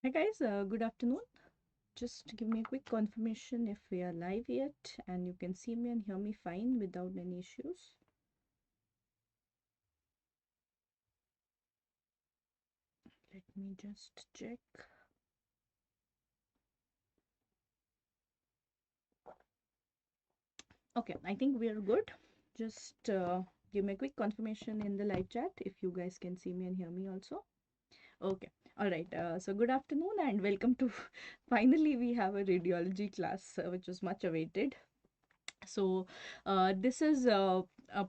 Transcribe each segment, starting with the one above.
Hi guys, good afternoon. Just give me a quick confirmation if we are live yet and you can see me and hear me fine without any issues. Let me just check. Okay, I think we are good. Just give me a quick confirmation in the live chat if you guys can see me and hear me also. Okay, all right. So good afternoon and welcome to finally we have a radiology class which was much awaited. So this is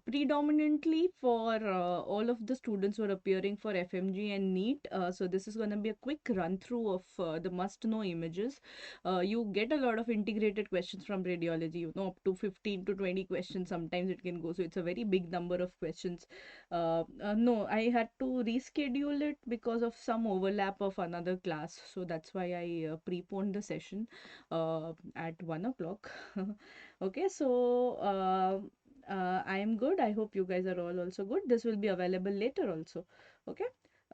predominantly for all of the students who are appearing for FMG and NEET. So this is going to be a quick run through of the must know images. You get a lot of integrated questions from radiology, up to 15 to 20 questions. Sometimes it can go. So it's a very big number of questions. No, I had to reschedule it because of some overlap of another class. So that's why I preponed the session at 1 o'clock. Okay, so I am good. I hope you guys are all also good. This will be available later also. Okay.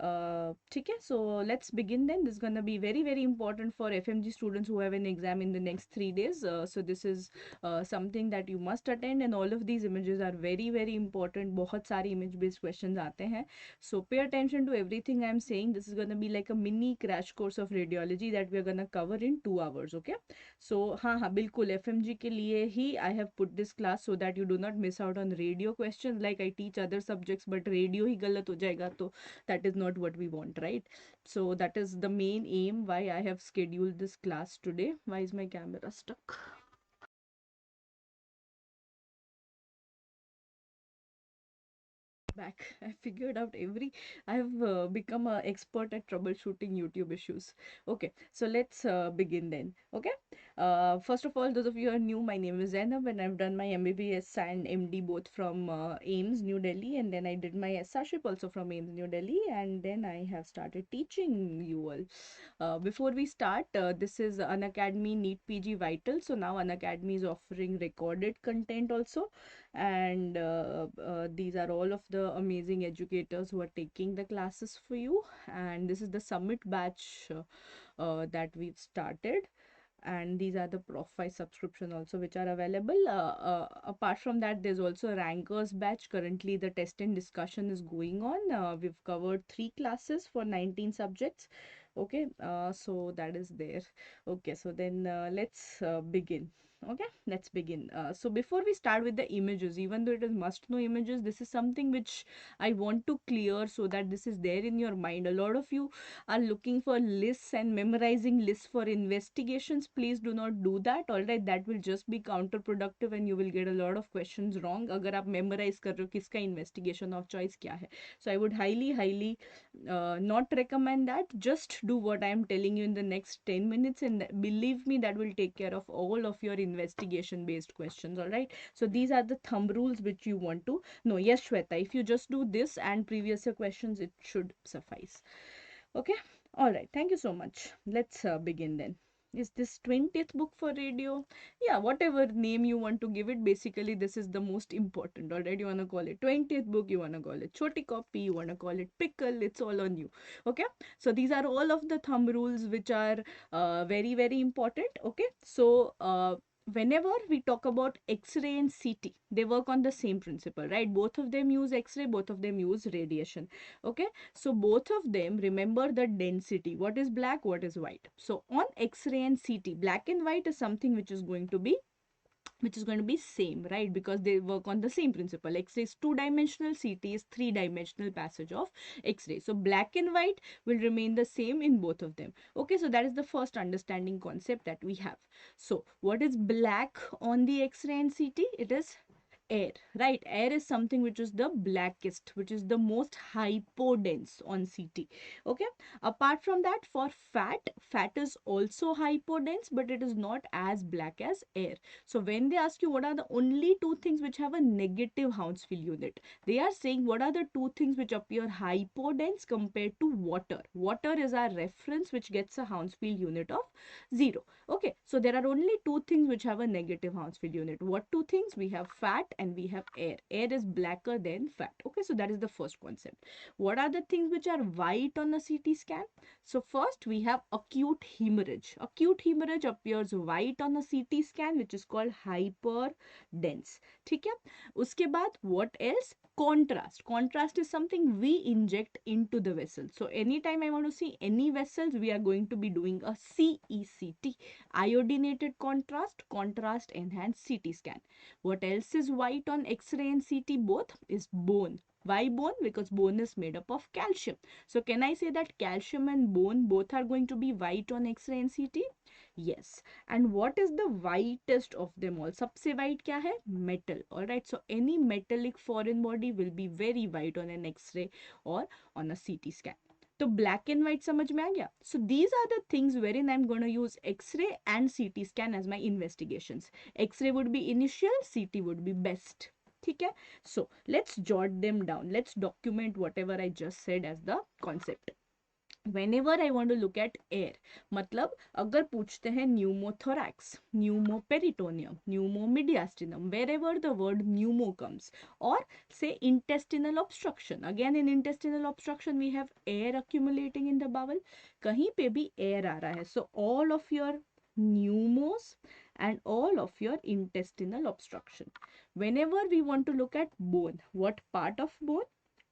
ठीक है, so let's begin then. This is gonna be very very important for FMG students who have an exam in the next 3 days. So this is something that you must attend, and all of these images are very very important. बहुत सारी image based questions आते हैं. So pay attention to everything I am saying. This is gonna be like a mini crash course of radiology that we are gonna cover in 2 hours. Okay. So हाँ हाँ बिल्कुल FMG के लिए ही I have put this class so that you do not miss out on radio questions. Like I teach other subjects but radio ही गलत हो जाएगा तो that is not what we want, right? So that is the main aim why I have scheduled this class today. Why is my camera stuck? Back. I figured out I have become an expert at troubleshooting YouTube issues. Okay, so let's begin then. Okay, first of all, those of you who are new, my name is Zainab and I've done my MBBS and MD both from AIIMS New Delhi, and then I did my SRship also from AIIMS New Delhi, and then I have started teaching you all. Before we start, this is Unacademy NEET PG Vital. So now Unacademy is offering recorded content also, and these are all of the amazing educators who are taking the classes for you. And this is the summit batch that we've started, and these are the Profi subscription also which are available. Apart from that, there's also a rankers batch. Currently the test and discussion is going on. We've covered 3 classes for 19 subjects. Okay, so that is there. Okay, so then let's begin. Okay, let's begin. So before we start with the images, even though it is must know images, this is something which I want to clear so that this is there in your mind. A lot of you are looking for lists and memorizing lists for investigations. Please do not do that. All right, that will just be counterproductive and you will get a lot of questions wrong अगर आप memorize कर रहे हो किसका investigation of choice क्या है. So I would highly not recommend that. Just do what I am telling you in the next 10 minutes, and believe me, that will take care of all of your investigation based questions. All right, so these are the thumb rules which you want to know. Yes, Shweta, if you just do this and previous year questions, it should suffice. Okay, all right, thank you so much. Let's begin then. Is this 20th book for radio? Yeah, whatever name you want to give it, basically this is the most important. All right, you want to call it 20th book, you want to call it choti copy, you want to call it pickle, it's all on you. Okay, so these are all of the thumb rules which are very very important. Okay, so whenever we talk about X-ray and CT, they work on the same principle, right? Both of them use X-ray, both of them use radiation. Okay, so both of them, remember the density, what is black, what is white. So on X-ray and CT, black and white is something which is going to be same, right? Because they work on the same principle. X-ray is 2-dimensional, CT is 3-dimensional passage of X-ray. So black and white will remain the same in both of them. Okay, so that is the first understanding concept that we have. So what is black on the X-ray and CT? It is air, right? Air is something which is the blackest, which is the most hypodense on CT. Okay, apart from that, for fat is also hypodense, but it is not as black as air. So when they ask you what are the only 2 things which have a negative Hounsfield unit, they are saying what are the 2 things which appear hypodense compared to water. Water is our reference which gets a Hounsfield unit of 0. Okay, so there are only 2 things which have a negative Hounsfield unit. What 2 things? We have fat and we have air. Air is blacker than fat. Okay, so that is the first concept. What are the things which are white on a CT scan? So first we have acute hemorrhage. Acute hemorrhage appears white on a CT scan, which is called hyperdense. ठीक है? उसके बाद what else? Contrast. Contrast is something we inject into the vessel. So anytime I want to see any vessels, we are going to be doing a CECT, iodinated contrast, contrast enhanced CT scan. What else is white on X-ray and CT both? Is bone. Why bone? Because bone is made up of calcium. So can I say that calcium and bone both are going to be white on X-ray and CT? Yes. And what is the whitest of them all? सबसे white क्या है? Metal. Alright. So any metallic foreign body will be very white on an X-ray or on a CT scan. तो black and white समझ में आ गया? So these are the things wherein I'm going to use X-ray and CT scan as my investigations. X-ray would be initial, CT would be best. ठीक है? So let's jot them down. Let's document whatever I just said as the concept. Whenever I want to look at air, मतलब अगर पूछते हैं pneumothorax, pneumoperitoneum, pneumomediastinum, wherever the word pneumo comes, or say intestinal obstruction, again in intestinal obstruction we have air accumulating in the bowel, कहीं पे भी air आ रहा है, so all of your pneumos and all of your intestinal obstruction. Whenever we want to look at bone, what part of bone?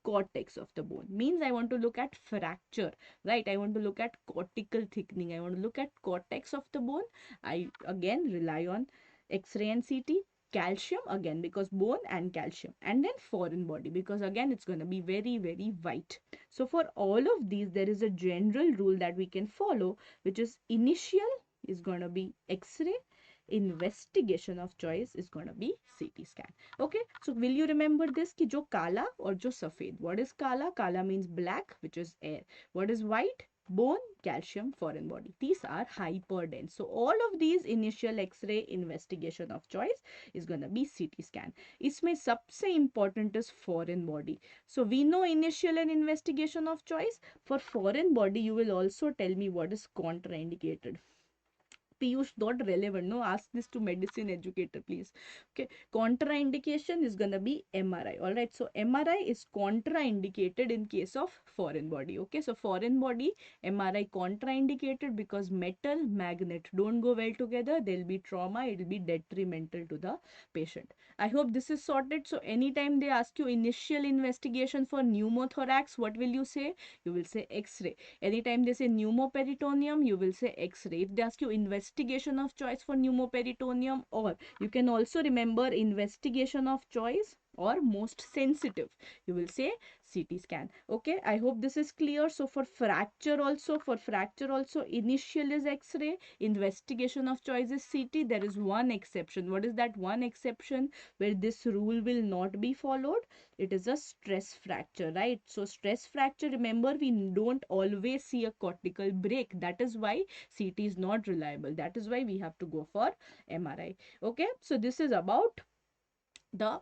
Cortex of the bone. Means I want to look at fracture, right? I want to look at cortical thickening. I want to look at cortex of the bone. I again rely on X-ray and CT. Calcium again because bone and calcium, and then foreign body because again it's going to be very very white. So for all of these there is a general rule that we can follow, which is initial is going to be X-ray, investigation of choice is going to be CT scan. Okay, so will you remember this कि जो काला और जो सफेद, what is काला? काला means black, which is air. What is white? Bone, calcium, foreign body. These are hyperdense. So all of these initial X-ray investigation of choice is going to be CT scan. इसमें सबसे important is foreign body. So we know initial and investigation of choice. For foreign body, you will also tell me what is contraindicated. Piyush, not relevant. No, ask this to medicine educator, please. Okay, contraindication is gonna be MRI. All right, so MRI is contraindicated in case of foreign body. Okay, so foreign body MRI contraindicated because metal magnet don't go well together. There'll be trauma. It'll be detrimental to the patient. I hope this is sorted. So anytime they ask you initial investigation for pneumothorax, what will you say? You will say X-ray. Anytime they say pneumoperitoneum, you will say X-ray. If they ask you investigation of choice for pneumoperitoneum, or you can also remember investigation of choice or most sensitive, you will say CT scan. Okay, I hope this is clear. So for fracture also, initial is X-ray, investigation of choice is CT. There is one exception. What is that one exception where this rule will not be followed? It is a stress fracture, right? So stress fracture, remember, we don't always see a cortical break. That is why CT is not reliable. That is why we have to go for MRI. Okay, so this is about the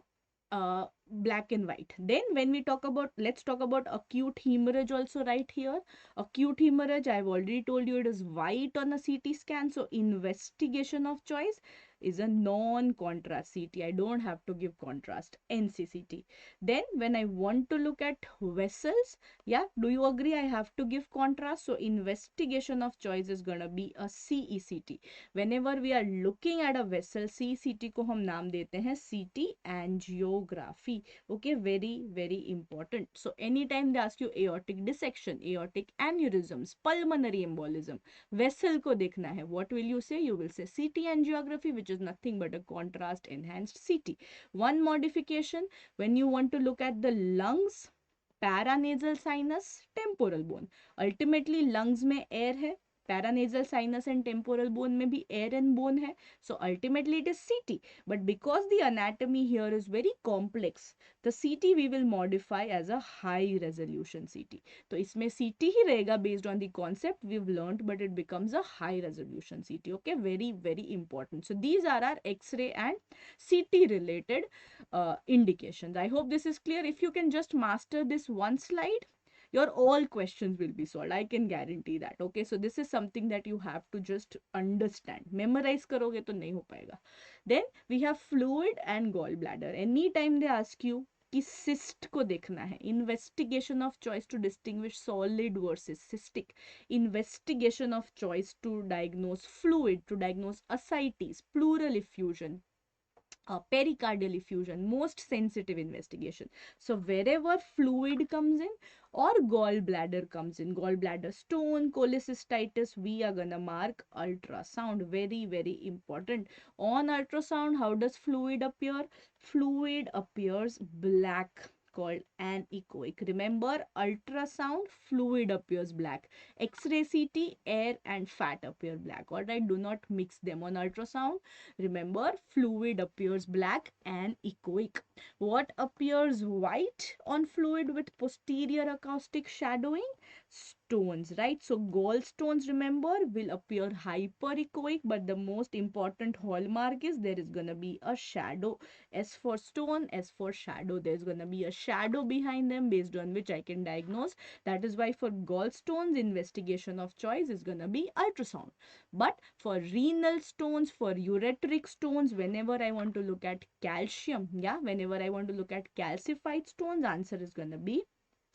black and white. Then when we talk about, let's talk about acute hemorrhage also right here. Acute hemorrhage, I've already told you it is white on a CT scan. So investigation of choice is a non-contrast CT. I don't have to give contrast, NCCT. Then when I want to look at vessels, yeah, do you agree I have to give contrast? So investigation of choice is gonna be a CECT. Whenever we are looking at a vessel, CECT को हम नाम देते हैं CT angiography. Okay, very very important. So anytime they ask you aortic dissection, aortic aneurysms, pulmonary embolism, vessel को देखना है, what will you say? You will say CT angiography, which is nothing but a contrast enhanced CT. One modification, when you want to look at the lungs, paranasal sinus, temporal bone. Ultimately lungs में air है, paranasal sinus and temporal bone में भी air and bone है. So ultimately it is CT. But because the anatomy here is very complex, the CT we will modify as a high resolution CT. तो इसमें CT ही रहेगा based on the concept we've learned, but it becomes a high resolution CT. Okay, very very important. So these are our X-ray and CT related indications. I hope this is clear. If you can just master this one slide, your all questions will be solved. I can guarantee that. Okay, so this is something that you have to just understand. Memorize करोगे तो नहीं हो पाएगा. Then we have fluid and gallbladder. Anytime they ask you कि cyst को देखना है, investigation of choice to distinguish solid versus cystic, investigation of choice to diagnose fluid, to diagnose ascites, pleural effusion, pericardial effusion, most sensitive investigation. So wherever fluid comes in or gallbladder comes in, gallbladder stone, cholecystitis, we are gonna mark ultrasound. Very, very important. On ultrasound, how does fluid appear? Fluid appears black, called anechoic. Remember, ultrasound, fluid appears black. X-ray CT, air and fat appear black. Alright, do not mix them. On ultrasound, remember, fluid appears black and echoic. What appears white on fluid with posterior acoustic shadowing? Stones, right? So gallstones, remember, will appear hyperechoic, but the most important hallmark is there is gonna be a shadow. S for stone, S for shadow. There's gonna be a shadow behind them based on which I can diagnose. That is why for gallstones, investigation of choice is gonna be ultrasound. But for renal stones, for ureteric stones, whenever I want to look at calcium, yeah, whenever I want to look at calcified stones, answer is gonna be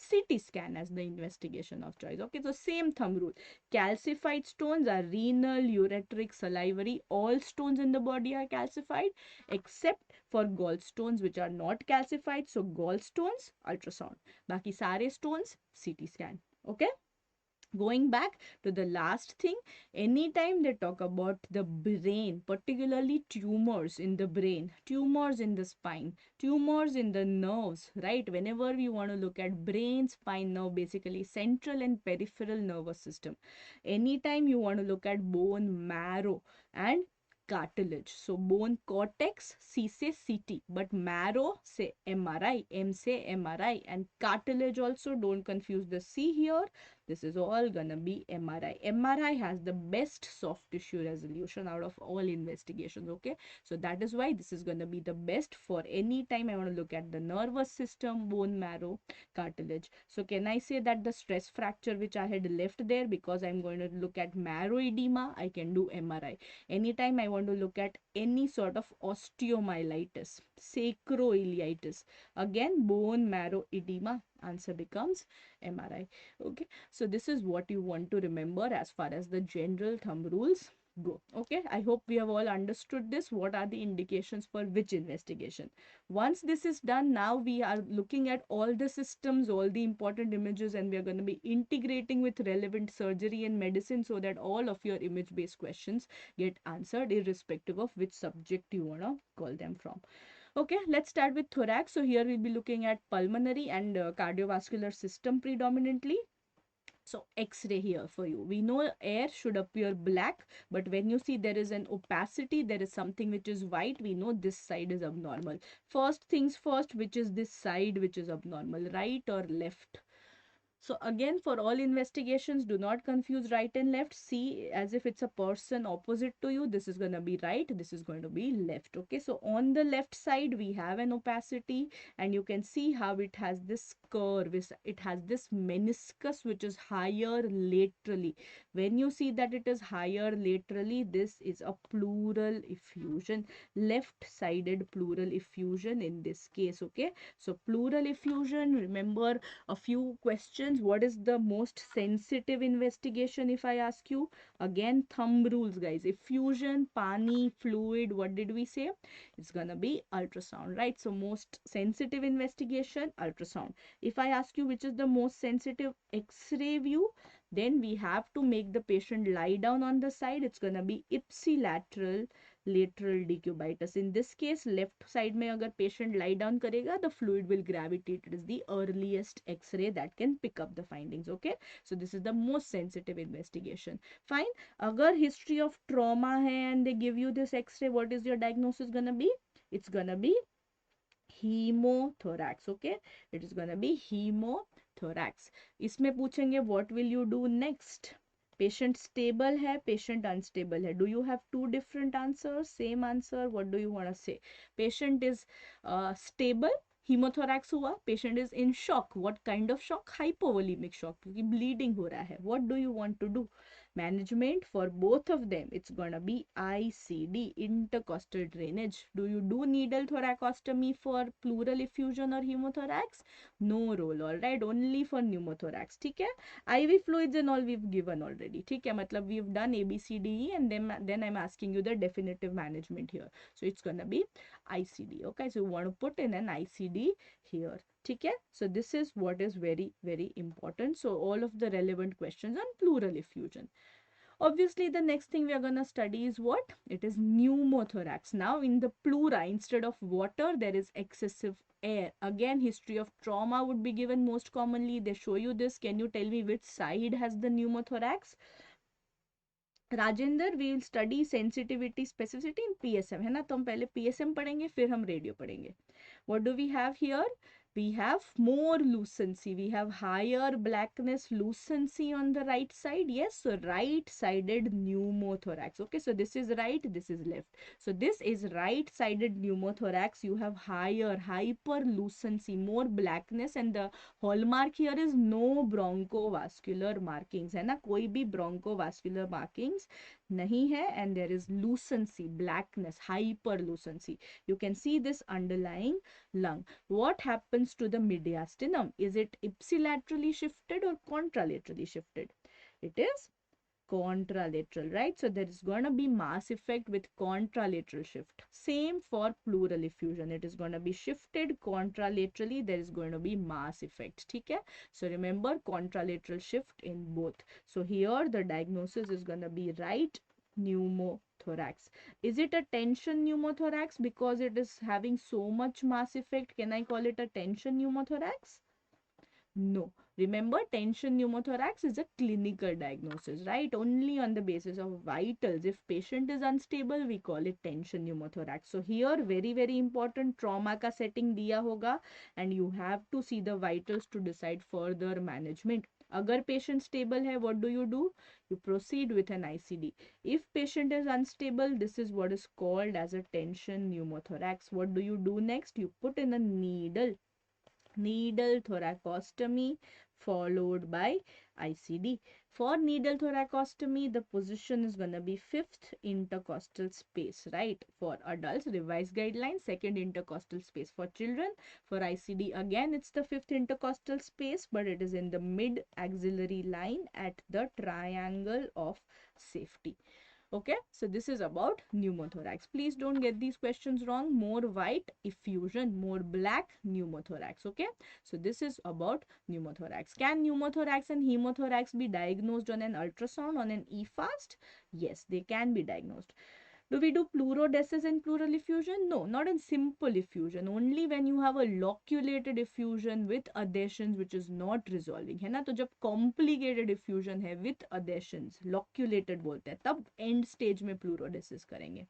CT scan as the investigation of choice. Okay, so same thumb rule. Calcified stones are renal, ureteric, salivary. All stones in the body are calcified except for gallstones which are not calcified. So gallstones, ultrasound. Baki sare stones, CT scan. Okay. Going back to the last thing, anytime they talk about the brain, particularly tumors in the brain, tumors in the spine, tumors in the nerves, right? Whenever we want to look at brain, spine, nerve, basically central and peripheral nervous system, anytime you want to look at bone marrow and cartilage. So bone cortex, C say CT, but marrow say MRI, M say MRI, and cartilage also, don't confuse the C here. This is all gonna be MRI. MRI has the best soft tissue resolution out of all investigations. Okay, so that is why this is gonna be the best for any time I want to look at the nervous system, bone marrow, cartilage. So can I say that the stress fracture which I had left there, because I'm going to look at marrow edema, I can do MRI. Anytime I want to look at any sort of osteomyelitis, sacroiliitis, again bone marrow edema, answer becomes MRI. Okay, so this is what you want to remember as far as the general thumb rules go. Okay, I hope we have all understood this. What are the indications for which investigation? Once this is done, now we are looking at all the systems, all the important images, and we are going to be integrating with relevant surgery and medicine so that all of your image based questions get answered irrespective of which subject you want to call them from. Okay, let's start with thorax. So here we'll be looking at pulmonary and cardiovascular system predominantly. So X-ray here for you. We know air should appear black, but when you see there is an opacity, there is something which is white, we know this side is abnormal. First things first, which is this side which is abnormal, right or left? So again, for all investigations, do not confuse right and left. See as if it's a person opposite to you. This is going to be right. This is going to be left. Okay. So on the left side, we have an opacity and you can see how it has this curve. It has this meniscus which is higher laterally. When you see that it is higher laterally, this is a pleural effusion, left-sided pleural effusion in this case. Okay. So pleural effusion, remember a few questions. What is the most sensitive investigation if I ask you? Again, thumb rules, guys. Effusion, pani, fluid, what did we say? It's gonna be ultrasound, right? So most sensitive investigation, ultrasound. If I ask you which is the most sensitive X-ray view, then we have to make the patient lie down on the side. It's gonna be ipsilateral lateral decubitus. In this case, left side में अगर patient lie down करेगा, the fluid will gravitate. It is the earliest X-ray that can pick up the findings. Okay, so this is the most sensitive investigation. Fine. अगर history of trauma है and they give you this X-ray, what is your diagnosis gonna be? It's gonna be haemothorax. Okay, it is gonna be haemothorax. इसमें पूछेंगे what will you do next? Patient stable है, patient unstable है. Do you have two different answer, same answer? What do you want to say? Patient is stable, haemothorax हुआ, patient is in shock. What kind of shock? Hypovolaemic shock, क्योंकि bleeding हो रहा है. What do you want to do? Management for both of them, it's gonna be ICD, intercostal drainage. Do you do needle thoracostomy for pleural effusion or hemothorax? No role. All right, only for pneumothorax. ठीक है. IV fluids and all we've given already. ठीक है, मतलब we've done ABCDE and then I'm asking you the definitive management here. So it's gonna be ICD. Okay, so you want to put in an ICD here. ठीक है. So this is what is very very important. So all of the relevant questions on pleural effusion. Obviously, the next thing we are going to study is what? It is pneumothorax. Now, in the pleura, instead of water, there is excessive air. Again, history of trauma would be given most commonly. They show you this. Can you tell me which side has the pneumothorax? Rajendra, we will study sensitivity specificity in PSM, है ना. तो हम पहले PSM पढ़ेंगे, फिर हम radio पढ़ेंगे. What do we have here? We have more lucency, we have higher blackness lucency on the right side. Yes, so right sided pneumothorax. Okay, so this is right, this is left. So this is right sided pneumothorax. You have higher hyper lucency, more blackness, and the hallmark here is no bronchovascular markings, है ना. कोई भी bronchovascular markings नहीं है. And there is lucency, blackness, hyper lucency. You can see this underlying lung. What happens to the mediastinum? Is it ipsilaterally shifted or contralaterally shifted? It is contralateral, right? So there is going to be mass effect with contralateral shift. Same for pleural effusion. It is going to be shifted contralaterally. There is going to be mass effect. ठीक है? So remember, contralateral shift in both. So here the diagnosis is going to be right pneumothorax. Is it a tension pneumothorax because it is having so much mass effect? Can I call it a tension pneumothorax? No. Remember, tension pneumothorax is a clinical diagnosis, right? Only on the basis of vitals. If patient is unstable, we call it tension pneumothorax. So here, very very important, trauma का setting दिया होगा and you have to see the vitals to decide further management. अगर patient stable है, what do? You proceed with an ICD. If patient is unstable, this is what is called as a tension pneumothorax. What do you do next? You put in a needle thoracostomy followed by ICD. For needle thoracostomy, the position is going to be 5th intercostal space, right? For adults, revised guidelines, 2nd intercostal space. For children, for ICD, again, it's the 5th intercostal space, but it is in the mid axillary line at the triangle of safety. Okay, so this is about pneumothorax. Please don't get these questions wrong. More white effusion, more black pneumothorax. Okay, so this is about pneumothorax. Can pneumothorax and hemothorax be diagnosed on an ultrasound, on an EFAST? Yes, they can be diagnosed. Do we do pleurodesis and pleural effusion? No, not in simple effusion. Only when you have a loculated effusion with adhesions which is not resolving, है ना. तो जब complicated effusion है with adhesions, loculated बोलते हैं, तब end stage में pleurodesis करेंगे.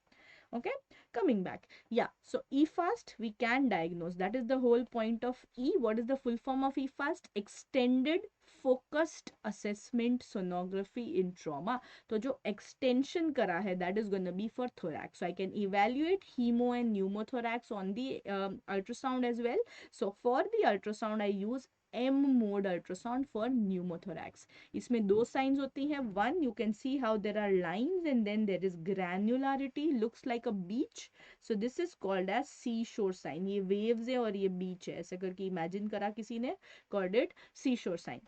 Okay, coming back. Yeah, so EFAST we can diagnose. That is the whole point of E. What is the full form of EFAST? Extended Focused Assessment Sonography in Trauma. तो जो extension करा है, that is going to be for thorax. So I can evaluate hemo and pneumothorax on the ultrasound as well. So for the ultrasound, I use M mode ultrasound for pneumothorax. इसमें दो signs होती हैं. One, you can see how there are lines and then there is granularity, looks like a beach. So this is called as seashore sign. ये waves है और ये beach है, ऐसा करके imagine करा किसी ने, called it seashore sign.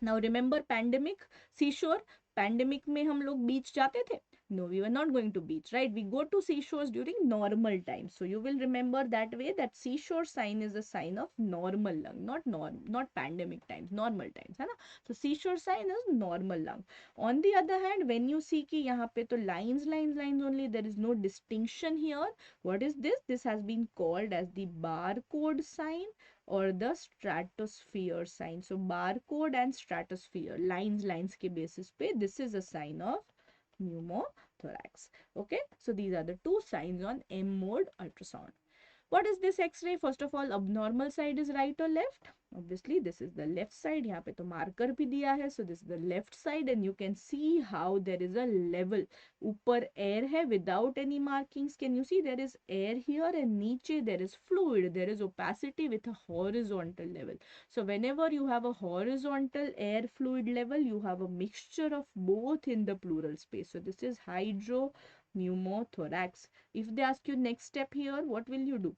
Now remember pandemic, seashore, pandemic में हम लोग beach जाते थे? No, we were not going to beach, right? We go to seashores during normal times. So you will remember that way, that seashore sign is a sign of normal lung, not pandemic times, normal times, है ना. So seashore sign is normal lung. On the other hand, when you see कि यहाँ पे तो lines only, there is no distinction here. What is this? This has been called as the barcode sign or the stratosphere sign. So barcode and stratosphere, lines के basis पे, this is a sign of pneumothorax. Okay, so these are the two signs on M mode ultrasound. What is this X-ray? First of all, abnormal side is right or left? Obviously, this is the left side. यहाँ पे तो marker भी दिया है. So this is the left side, and you can see how there is a level. ऊपर air है without any markings. Can you see there is air here, and नीचे there is fluid. There is opacity with a horizontal level. So whenever you have a horizontal air fluid level, you have a mixture of both in the pleural space. So this is hydropneumothorax. If they ask you next step here, what will you do?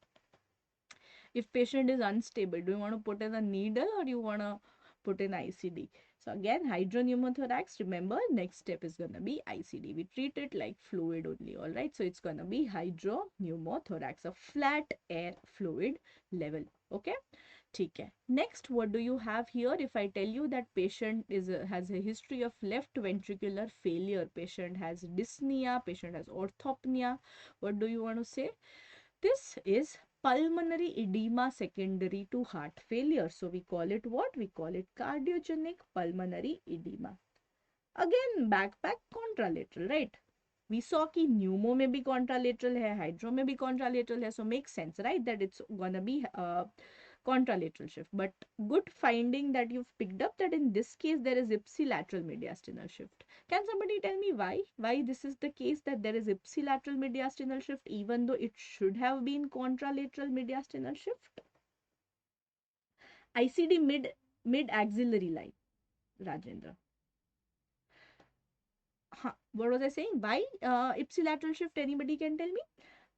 If patient is unstable, do you want to put in a needle or you want to put in ICD? So again, hydropneumothorax, remember, next step is going to be ICD. We treat it like fluid only, all right? So it's going to be hydropneumothorax, a flat air fluid level, okay? ठीक है. Next, what do you have here? If I tell you that patient has a history of left ventricular failure, patient has dyspnea, patient has orthopnea, what do you want to say? This is pulmonary edema secondary to heart failure. So we call it what? We call it cardiogenic pulmonary edema. Again, backpack contralateral, right? We saw कि pneumo में भी contralateral है, hydro में भी contralateral है, so makes sense, right? That it's gonna be contralateral shift. But good finding that you've picked up that in this case there is ipsilateral mediastinal shift. Can somebody tell me why? Why this is the case that there is ipsilateral mediastinal shift even though it should have been contralateral mediastinal shift? ICD mid axillary line, Rajendra. What was I saying? Why ipsilateral shift? Anybody can tell me?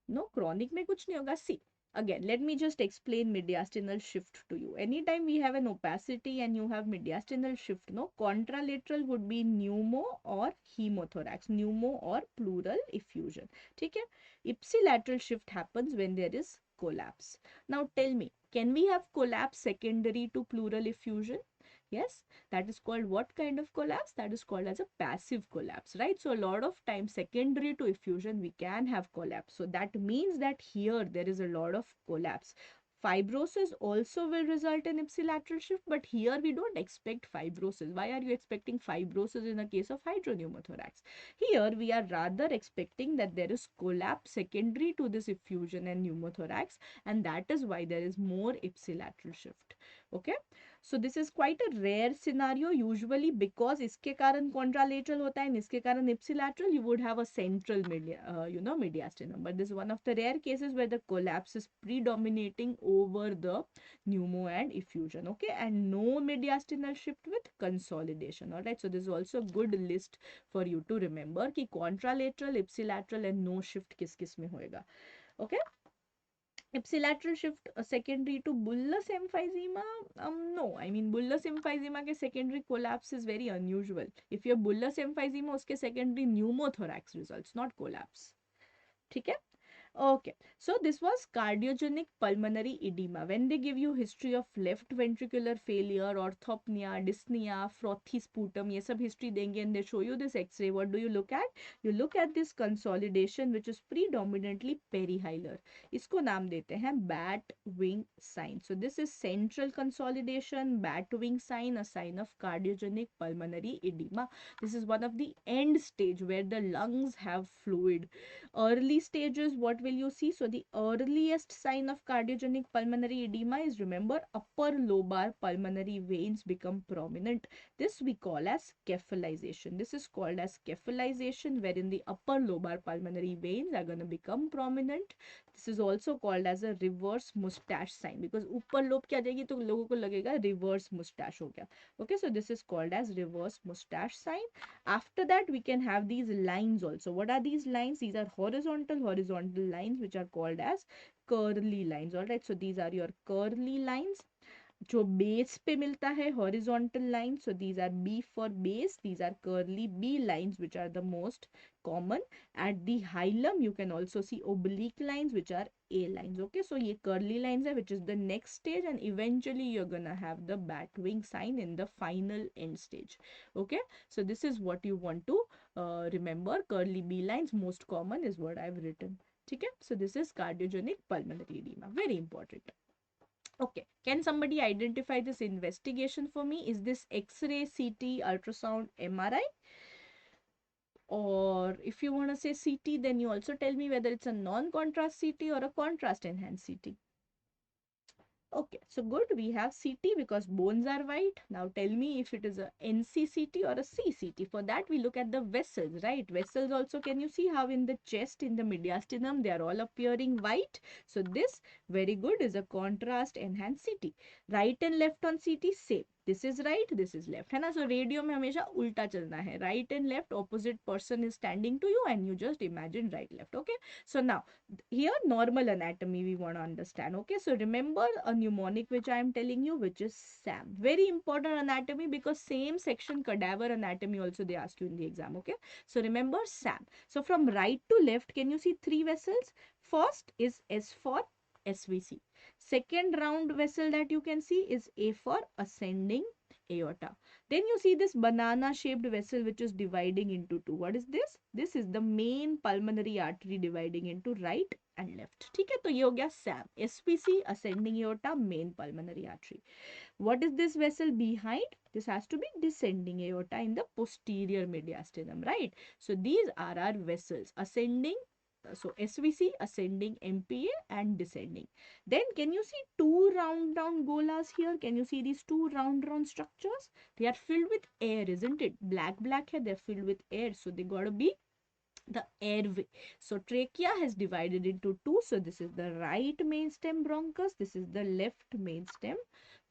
No, chronic में कुछ नहीं होगा. See, again, let me just explain mediastinal shift to you. Anytime we have an opacity and you have mediastinal shift, no, contralateral would be pneumo or hemothorax, pneumo or pleural effusion. ठीक है? Ipsilateral shift happens when there is collapse. Now tell me, can we have collapse secondary to pleural effusion? Yes, that is called what kind of collapse? That is called as a passive collapse, right? So a lot of times secondary to effusion, we can have collapse. So that means that here there is a lot of collapse. Fibrosis also will result in ipsilateral shift, but here we don't expect fibrosis. Why are you expecting fibrosis in the case of hydropneumothorax? Here we are rather expecting that there is collapse secondary to this effusion and pneumothorax, and that is why there is more ipsilateral shift. Okay, so this is quite a rare scenario. Usually because इसके कारण contralateral होता है, इसके कारण ipsilateral, you would have a central mediastinum. But this is one of the rare cases where the collapse is predominating over the pneumo and effusion. Okay, and no mediastinal shift with consolidation. All right, so this is also a good list for you to remember कि contralateral, ipsilateral and no shift किस किस में होएगा. Okay. Ipsilateral shift secondary to bullous emphysema? No. I mean, bullous emphysema के secondary collapse is very unusual. If you have bullous emphysema, उसके secondary pneumothorax results, not collapse. ठीक है? Okay, so this was cardiogenic pulmonary edema. When they give you history of left ventricular failure, orthopnea, dyspnea, frothy sputum, ये सब history देंगे and they show you this X-ray. What do you look at? You look at this consolidation which is predominantly perihilar. इसको नाम देते हैं bat wing sign. So this is central consolidation, bat wing sign, a sign of cardiogenic pulmonary edema. This is one of the end stage where the lungs have fluid. Early stages, what will you see? So the earliest sign of cardiogenic pulmonary edema is, remember, upper lobar pulmonary veins become prominent. This we call as cephalization. This is called as cephalization, wherein the upper lobar pulmonary veins are going to become prominent. This is also called as a reverse mustache sign, because ऊपर lobe क्या जाएगी तो लोगों को लगेगा reverse mustache हो गया. Okay, so this is called as reverse mustache sign. After that, we can have these lines also. What are these lines? These are horizontal lines which are called as curly lines. All right, so these are your curly lines. जो base पे मिलता है horizontal lines, so these are B for base. These are curly B lines which are the most common. At the hilum you can also see oblique lines which are A lines. Okay, so ये curly lines है, which is the next stage, and eventually you're gonna have the bat wing sign in the final end stage. Okay, so this is what you want to remember. Curly B lines, most common, is what I've written. Okay, so this is cardiogenic pulmonary edema, very important. Okay, can somebody identify this investigation for me? Is this X-ray, CT, ultrasound, MRI? Or if you want to say CT, then you also tell me whether it's a non-contrast CT or a contrast enhanced CT. Okay, so good. We have CT because bones are white. Now tell me if it is a NCCT or a CCT. For that, we look at the vessels, right? Vessels also, can you see how in the chest, in the mediastinum, they are all appearing white? So this, very good, is a contrast enhanced CT. Right and left on CT, same. This is right, this is left, है ना? So radio में हमेशा उल्टा चलना है. Right and left, opposite person is standing to you, and you just imagine right, left. Okay. So now here normal anatomy we want to understand. Okay, so remember a mnemonic which I am telling you, which is SAM. Very important anatomy, because same section cadaver anatomy also they ask you in the exam. Okay, so remember SAM. So from right to left, can you see three vessels? First is S for SVC. Second round vessel that you can see is A for ascending aorta. Then you see this banana shaped vessel which is dividing into two. What is this? This is the main pulmonary artery dividing into right and left. ठीक है, तो ये हो गया SAM. SPC, ascending aorta, main pulmonary artery. What is this vessel behind? This has to be descending aorta in the posterior mediastinum, right? So these are our vessels, ascending, so SVC, ascending MPA, and descending. Then can you see two round golas here? Can you see these two round structures? They are filled with air, isn't it? Black hai, they're filled with air, so they gotta be the airway. So trachea has divided into two. So this is the right main stem bronchus, this is the left main stem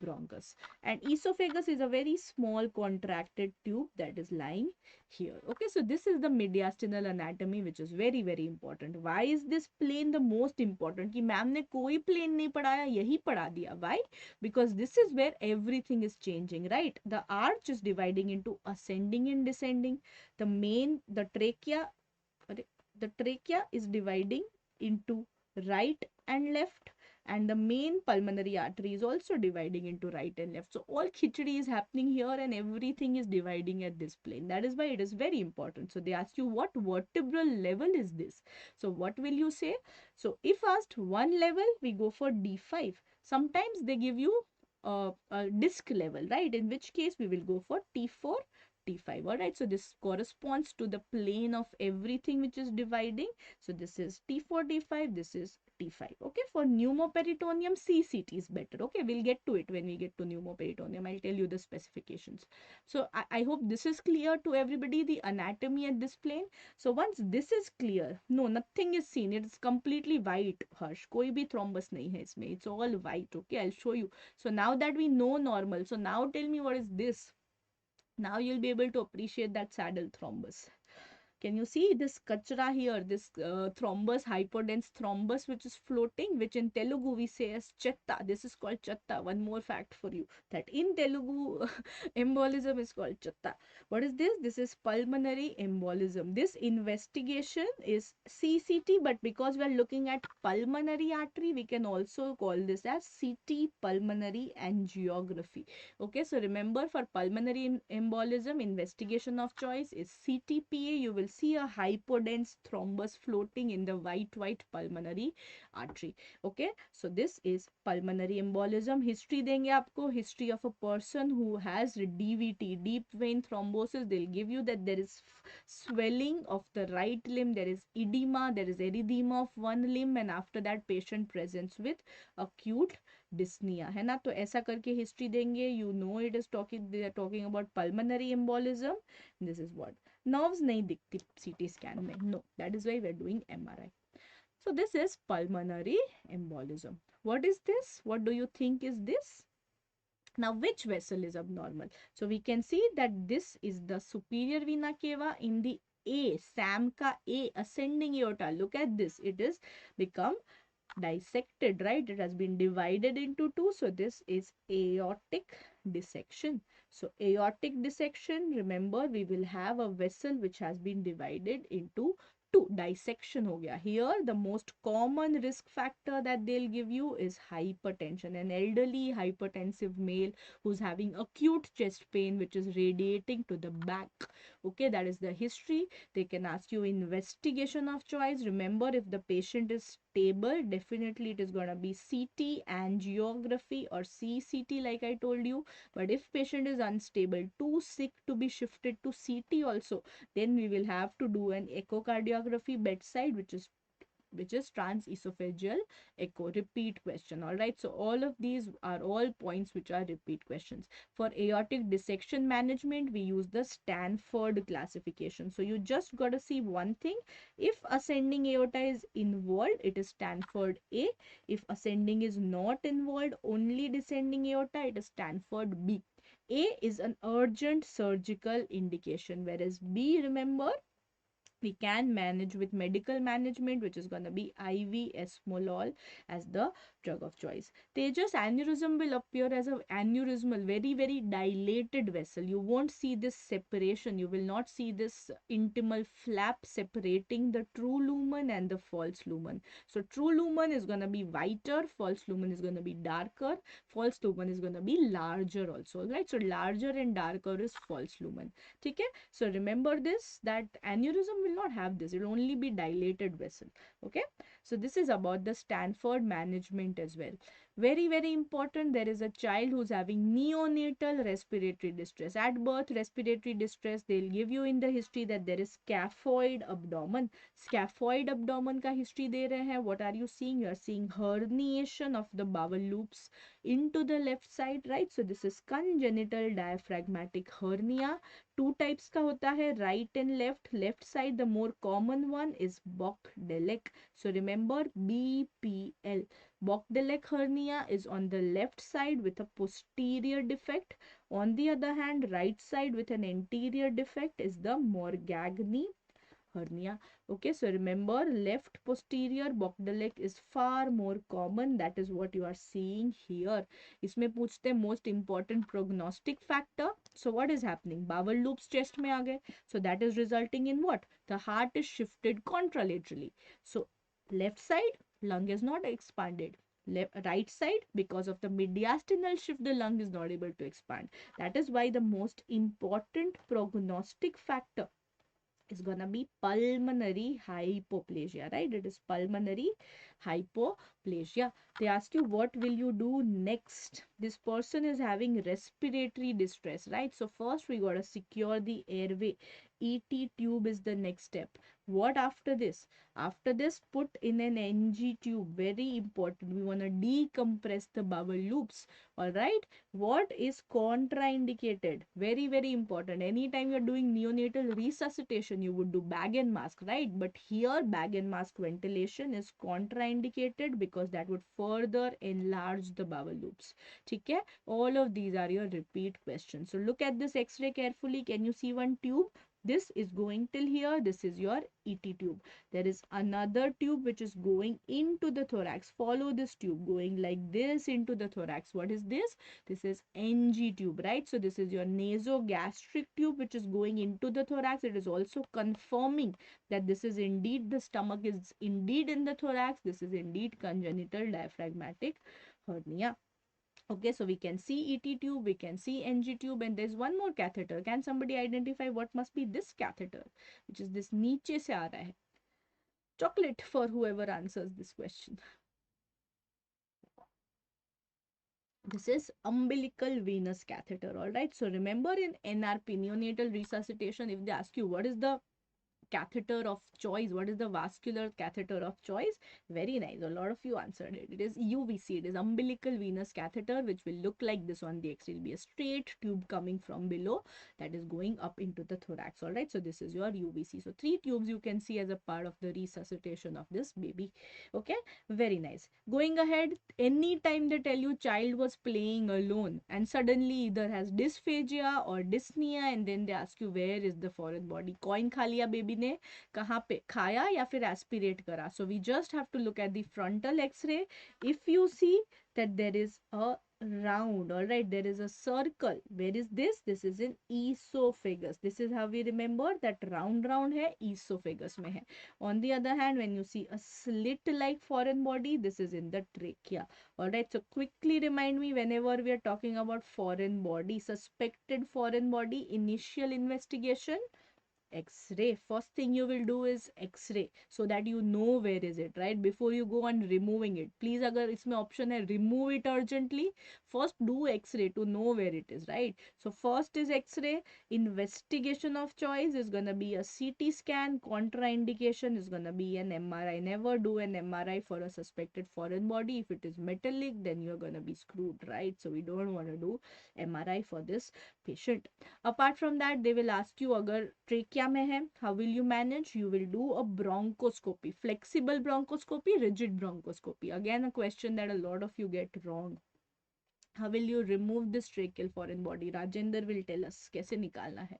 bronchus, and esophagus is a very small contracted tube that is lying here. Okay, so this is the mediastinal anatomy, which is very very important. Why is this plane the most important? कि ma'am ने कोई plane नहीं पढ़ाया, यही पढ़ा दिया. Why? Because this is where everything is changing, right? The arch is dividing into ascending and descending. The trachea is dividing into right and left, and the main pulmonary artery is also dividing into right and left. So all khichdi is happening here, and everything is dividing at this plane. That is why it is very important. So they ask you what vertebral level is this. So what will you say? So if asked one level, we go for D5. Sometimes they give you a disc level, right? In which case we will go for T4, T5. All right, so this corresponds to the plane of everything which is dividing. So this is T4, T5, this is T5. Okay, for pneumoperitoneum, CCT is better. Okay, we'll get to it when we get to pneumoperitoneum. I'll tell you the specifications. So I hope this is clear to everybody, the anatomy at this plane. So once this is clear, no, nothing is seen. It is completely white, Harsh. कोई भी thrombus नहीं है इसमें. It's all white. Okay, I'll show you. So now that we know normal, so now tell me what is this? Now you'll be able to appreciate that saddle thrombus. Can you see this kachra here, this thrombus, hypodense thrombus which is floating, which in Telugu we say as chatta. This is called chatta. One more fact for you, that in Telugu embolism is called chatta. What is this? This is pulmonary embolism. This investigation is CCT, but because we are looking at pulmonary artery, we can also call this as CT pulmonary angiography. Okay, so remember, for pulmonary embolism, investigation of choice is CTPA. You will see a hypodense thrombus floating in the white pulmonary artery. Okay, so this is pulmonary embolism. History देंगे आपको, history of a person who has DVT, deep vein thrombosis. They'll give you that there is swelling of the right limb, there is edema, there is erythema of one limb, and after that patient presents with acute dyspnea, है ना? तो ऐसा करके history देंगे. You know it is talking, they are talking about pulmonary embolism. This is what nerves नहीं दिखती CT scan में. No, that is why we are doing MRI. So this is pulmonary embolism. What is this? What do you think is this? Now, which vessel is abnormal? So we can see that this is the superior vena cava in the A, SAM ka A, ascending aorta. Look at this. It is become dissected, right? It has been divided into two. So this is aortic dissection. So aortic dissection, remember, we will have a vessel which has been divided into 2 dissection हो गया. Here the most common risk factor that they'll give you is hypertension. An elderly hypertensive male who's having acute chest pain which is radiating to the back. Okay, that is the history. They can ask you investigation of choice. Remember, if the patient is stable, definitely it is going to be CT, angiography or CCT like I told you. But if patient is unstable, too sick to be shifted to CT also, then we will have to do an echocardiography bedside, which is transesophageal echo. Repeat question. All right, so all of these are all points which are repeat questions. For aortic dissection management, we use the Stanford classification. So you just got to see one thing: if ascending aorta is involved, it is Stanford A. If ascending is not involved, only descending aorta, it is Stanford B. A is an urgent surgical indication, whereas B, remember, we can manage with medical management, which is going to be IV esmolol as the drug of choice. Tejas, aneurysm will appear as a aneurysmal, very, very dilated vessel. You won't see this separation. You will not see this intimal flap separating the true lumen and the false lumen. So true lumen is going to be whiter, false lumen is going to be darker, false lumen is going to be larger also, right? So larger and darker is false lumen. Okay, so remember this, that aneurysm will not have this, it will only be dilated vessel. Okay, so this is about the Stanford management as well. Very, very important, there is a child who's having neonatal respiratory distress. At birth, respiratory distress, they'll give you in the history that there is scaphoid abdomen. Scaphoid abdomen ka history de rahe hain. What are you seeing? You are seeing herniation of the bowel loops into the left side, right? So this is congenital diaphragmatic hernia. Two types का होता है, right and left. Left side, the more common one is Bok-Delic. So remember BPL. Bok-Delic hernia is on the left side with a posterior defect. On the other hand, right side with an anterior defect is the Morgagni hernia. Okay, so remember, left posterior Bok-Delic is far more common. That is what you are seeing here. इसमें पूछते हैं most important prognostic factor. So what is happening? Bowel loops chest में आ गए. So that is resulting in what? The heart is shifted contralaterally. So left side, lung is not expanded. Right side, because of the mediastinal shift, the lung is not able to expand. That is why the most important prognostic factor is gonna be pulmonary hypoplasia, right? It is pulmonary hypoplasia. They ask you, what will you do next? This person is having respiratory distress, right? So first we gotta secure the airway. ET tube is the next step. What after this? After this, put in an NG tube. Very important. We wanna decompress the bowel loops. All right. What is contraindicated? Very, very important. Anytime you're doing neonatal resuscitation, you would do bag and mask, right? But here, bag and mask ventilation is contraindicated because that would further enlarge the bowel loops. Okay? All of these are your repeat questions. So look at this X-ray carefully. Can you see one tube? This is going till here. This is your ET tube. There is another tube which is going into the thorax. Follow this tube going like this into the thorax. What is this? This is NG tube, right? So this is your nasogastric tube which is going into the thorax. It is also confirming that this is indeed, the stomach is indeed in the thorax. This is indeed congenital diaphragmatic hernia. Okay, so we can see ET tube, we can see NG tube, and there's one more catheter. Can somebody identify what must be this catheter, which is this नीचे से आ रहा है? Chocolate for whoever answers this question. This is umbilical venous catheter. All right, so remember in NRP, neonatal resuscitation, if they ask you what is the catheter of choice, what is the vascular catheter of choice? Very nice, a lot of you answered it. It is UVC, it is umbilical venous catheter, which will look like this on the X-ray. It will be a straight tube coming from below that is going up into the thorax. All right, so this is your UVC. So 3 tubes you can see as a part of the resuscitation of this baby. Okay, very nice. Going ahead, anytime they tell you child was playing alone and suddenly either has dysphagia or dyspnea, and then they ask you where is the foreign body, coin खा लिया baby ने, कहाँ पे खाया या फिर aspirate करा. So we just have to look at the frontal X-ray. If you see that there is a round. All right, there is a circle. Where is this? This is in esophagus. This is how we remember that round hai, esophagus mein hai. On the other hand, when you see a slit like foreign body, this is in the trachea. All right, so quickly remind me whenever we are talking about foreign body, suspected foreign body, initial investigation, X-ray. First thing you will do is X-ray so that you know where is it, right? Before you go on removing it. Please, अगर इसमें option है remove it urgently, first do X-ray to know where it is, right? So first is X-ray. Investigation of choice is gonna be a CT scan. Contraindication is gonna be an MRI. Never do an MRI for a suspected foreign body. If it is metallic, then you're gonna be screwed, right? So we don't want to do MRI for this patient. Apart from that, they will ask you अगर trachea में है, how will you manage? You will do a bronchoscopy, flexible bronchoscopy, rigid bronchoscopy. Again, a question that a lot of you get wrong. How will you remove this tracheal foreign body? Rajender will tell us कैसे निकालना है.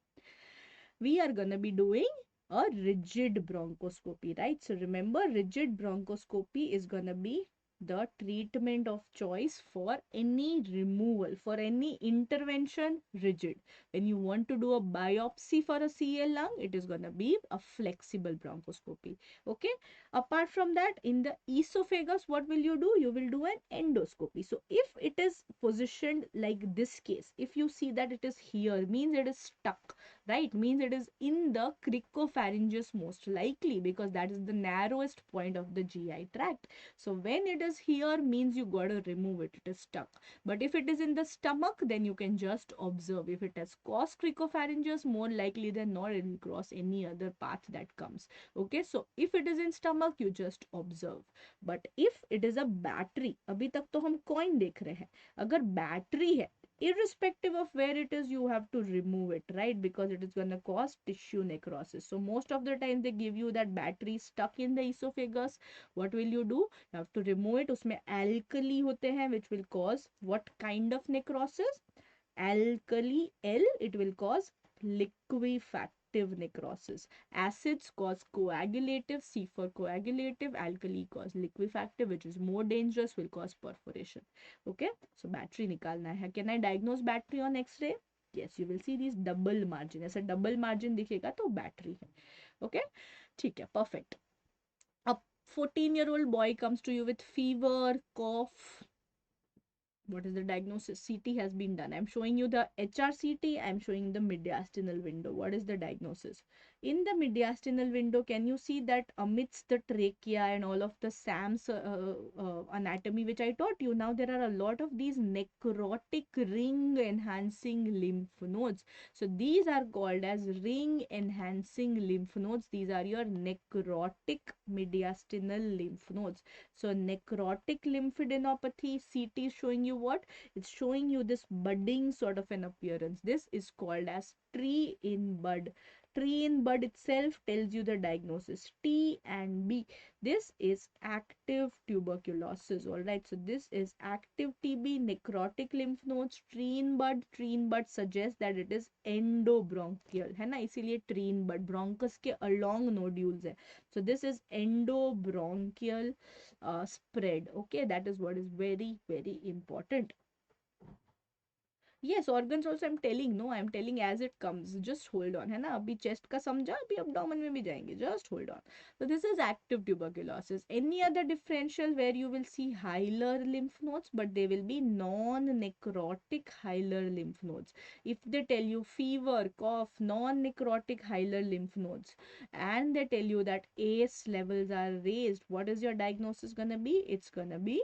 We are gonna be doing a rigid bronchoscopy, right? So remember, rigid bronchoscopy is gonna be the treatment of choice for any removal, for any intervention, rigid. When you want to do a biopsy for a CL lung, it is going to be a flexible bronchoscopy. Okay. Apart from that, in the esophagus, what will you do? You will do an endoscopy. So if it is positioned like this case, if you see that it is here, means it is stuck, right? Means it is in the cricopharyngeus most likely, because that is the narrowest point of the GI tract. So when it is here, means you gotta remove it, it is stuck. But if it is in the stomach, then you can just observe. If it has crossed cricopharyngeus, more likely than not it will cross any other path that comes. Okay, so if it is in stomach, you just observe. But if it is a battery, अभी तक तो हम coin देख रहे हैं, अगर battery है, irrespective of where it is, you have to remove it, right? Because it is going to cause tissue necrosis. So most of the time they give you that battery stuck in the esophagus. What will you do? You have to remove it. उसमें alkali होते हैं, which will cause what kind of necrosis? Alkali L, it will cause liquefactive necrosis. Acids cause coagulative, C for coagulative, alkali cause liquefactive, which is more dangerous, will cause perforation. Okay, so battery निकालना है. Can I diagnose battery on X-ray? Yes, you will see these double margin. ऐसा double margin दिखेगा तो battery है. Okay, ठीक है, perfect. A 14-year-old boy comes to you with fever, cough. What is the diagnosis? CT has been done. I'm showing you the HRCT. I'm showing the mediastinal window. What is the diagnosis? In the mediastinal window, can you see that amidst the trachea and all of the SAM's anatomy which I taught you, now there are a lot of these necrotic ring enhancing lymph nodes. So these are called as ring enhancing lymph nodes. These are your necrotic mediastinal lymph nodes. So necrotic lymphadenopathy, CT is showing you what? It's showing you this budding sort of an appearance. This is called as tree in bud. Tree in bud itself tells you the diagnosis. T and B. This is active tuberculosis. Alright, so this is active TB, necrotic lymph nodes, tree in bud. Tree in bud suggests that it is endobronchial, है ना, इसीलिए tree in bud, bronchus के along nodules है. So this is endobronchial spread. Okay, that is what is very, very important. Yes, organs also I'm telling, no, I'm telling as it comes. Just hold on, है ना, अभी chest का समझा, अभी abdomen में भी जाएंगे. Just hold on. So this is active tuberculosis. Any other differential where you will see hilar lymph nodes, but they will be non-necrotic hilar lymph nodes. If they tell you fever, cough, non-necrotic hilar lymph nodes, and they tell you that ACE levels are raised, what is your diagnosis gonna be? It's gonna be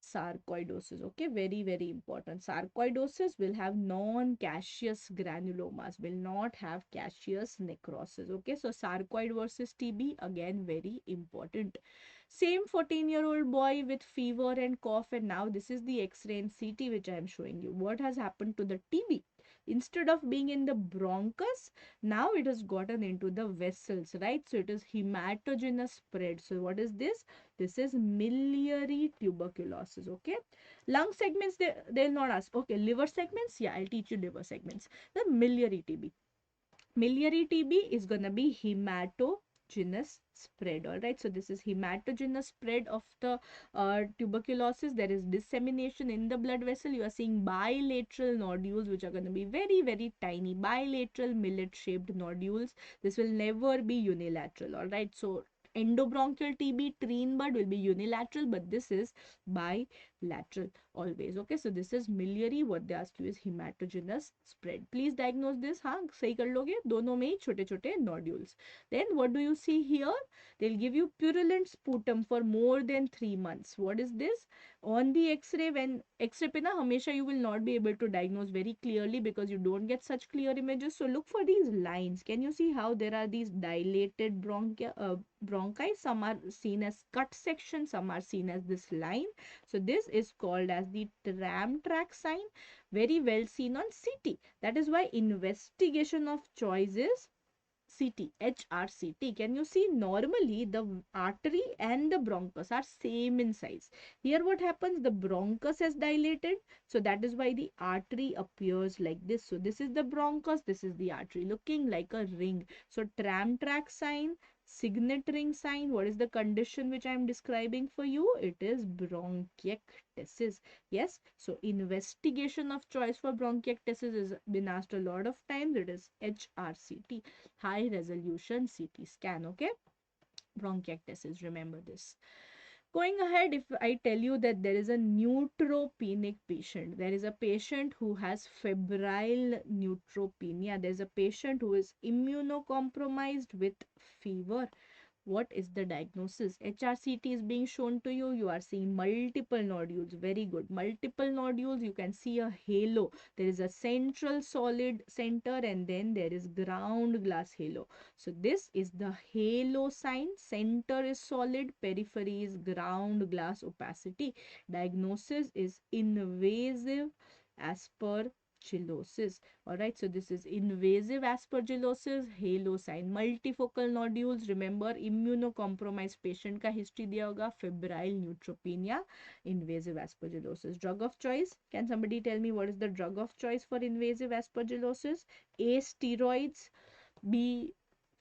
sarcoidosis. Okay, very, very important. Sarcoidosis will have non-caseous granulomas, will not have caseous necrosis. Okay, so sarcoid versus TB, again very important. Same 14-year-old boy with fever and cough, and now this is the X-ray and CT which I am showing you. What has happened to the TB? Instead of being in the bronchus, now it has gotten into the vessels, right? So it is hematogenous spread. So what is this? This is miliary tuberculosis. Okay, lung segments, they'll not ask. Okay, liver segments, yeah, I'll teach you liver segments. The miliary TB. Miliary TB is gonna be hemato hematogenous spread. All right, so this is hematogenous spread of the tuberculosis. There is dissemination in the blood vessel. You are seeing bilateral nodules, which are going to be very, very tiny, bilateral millet shaped nodules. This will never be unilateral. All right, so endobronchial TB, treen bud will be unilateral, but this is bilateral always. Okay, so this is miliary. What they ask you is hematogenous spread. Please diagnose this. हाँ सही कर लोगे दोनों में ही छोटे छोटे nodules. Then what do you see here? They'll give you purulent sputum for more than 3 months. What is this? On the x-ray, when x-ray pe na hamesha you will not be able to diagnose very clearly because you don't get such clear images. So look for these lines. Can you see how there are these dilated bronchi? Some are seen as cut section, some are seen as this line. So this is called as the tram track sign, very well seen on CT. That is why investigation of choice is CT, HRCT. Can you see normally the artery and the bronchus are same in size. Here what happens? The bronchus has dilated. So that is why the artery appears like this. So this is the bronchus, this is the artery looking like a ring. So tram track sign, signet ring sign. What is the condition which I am describing for you? It is bronchiectasis. Yes, so investigation of choice for bronchiectasis is been asked a lot of times. It is HRCT, high resolution CT scan. Okay, bronchiectasis, remember this. Going ahead, if I tell you that there is a neutropenic patient, there is a patient who has febrile neutropenia, there is a patient who is immunocompromised with fever. What is the diagnosis? HRCT is being shown to you. You are seeing multiple nodules. Very good. Multiple nodules. You can see a halo. There is a central solid center and then there is ground glass halo. So this is the halo sign. Center is solid. Periphery is ground glass opacity. Diagnosis is invasive aspergillosis. Alright, so this is invasive aspergillosis, halo sign, multifocal nodules. Remember, immunocompromised patient का history दिया होगा, febrile neutropenia, invasive aspergillosis. Drug of choice, can somebody tell me what is the drug of choice for invasive aspergillosis? A, steroids, B,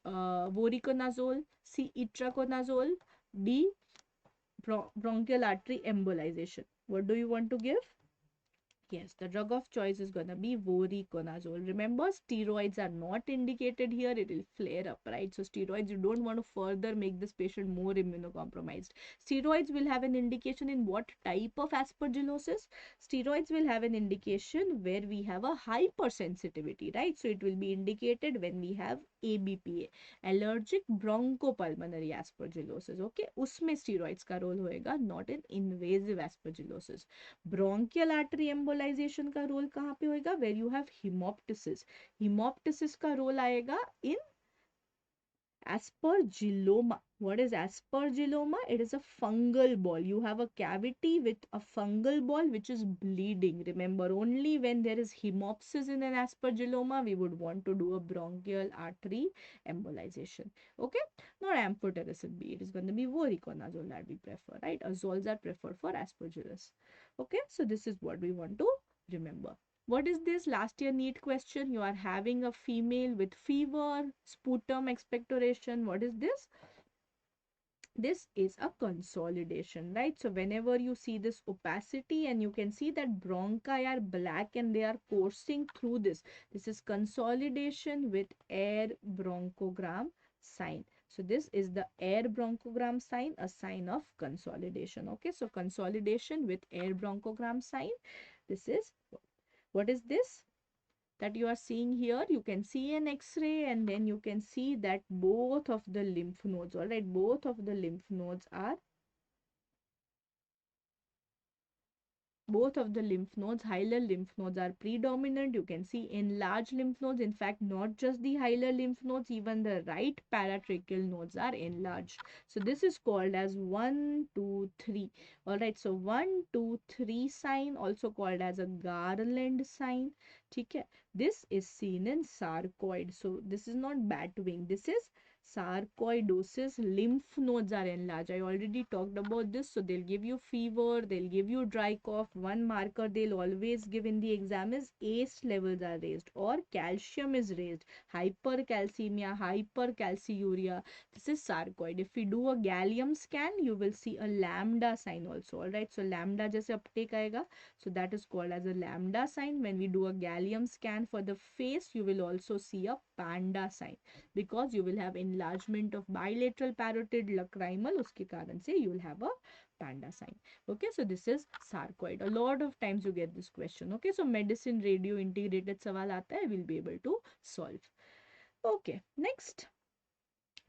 voriconazole, C, itraconazole, D, bronchial artery embolization. What do you want to give? Yes, the drug of choice is going to be voriconazole. Remember, steroids are not indicated here. It will flare up, right? So steroids, you don't want to further make this patient more immunocompromised. Steroids will have an indication in what type of aspergillosis? Steroids will have an indication where we have a hypersensitivity, right? So it will be indicated when we have ABPA, allergic bronchopulmonary aspergillosis. Okay, उसमें steroids का role होएगा, not in invasive aspergillosis. Bronchial artery embolization का role कहाँ पे होएगा? Where you have hemoptysis. Hemoptysis का role आएगा in aspergilloma. What is aspergilloma? It is a fungal ball. You have a cavity with a fungal ball which is bleeding. Remember, only when there is hemoptysis in an aspergilloma, we would want to do a bronchial artery embolization. Okay? Not amphotericin B. It is going to be voriconazole that we prefer, right? Azoles are preferred for aspergillus. Okay? So this is what we want to remember. What is this? Last year NEET question. You are having a female with fever, sputum expectoration. What is this? This is a consolidation, right? So whenever you see this opacity and you can see that bronchi are black and they are coursing through this. This is consolidation with air bronchogram sign. So this is the air bronchogram sign, a sign of consolidation. Okay, so consolidation with air bronchogram sign. This is, what is this that you are seeing here? You can see an x-ray and then you can see that both of the lymph nodes, all right, both of the lymph nodes are hilar lymph nodes are predominant. You can see enlarged lymph nodes. In fact, not just the hilar lymph nodes, even the right paratracheal nodes are enlarged. So this is called as 1, 2, 3. All right, so 1, 2, 3 sign, also called as a Garland sign. Okay, this is seen in sarcoid. So this is not bat wing. This is sarcoidosis, lymph nodes are enlarged. I already talked about this. So they'll give you fever, they'll give you dry cough. One marker they'll always give in the exam is ACE levels are raised or calcium is raised. Hypercalcemia, hypercalciuria. This is sarcoid. If we do a gallium scan, you will see a lambda sign also. Alright, so lambda जैसे uptake आएगा. So that is called as a lambda sign. When we do a gallium scan for the face, you will also see a panda sign because you will have enlargement of bilateral parotid lacrimal. उसके कारण से you will have a panda sign. Okay, so this is sarcoid. A lot of times you get this question. Okay, so medicine radio integrated सवाल आता है, will be able to solve. Okay, next.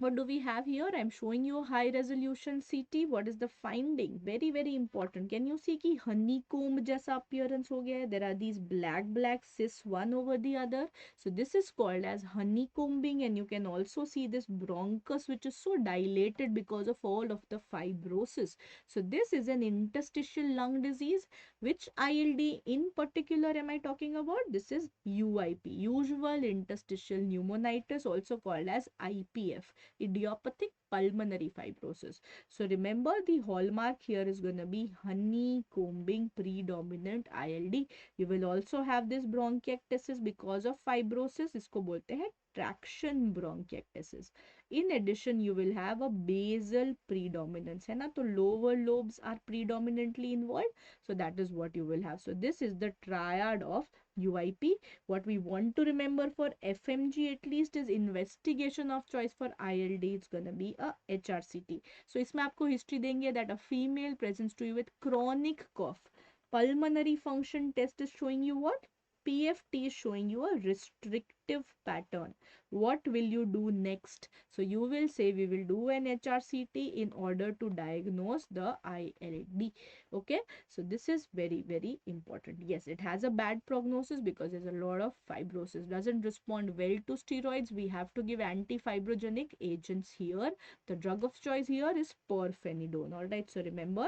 What do we have here? I'm showing you a high resolution CT. What is the finding? Very, very important. Can you see कि honeycomb जैसा appearance हो गया है? There are these black cysts one over the other. So this is called as honeycombing, and you can also see this bronchus which is so dilated because of all of the fibrosis. So this is an interstitial lung disease. Which ILD in particular am I talking about? This is UIP, usual interstitial pneumonitis, also called as IPF, idiopathic pulmonary fibrosis. So remember, the hallmark here is going to be honeycombing predominant ILD. You will also have this bronchiectasis because of fibrosis. इसको बोलते हैं traction bronchiectasis. In addition, you will have a basal predominance, है ना? तो lower lobes are predominantly involved. So that is what you will have. So this is the triad of UIP. What we want to remember for FMG at least is investigation of choice for ILD. It's gonna be a HRCT. So इसमें आपको history देंगे that a female presents to you with chronic cough. Pulmonary function test is showing you what? PFT is showing you a restrictive pattern. What will you do next? So you will say we will do an HRCT in order to diagnose the ILD. Okay, so this is very, very important. Yes, it has a bad prognosis because there's a lot of fibrosis. Doesn't respond well to steroids. We have to give anti-fibrogenic agents here. The drug of choice here is pirfenidone. All right, so remember,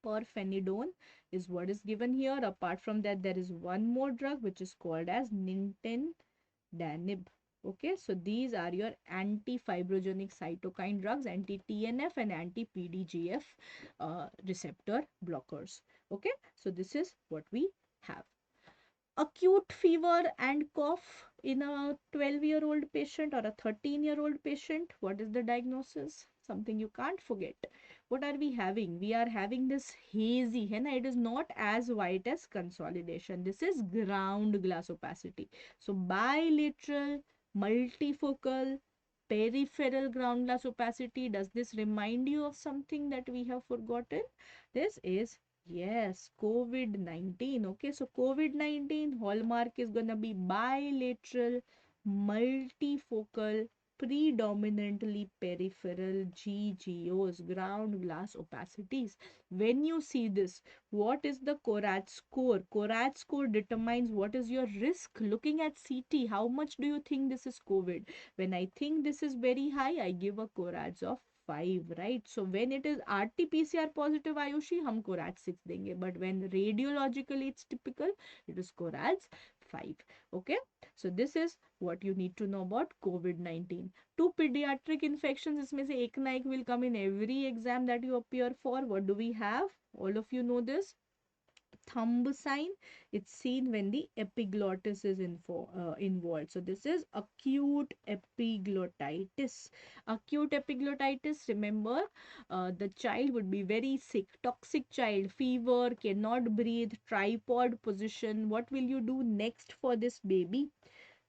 pirfenidone is what is given here. Apart from that, there is one more drug which is called as nintedanib. Okay, so these are your anti-fibrogenic cytokine drugs, anti-TNF and anti-PDGF receptor blockers. Okay, so this is what we have. Acute fever and cough in a 12-year-old patient or a 13-year-old patient. What is the diagnosis? Something you can't forget. What are we having? We are having this hazy, है ना? It is not as white as consolidation. This is ground glass opacity. So bilateral, multifocal, peripheral ground glass opacity. Does this remind you of something that we have forgotten? This is, yes, COVID-19. Okay, so COVID-19 hallmark is gonna be bilateral, multifocal, predominantly peripheral GGOs, ground glass opacities. When you see this, what is the CORAD score? CORAD score determines what is your risk. Looking at CT, how much do you think this is COVID? When I think this is very high, I give a CORADs of 5, right? So when it is RT-PCR positive Ayushi, हम CORAD 6 देंगे. But when radiologically it's typical, it is CORADs 5. Okay, so this is what you need to know about COVID-19. Two pediatric infections, इसमें से एक ना एक will come in every exam that you appear for. What do we have? All of you know this. Thumb sign. It's seen when the epiglottis is involved. So this is acute epiglottitis. Acute epiglottitis, remember, the child would be very sick, toxic child, fever, cannot breathe, tripod position. What will you do next for this baby?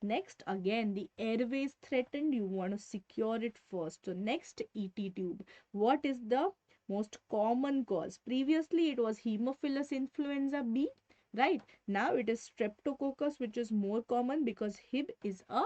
Next, again, the airway is threatened. You want to secure it first. So next, ET tube. What is the most common cause? Previously, it was Haemophilus influenza B, right? Now it is Streptococcus, which is more common because Hib is a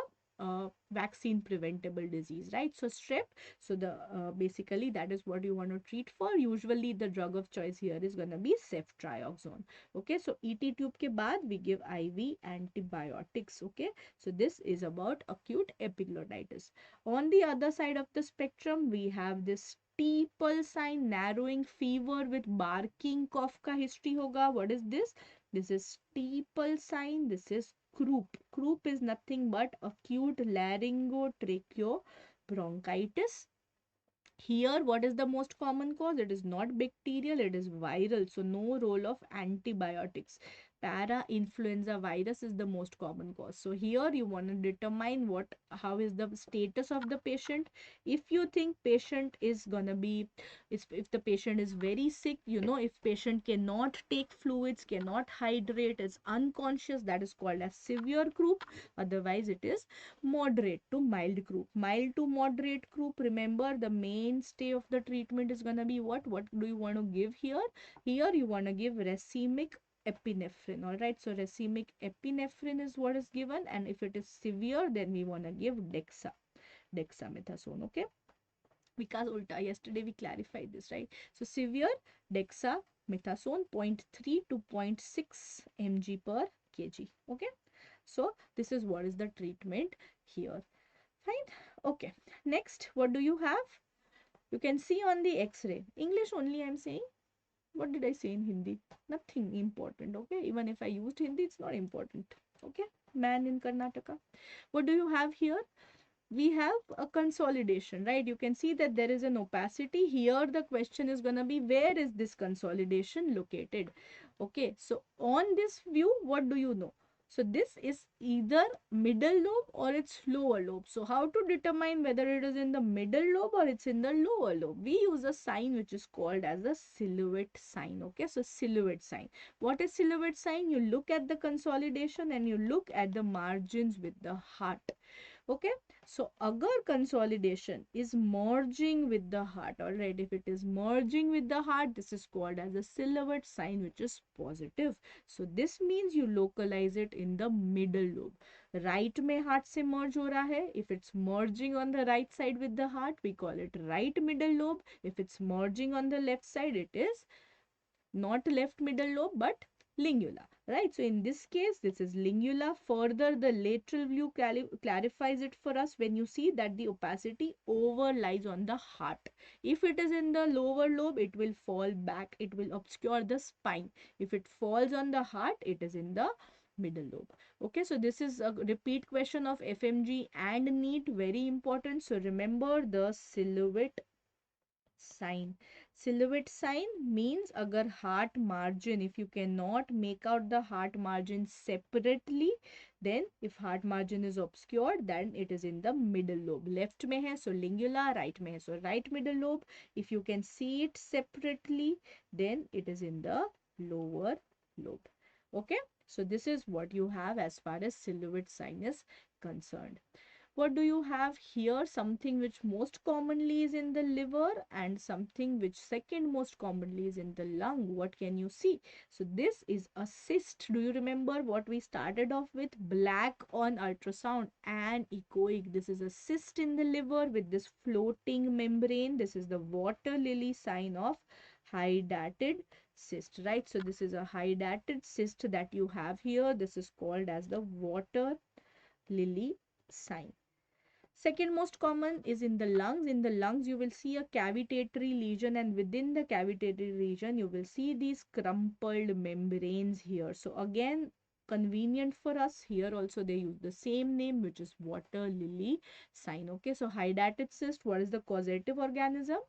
vaccine preventable disease, right? So strep, so the basically that is what you want to treat for. Usually the drug of choice here is going to be ceftriaxone. Okay, so ET tube ke baad we give IV antibiotics. Okay, so this is about acute epiglottitis. On the other side of the spectrum, we have this steeple sign, narrowing fever with barking cough ka history hoga. What is this? This is steeple sign. This is croup. Croup is nothing but acute laryngotracheopneumonia. bronchitis. Here, what is the most common cause? It is not bacterial, it is viral. So, no role of antibiotics. Para-influenza virus is the most common cause. So, here you want to determine how is the status of the patient. If you think patient is gonna be, if the patient is very sick, if patient cannot take fluids, cannot hydrate, is unconscious, that is called as severe group. Otherwise, it is moderate to mild group. Mild to moderate group, remember the mainstay of the treatment is going to be what do you want to give here? Here you want to give racemic epinephrine. All right, so racemic epinephrine is what is given, and if it is severe, then we want to give dexamethasone. Okay, because ulta, yesterday we clarified this, right? So severe, dexamethasone 0.3 to 0.6 mg per kg. Okay, so this is what is the treatment here. Fine. Okay, next, what do you have? You can see on the x-ray. English only I'm saying. What did I say in Hindi? Nothing important. Okay, even if I used Hindi, it's not important. Okay, man in Karnataka. What do you have here? We have a consolidation, right? You can see that there is an opacity. Here the question is going to be, where is this consolidation located? Okay, so on this view, what do you know? So this is either middle lobe or it's lower lobe. So how to determine whether it is in the middle lobe or it's in the lower lobe? We use a sign which is called as a silhouette sign. Okay, so silhouette sign. What is silhouette sign? You look at the consolidation and you look at the margins with the heart. Okay, so agar consolidation is merging with the heart, all right, if it is merging with the heart, this is called as a silhouette sign, which is positive. So this means you localize it in the middle lobe. Right में heart से merge हो रहा है. If it's merging on the right side with the heart, we call it right middle lobe. If it's merging on the left side, it is not left middle lobe but lingula, right? So in this case, this is lingula. Further, the lateral view clarifies it for us when you see that the opacity overlies on the heart. If it is in the lower lobe, it will fall back, it will obscure the spine. If it falls on the heart, it is in the middle lobe. Okay, so this is a repeat question of FMG and NEET, very important. So remember the silhouette sign. Silhouette sign means agar heart margin, if you cannot make out the heart margin separately, then if heart margin is obscured, then it is in the middle lobe. Left mein hai, so lingula, right mein hai, so right middle lobe. If you can see it separately, then it is in the lower lobe. Okay, so this is what you have as far as silhouette sign is concerned. What do you have here? Something which most commonly is in the liver and something which second most commonly is in the lung. What can you see? So this is a cyst. Do you remember what we started off with? Black on ultrasound and echoic. This is a cyst in the liver with this floating membrane. This is the water lily sign of hydatid cyst, right? So this is a hydatid cyst that you have here. This is called as the water lily sign. Second most common is in the lungs. In the lungs, you will see a cavitatory lesion, and within the cavitatory region, you will see these crumpled membranes here. So again, convenient for us. Here also they use the same name, which is water lily sign. Okay, so hydatid cyst, what is the causative organism?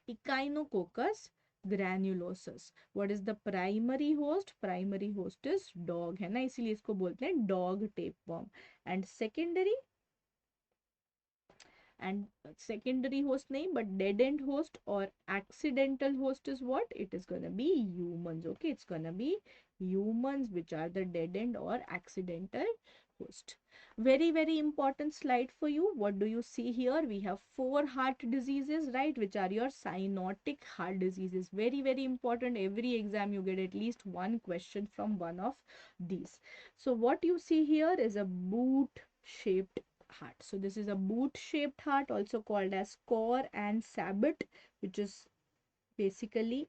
Echinococcus granulosus. What is the primary host? Primary host is dog, है ना, इसीलिए इसको बोलते हैं dog tapeworm. And secondary host nahi, but dead end host or accidental host is what? It is gonna be humans. Okay, it's gonna be humans which are the dead end or accidental host. Very, very important slide for you. What do you see here? We have 4 heart diseases, right, which are your cyanotic heart diseases. Very, very important. Every exam you get at least one question from one of these. So what you see here is a boot shaped heart. So this is a boot shaped heart, also called as core and sabot, which is basically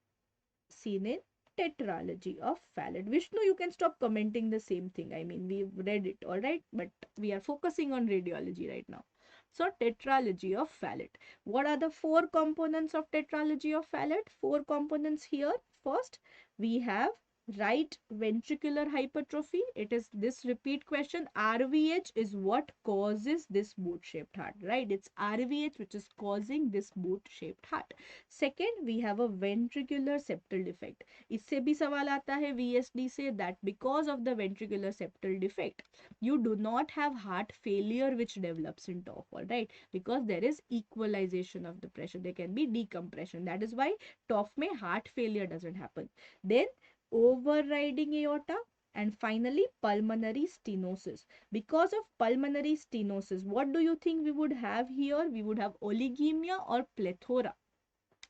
seen in tetralogy of Fallot. Vishnu, you can stop commenting the same thing. I mean, we've read it, all right, but we are focusing on radiology right now. So tetralogy of Fallot. What are the 4 components of tetralogy of Fallot? 4 components here. First, we have right ventricular hypertrophy. It is this repeat question. RVH is what causes this boot shaped heart, right? It's RVH which is causing this boot shaped heart. Second, we have a ventricular septal defect. इससे भी सवाल आता है VSD से, that because of the ventricular septal defect you do not have heart failure which develops in top wall, right? Because there is equalization of the pressure, there can be decompression. That is why top में heart failure doesn't happen. Then overriding aorta, and finally pulmonary stenosis. Because of pulmonary stenosis, what do you think we would have here? We would have oligemia or plethora.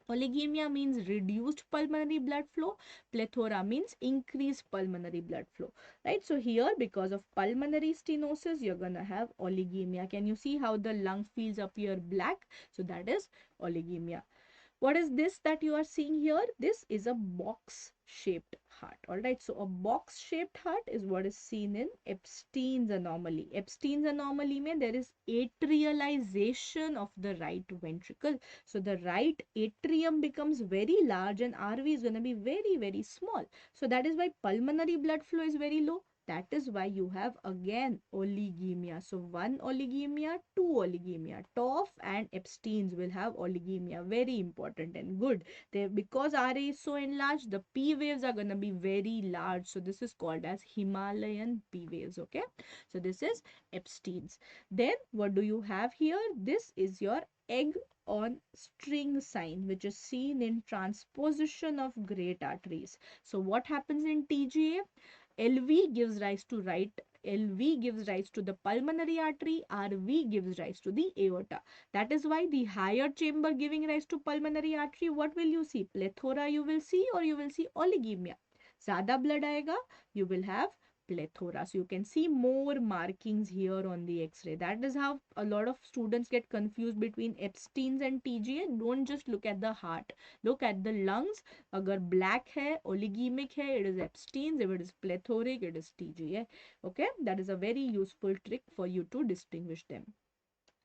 Oligemia means reduced pulmonary blood flow. Plethora means increased pulmonary blood flow. Right? So here, because of pulmonary stenosis, you're going to have oligemia. Can you see how the lung fields appear black? So that is oligemia. What is this that you are seeing here? This is a box shaped heart. All right. So a box shaped heart is what is seen in Epstein's anomaly. Epstein's anomaly means there is atrialization of the right ventricle. So the right atrium becomes very large and RV is going to be very, very small. So that is why pulmonary blood flow is very low. That is why you have again oligemia. So one oligemia, two oligemia. Toff and Epstein's will have oligemia. Very important and good. They, because RA is so enlarged, the P waves are going to be very large. So this is called as Himalayan P waves. Okay. So this is Epstein's. Then what do you have here? This is your egg on string sign, which is seen in transposition of great arteries. So what happens in TGA? LV gives rise to LV gives rise to the pulmonary artery, RV gives rise to the aorta. That is why the higher chamber giving rise to pulmonary artery, what will you see? Plethora you will see, or you will see oligemia. Zyada blood aayega, you will have plethora. So you can see more markings here on the X-ray. That is how a lot of students get confused between Epstein's and TGA. Don't just look at the heart. Look at the lungs. अगर black है, oligemic है, it is Epstein's. If it is plethoric, it is TGA. Okay, that is a very useful trick for you to distinguish them.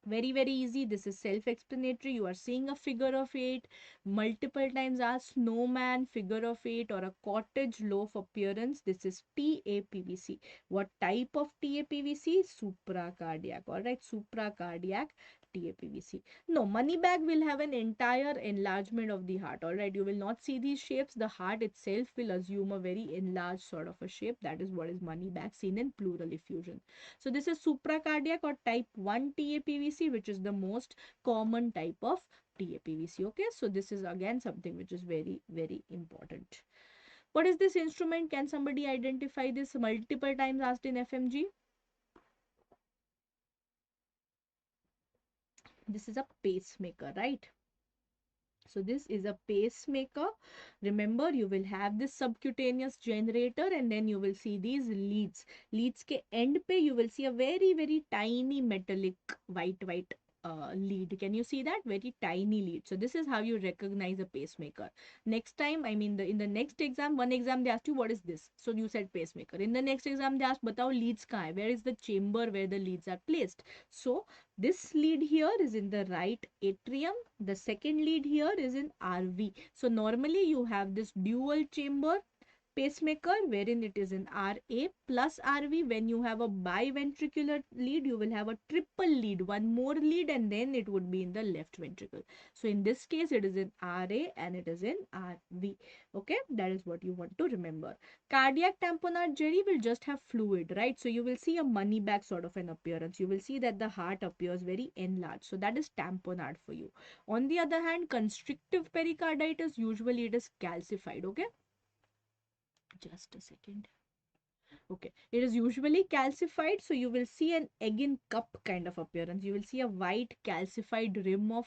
Very, very easy. This is self-explanatory. You are seeing a figure of 8 multiple times asked, snowman, figure of 8, or a cottage loaf appearance. This is TAPVC. What type of TAPVC? Supracardiac. All right, supracardiac TAPVC. No, money bag will have an entire enlargement of the heart. All right, you will not see these shapes. The heart itself will assume a very enlarged sort of a shape. That is what is money bag, seen in pleural effusion. So this is supracardiac or type 1 TAPVC, which is the most common type of TAPVC. Okay, so this is again something which is very, very important. What is this instrument? Can somebody identify this? Multiple times asked in FMG. This is a pacemaker, right? So this is a pacemaker. Remember, you will have this subcutaneous generator and then you will see these leads. Leads ke end pe you will see a very, very tiny metallic white lead. Can you see that? Very tiny lead. So this is how you recognize a pacemaker. Next time, I mean in the next exam, one exam they asked you what is this? So you said pacemaker. In the next exam they asked batao leads kahan hai? Where is the chamber where the leads are placed? So this lead here is in the right atrium. The second lead here is in RV. So normally you have this dual chamber pacemaker wherein it is in RA plus RV. When you have a biventricular lead, you will have a triple lead, one more lead, and then it would be in the left ventricle. So in this case, it is in RA and it is in RV. Okay, that is what you want to remember. Cardiac tamponade Jerry will just have fluid, right? So you will see a money bag sort of an appearance. You will see that the heart appears very enlarged. So that is tamponade for you. On the other hand, constrictive pericarditis, usually it is calcified. Okay, just a second. Okay, it is usually calcified, so you will see an egg in cup kind of appearance. You will see a white calcified rim of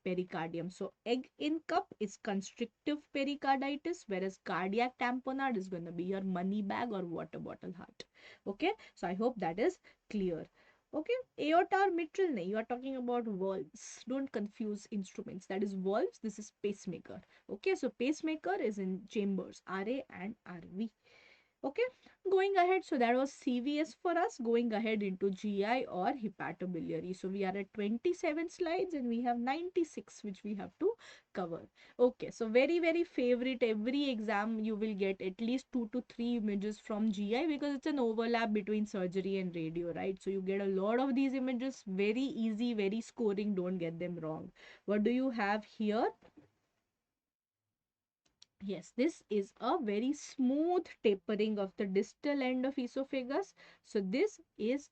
pericardium. So egg in cup is constrictive pericarditis, whereas cardiac tamponade is going to be your money bag or water bottle heart. Okay, so I hope that is clear. Okay, aorta or mitral, nahi, you are talking about valves. Don't confuse instruments. That is valves, this is pacemaker. Okay, so pacemaker is in chambers RA and RV. Okay, going ahead, so that was CVS for us. Going ahead into GI or hepatobiliary. So we are at 27 slides and we have 96 which we have to cover. Okay, so very favorite, every exam you will get at least 2 to 3 images from GI because it's an overlap between surgery and radio, right? So you get a lot of these images, very easy, very scoring, don't get them wrong. What do you have here? Yes, this is a very smooth tapering of the distal end of esophagus. So this is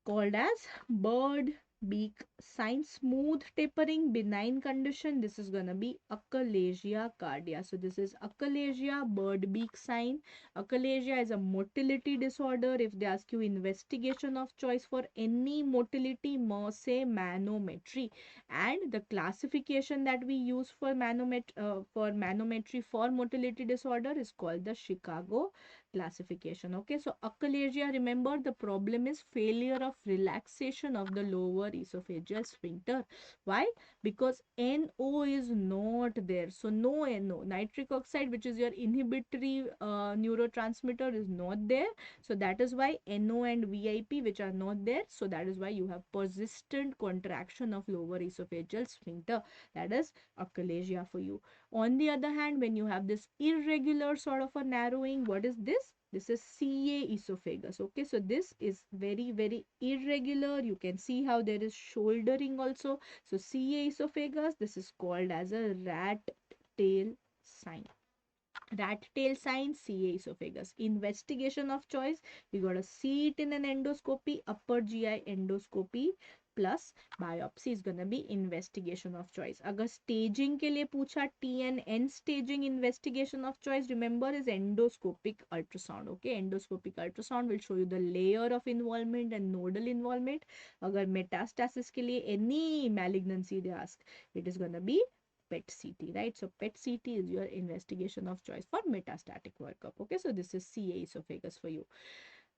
called as bird beak sign, smooth tapering, benign condition. This is gonna be achalasia cardia. So this is achalasia, bird beak sign. Achalasia is a motility disorder. If they ask you investigation of choice for any motility, say manometry, and the classification that we use for manometry for motility disorder is called the Chicago classification. Okay, so achalasia, remember the problem is failure of relaxation of the lower esophageal sphincter. Why? Because NO is not there. So no NO, nitric oxide, which is your inhibitory neurotransmitter, is not there. So that is why NO and VIP, which are not there, so that is why you have persistent contraction of lower esophageal sphincter. That is achalasia for you. On the other hand, when you have this irregular sort of a narrowing, what is this? This is CA esophagus. Okay, so this is very irregular. You can see how there is shouldering also. So CA esophagus, this is called as a rat tail sign. Rat tail sign, CA esophagus. Investigation of choice, we got to see it in an endoscopy, upper GI endoscopy plus biopsy is gonna be investigation of choice. अगर staging के लिए पूछा, TNN staging investigation of choice, remember, is endoscopic ultrasound. Okay, endoscopic ultrasound will show you the layer of involvement and nodal involvement. अगर metastasis के लिए any malignancy they ask, it is gonna be PET CT, right? So PET CT is your investigation of choice for metastatic workup. Okay, so this is CA esophagus for you.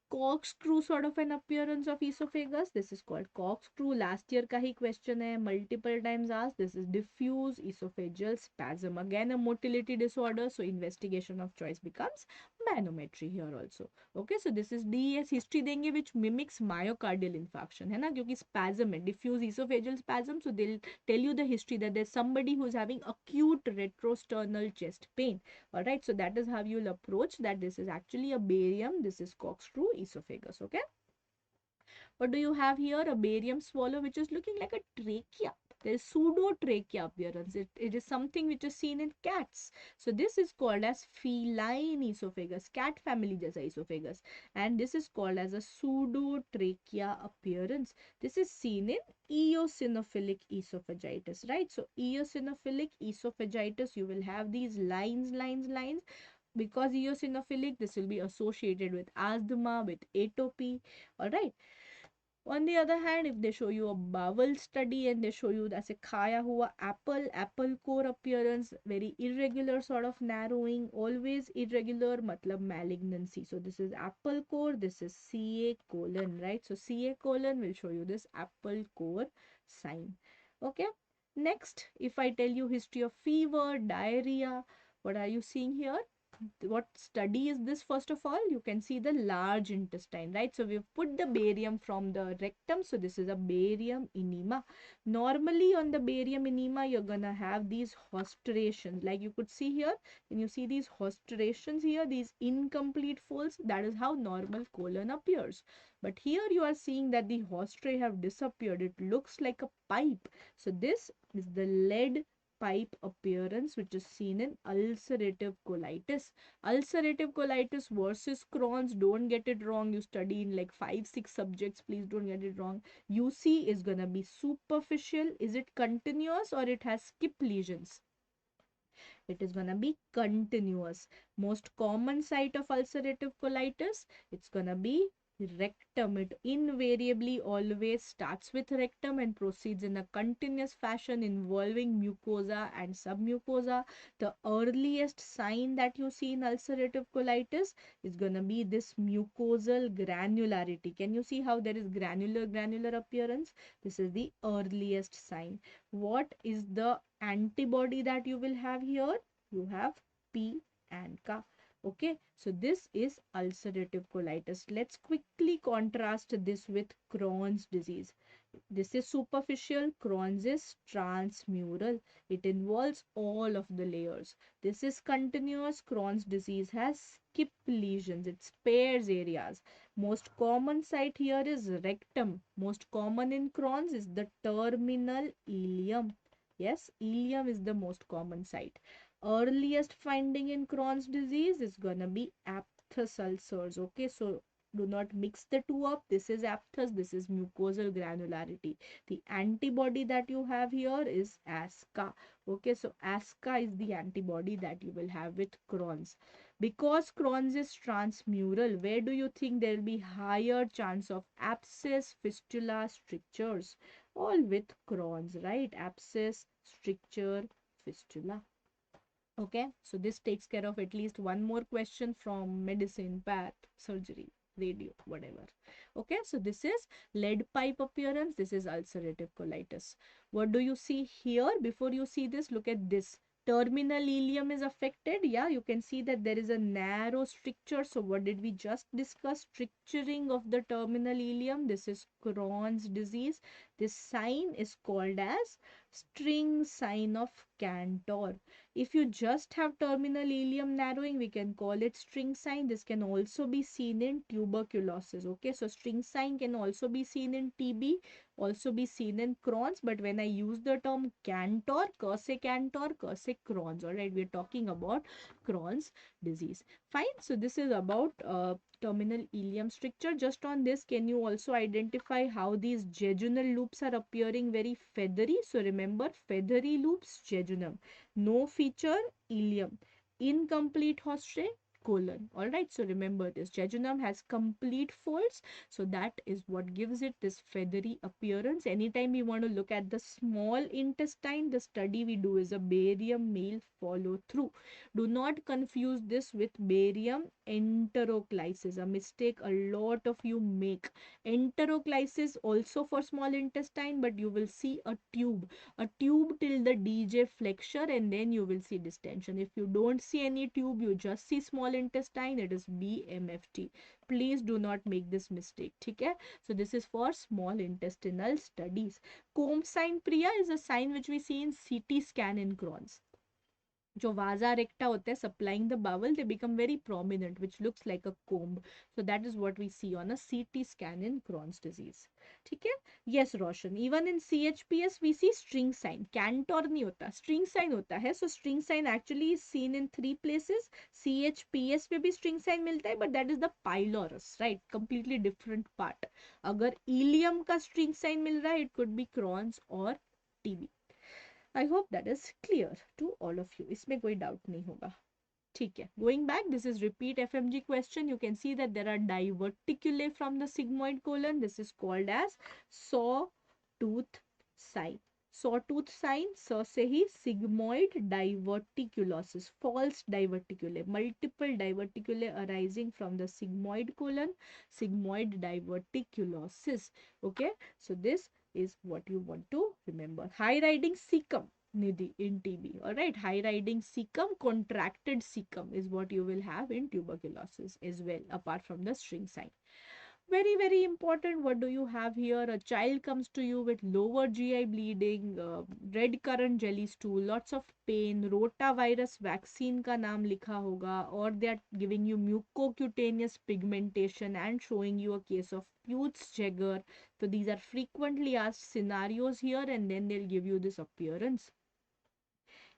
Corkscrew sort of an appearance of esophagus, this is called corkscrew. Last year ka hi question hai, multiple times asked. This is diffuse esophageal spasm, again a motility disorder, so investigation of choice becomes manometry here also. Okay, so this is DES history देंगे which mimics myocardial infarction, है ना, क्योंकि spasm है, diffuse esophageal spasm, so they'll tell you the history that there's somebody who's having acute retrosternal chest pain. All right, so that is how you'll approach that. This is actually a barium, this is corkscrew esophagus. Okay, what do you have here? A barium swallow which is looking like a trachea. There is pseudotrachea appearance. It is something which is seen in cats. So this is called as feline esophagus, cat family jaisa esophagus, and this is called as a pseudotrachea appearance. This is seen in eosinophilic esophagitis, right? So eosinophilic esophagitis, you will have these lines. Because eosinophilic, this will be associated with asthma, with atopy. All right, on the other hand, if they show you a bowel study and they show you that's a khaya hua apple core appearance, very irregular sort of narrowing, always irregular, matlab malignancy. So this is apple core, this is CA colon, right? So CA colon will show you this apple core sign. Okay, next, if I tell you history of fever, diarrhea, what are you seeing here? What study is this? First of all, you can see the large intestine, right? So we've put the barium from the rectum, so this is a barium enema. Normally on the barium enema, you're gonna have these hostrations, like you could see here. When you see these hostrations here, these incomplete folds, that is how normal colon appears. But here you are seeing that the hostrae have disappeared. It looks like a pipe. So this is the lead pipe appearance which is seen in ulcerative colitis. Ulcerative colitis versus Crohn's, don't get it wrong. You study in like 5-6 subjects, please don't get it wrong. UC is gonna be superficial. Is it continuous or it has skip lesions? It is gonna be continuous. Most common site of ulcerative colitis, it's gonna be rectum. It invariably always starts with rectum and proceeds in a continuous fashion involving mucosa and submucosa. The earliest sign that you see in ulcerative colitis is gonna be this mucosal granularity. Can you see how there is granular appearance? This is the earliest sign. What is the antibody that you will have here? You have P and K. Okay, so this is ulcerative colitis. Let's quickly contrast this with Crohn's disease. This is superficial, Crohn's is transmural. It involves all of the layers. This is continuous, Crohn's disease has skip lesions, it spares areas. Most common site here is rectum. Most common in Crohn's is the terminal ileum. Yes, ileum is the most common site. Earliest finding in Crohn's disease is gonna be aphthous ulcers. Okay, so do not mix the two up. This is aphthous, this is mucosal granularity. The antibody that you have here is ASCA. Okay, so ASCA is the antibody that you will have with Crohn's. Because Crohn's is transmural, where do you think there will be higher chance of abscess, fistula, strictures? All with Crohn's, right? Abscess, stricture, fistula. Okay, so this takes care of at least one more question from medicine, path, surgery, radio, whatever. Okay, so this is lead pipe appearance. This is ulcerative colitis. What do you see here? Before you see this, look at this. Terminal ileum is affected. Yeah, you can see that there is a narrow stricture. So what did we just discuss? Stricturing of the terminal ileum. This is Crohn's disease. This sign is called as string sign of Cantor. If you just have terminal ileum narrowing, we can call it string sign. This can also be seen in tuberculosis. Okay, so string sign can also be seen in TB, also be seen in Crohn's. But when I use the term Cantor, Cantor, Crohn's. All right, we're talking about Crohn's disease. Fine. So this is about terminal ileum stricture. Just on this, can you also identify how these jejunal loops are appearing very feathery? So remember, feathery loops, jejunum. No feature, ileum. Incomplete hoste, colon. All right, so remember this. Jejunum has complete folds, so that is what gives it this feathery appearance. Anytime we want to look at the small intestine, the study we do is a barium meal follow through. Do not confuse this with barium enteroclysis, a mistake a lot of you make. Enteroclysis also for small intestine, but you will see a tube till the DJ flexure, and then you will see distension. If you don't see any tube, you just see small intestine, it is BMFT. Please do not make this mistake. Okay? So this is for small intestinal studies. Comb sign, Priya, is a sign which we see in CT scan in Crohn's. जो vasa recta होते हैं supplying the bowel, they become very prominent, which looks like a comb. So that is what we see on a CT scan in Crohn's disease. ठीक है? Yes, Roshan. Even in CHPS we see string sign. Cantor नहीं होता, string sign होता है. So string sign actually is seen in 3 places. CHPS पे भी string sign मिलता है, but that is the pylorus, right? Completely different part. अगर ileum का string sign मिल रहा है, it could be Crohn's or TB. I hope that is clear to all of you. इसमें कोई doubt नहीं होगा. ठीक है. Going back, this is repeat FMG question. You can see that there are diverticulae from the sigmoid colon. This is called as sawtooth sign. Sawtooth sign, स से ही sigmoid diverticulosis, false diverticulae, multiple diverticulae arising from the sigmoid colon, sigmoid diverticulosis. Okay, so this is what you want to remember. High riding cecum, Nidhi, in TB. All right, high riding cecum, contracted cecum is what you will have in tuberculosis as well, apart from the string sign. Very, very important. What do you have here? A child comes to you with lower GI bleeding, red currant jelly stool, lots of pain, rotavirus vaccine का नाम लिखा होगा, or they are giving you mucocutaneous pigmentation and showing you a case of Peutz-Jeghers. So these are frequently asked scenarios here, and then they'll give you this appearance.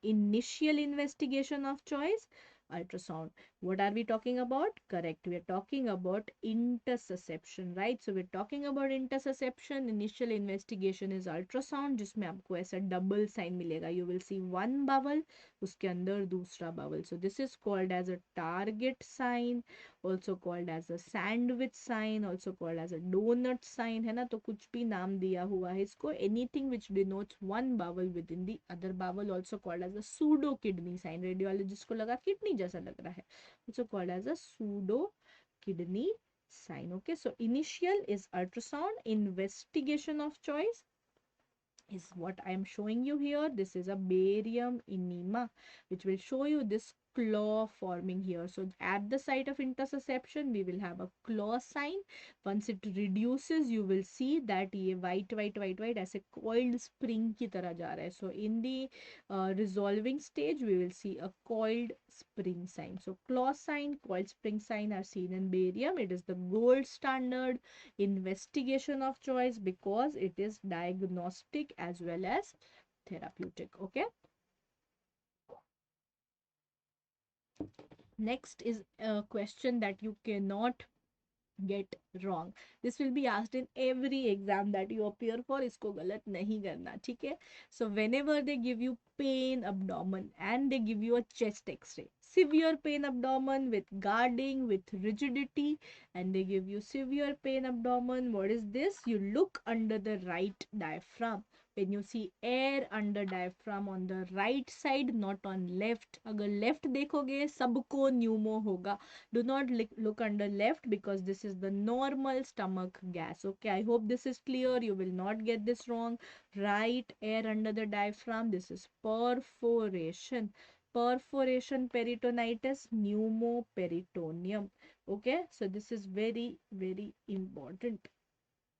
Initial investigation of choice, ultrasound. What are we talking about? Correct, we are talking about intersusception, right? So we're talking about intersusception. Initial investigation is ultrasound, जिसमें आपको ऐसा double sign मिलेगा. You will see one bowel, उसके अंदर दूसरा bowel. So this is called as a target sign, also called as a sandwich sign, also called as a donut sign, है ना? तो कुछ भी नाम दिया हुआ है इसको. Anything which denotes one bowel within the other bowel, also called as a pseudo kidney sign. Radiologist को लगा kidney जैसा लग रहा है. Also called as a pseudo kidney sign. Okay, so initial is ultrasound. Investigation of choice is what I am showing you here. This is a barium enema, which will show you this claw forming here. So at the site of intussusception, we will have a claw sign. Once it reduces, you will see that ये white ऐसे coiled spring की तरह जा रहा है. So in the resolving stage, we will see a coiled spring sign. So claw sign, coiled spring sign are seen in barium. It is the gold standard investigation of choice because it is diagnostic as well as therapeutic. Okay. Next is a question that you cannot get wrong. This will be asked in every exam that you appear for. इसको गलत नहीं करना, ठीक है? So whenever they give you pain abdomen and they give you a chest x-ray, severe pain abdomen with guarding, with rigidity, and they give you severe pain abdomen, what is this? You look under the right diaphragm. When you see air under diaphragm on the right side, not on left. अगर left देखोगे सबको pneumo होगा. Do not look under left because this is the normal stomach gas. Okay, I hope this is clear. You will not get this wrong. Right, air under the diaphragm. This is perforation. Perforation peritonitis, pneumoperitoneum. Okay, so this is very, very important.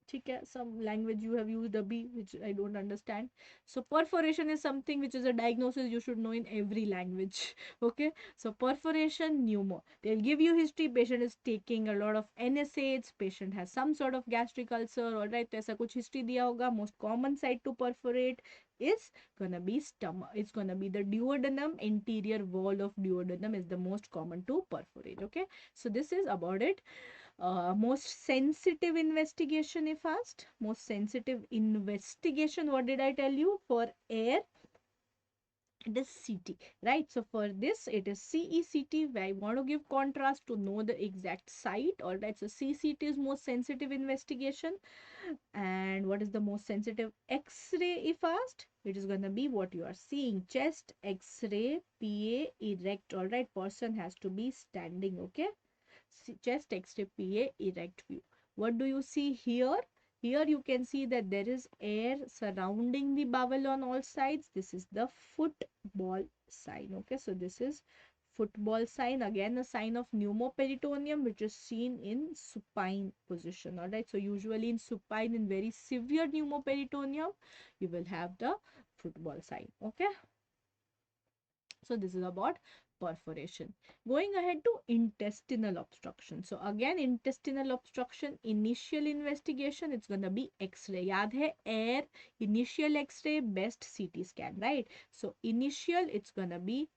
ठीक है, some language you have used abhi which I don't understand. So perforation is something which is a diagnosis you should know in every language. Okay, so perforation, pneumo. They'll give you history. Patient is taking a lot of NSAIDs. Patient has some sort of gastric ulcer. All right, तो ऐसा कुछ history दिया होगा. Most common site to perforate is gonna be stomach. It's gonna be the duodenum. Interior wall of duodenum is the most common to perforate. Okay, so this is about it. Most sensitive investigation if asked. Most sensitive investigation, what did I tell you? For air, it is CT, right? So for this, it is CECT. I want to give contrast to know the exact site. All right, so CCT is most sensitive investigation. And what is the most sensitive X-ray if asked? It is going to be what you are seeing. Chest X-ray, PA erect. All right, person has to be standing. Okay, chest x-ray PA erect view. What do you see here? Here you can see that there is air surrounding the bowel on all sides. This is the football sign. Okay, so this is football sign. Again, a sign of pneumoperitoneum which is seen in supine position. All right, so usually in supine, in very severe pneumoperitoneum, you will have the football sign. Okay, so this is about perforation. Going ahead to intestinal obstruction. So again, intestinal obstruction, initial investigation, it's going to be X-ray. याद है air, initial X-ray, best CT scan, right? So initial, it's going to be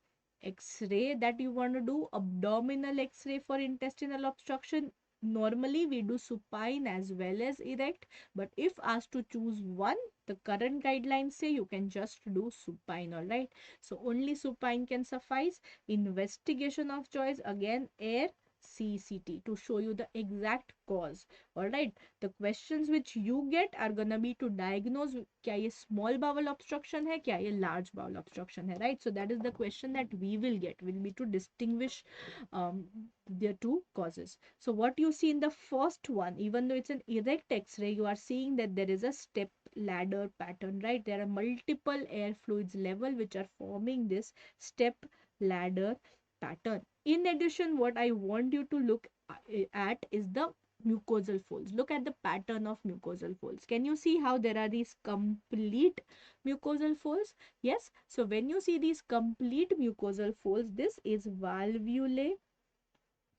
X-ray that you want to do. Abdominal X-ray for intestinal obstruction. Normally we do supine as well as erect, but if asked to choose one, the current guidelines say you can just do supine. All right, so only supine can suffice. Investigation of choice, again air, CCT to show you the exact cause. All right, the questions which you get are gonna be to diagnose क्या ये small bowel obstruction है, क्या ये large bowel obstruction है, right? So that is the question that we will get. Will be to distinguish the two causes. So what you see in the first one, even though it's an erect X-ray, you are seeing that there is a step ladder pattern, right? There are multiple air fluids level which are forming this step ladder pattern. In addition, what I want you to look at is the mucosal folds. Look at the pattern of mucosal folds. Can you see how there are these complete mucosal folds? Yes. So when you see these complete mucosal folds, this is valvulae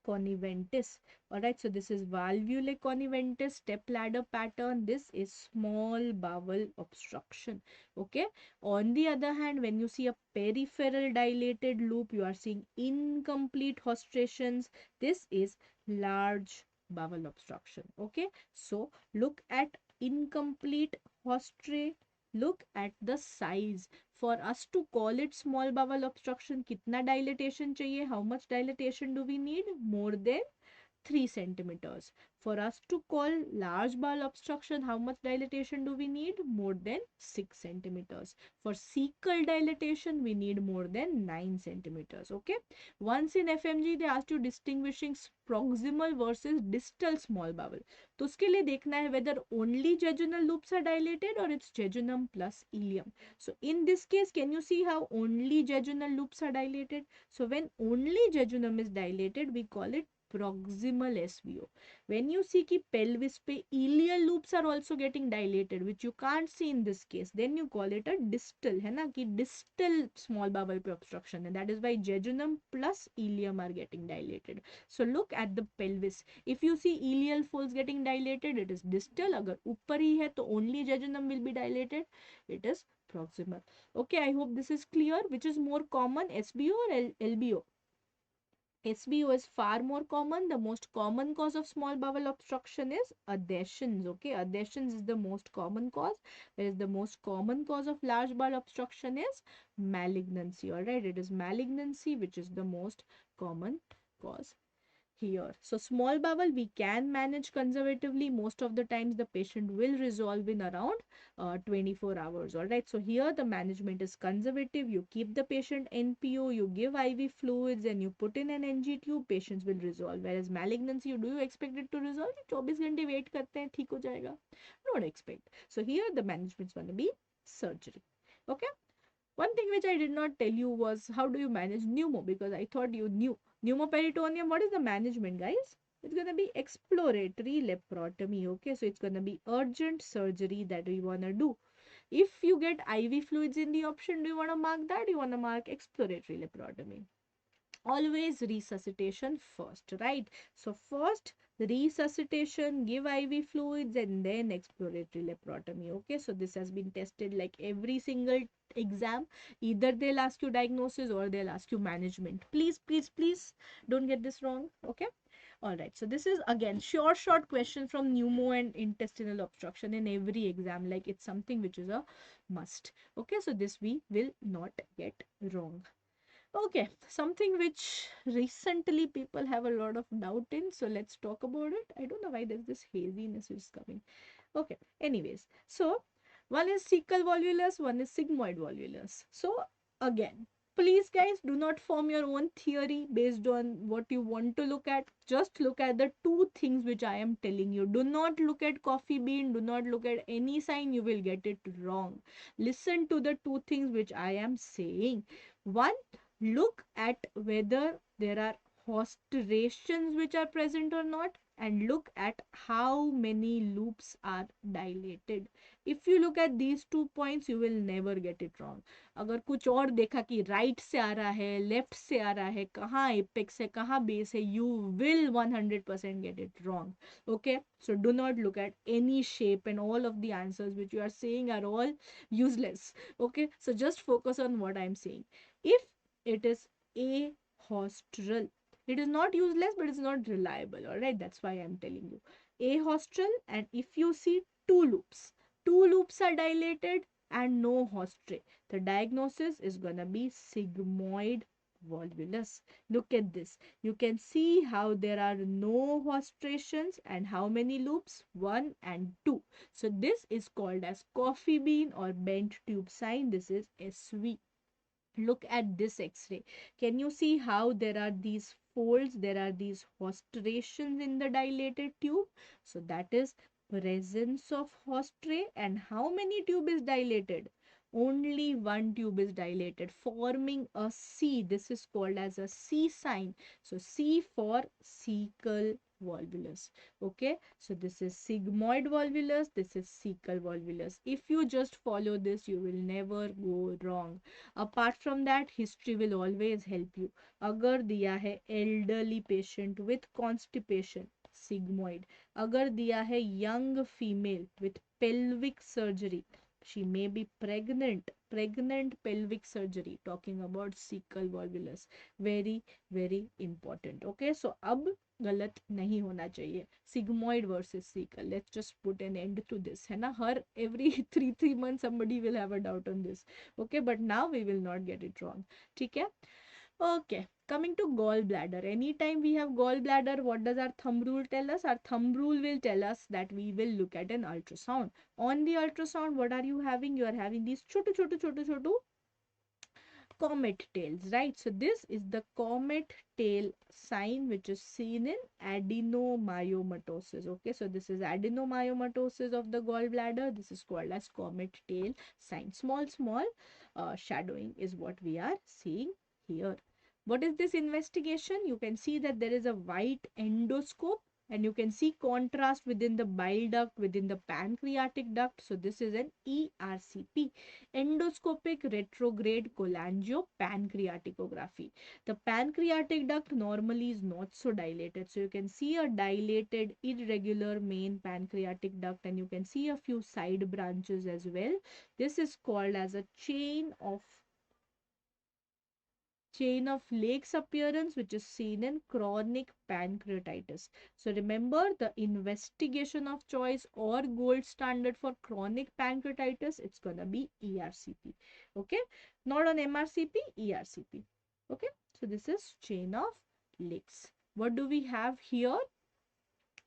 conniventis. All right, so this is valvulae conniventis step ladder pattern. This is small bowel obstruction. Okay, on the other hand, when you see a peripheral dilated loop, you are seeing incomplete hostrations. This is large bowel obstruction. Okay, so look at incomplete hostrae. Look at the size. For us to call it small bowel obstruction, कितना dilatation चाहिए? How much dilatation do we need? More than 3 centimeters. For us to call large bowel obstruction, how much dilatation do we need? More than 6 centimeters. For cecal dilatation, we need more than 9 centimeters. Okay. Once in FMG, they asked you distinguishing proximal versus distal small bowel. तो उसके लिए देखना है whether only jejunal loops are dilated or it's jejunum plus ileum. So in this case, can you see how only jejunal loops are dilated? So when only jejunum is dilated, we call it proximal SVO. When you see कि pelvis पे ileal loops are also getting dilated, which you can't see in this case, then you call it a distal, है ना, कि distal small bowel पे obstruction है. That is why jejunum plus ileum are getting dilated. So look at the pelvis. If you see ileal folds getting dilated, it is distal. अगर ऊपर ही है तो only jejunum will be dilated. It is proximal. Okay, I hope this is clear. Which is more common, SBO or LBO? SBO is far more common. The most common cause of small bowel obstruction is adhesions. Okay, adhesions is the most common cause, whereas the most common cause of large bowel obstruction is malignancy. All right, it is malignancy which is the most common cause here. So small bowel we can manage conservatively. Most of the times the patient will resolve in around 24 hours. All right. So here the management is conservative. You keep the patient NPO, you give IV fluids and you put in an NG tube, patients will resolve. Whereas malignancy, do you expect it to resolve? 24 घंटे wait करते हैं, ठीक हो जाएगा. Don't expect. So here the management is going to be surgery. Okay. One thing which I did not tell you was how do you manage pneumo, because I thought you knew. Pneumoperitoneum, what is the management, guys? It's going to be exploratory laparotomy. Okay, so it's going to be urgent surgery that we want to do. If you get IV fluids in the option, do you want to mark that? You want to mark exploratory laparotomy. Always resuscitation first, right? So first resuscitation, give IV fluids, and then exploratory laparotomy. Okay, so this has been tested like every single exam. Either they'll ask you diagnosis or they'll ask you management. Please, please, please don't get this wrong. Okay. All right, so this is again short question from pneumo and intestinal obstruction in every exam, like it's something which is a must. Okay, so this we will not get wrong. Okay, something which recently people have a lot of doubt in, so let's talk about it. I don't know why there's this haziness which is coming. Okay, anyways, so one is cecal volvulus, one is sigmoid volvulus. So again, please guys, do not form your own theory based on what you want to look at. Just look at the two things which I am telling you. Do not look at coffee bean, do not look at any sign, you will get it wrong. Listen to the two things which I am saying. One, look at whether there are hostrations which are present or not, and look at how many loops are dilated. If you look at these 2 points, you will never get it wrong. अगर कुछ और देखा कि right से आ रहा है, left से आ रहा है, कहाँ apex है, कहाँ base है, you will 100% get it wrong. Okay, so do not look at any shape, and all of the answers which you are saying are all useless. Okay, so just focus on what I am saying. If it is ahostral, it is not useless, but it's not reliable. All right, that's why I'm telling you ahostral. And if you see two loops are dilated and no hostrae, the diagnosis is gonna be sigmoid volvulus. Look at this, you can see how there are no hostrations and how many loops, 1 and 2. So this is called as coffee bean or bent tube sign. This is SV. Look at this x-ray. Can you see how there are these folds, there are these hostrations in the dilated tube? So that is presence of hostrae. And how many tube is dilated? Only one tube is dilated, forming a C. This is called as a C sign. So C for cecal volvulus. Okay, so this is sigmoid volvulus, this is cecal volvulus. If you just follow this, you will never go wrong. Apart from that, history will always help you. अगर दिया है elderly patient with constipation, sigmoid. अगर दिया है young female with pelvic surgery, she may be pregnant pelvic surgery, talking about cecal volvulus. Very very important. Okay, so अब गलत नहीं होना चाहिए. Sigmoid versus cecal. Let's just put an end to this, है ना. हर every 3 months somebody will have a doubt on this. Okay, but now we will not get it wrong. ठीक है. Okay, coming to gallbladder. Anytime we have gallbladder, what does our thumb rule tell us? Our thumb rule will tell us that we will look at an ultrasound. On the ultrasound, what are you having? You are having these chotu comet tails, right? So this is the comet tail sign which is seen in adenomyomatosis. Okay, so this is adenomyomatosis of the gallbladder. This is called as comet tail sign. Small shadowing is what we are seeing here. What is this investigation? You can see that there is a white endoscope, and you can see contrast within the bile duct, within the pancreatic duct. So this is an ERCP, endoscopic retrograde cholangiopancreaticography. The pancreatic duct normally is not so dilated. So you can see a dilated, irregular main pancreatic duct, and you can see a few side branches as well. This is called as a chain of lakes appearance, which is seen in chronic pancreatitis. So remember, the investigation of choice or gold standard for chronic pancreatitis, it's gonna be ERCP. Okay, not on MRCP, ERCP. Okay, so this is chain of lakes. What do we have here?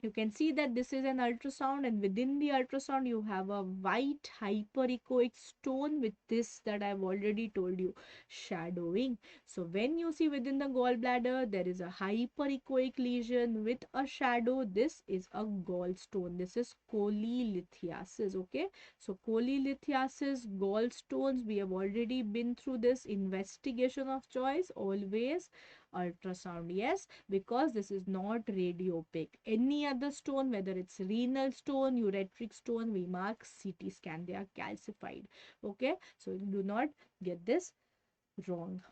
You can see that this is an ultrasound, and within the ultrasound you have a white hyperechoic stone with this that I've already told you, shadowing. So when you see within the gallbladder there is a hyperechoic lesion with a shadow, this is a gallstone. This is cholelithiasis. Okay, so cholelithiasis, gallstones, we have already been through this. Investigation of choice, always ultrasound. Yes, because this is not radiopaque. Any other stone, whether it's renal stone, ureteric stone, we mark CT scan. They are calcified. Okay, so do not get this wrong.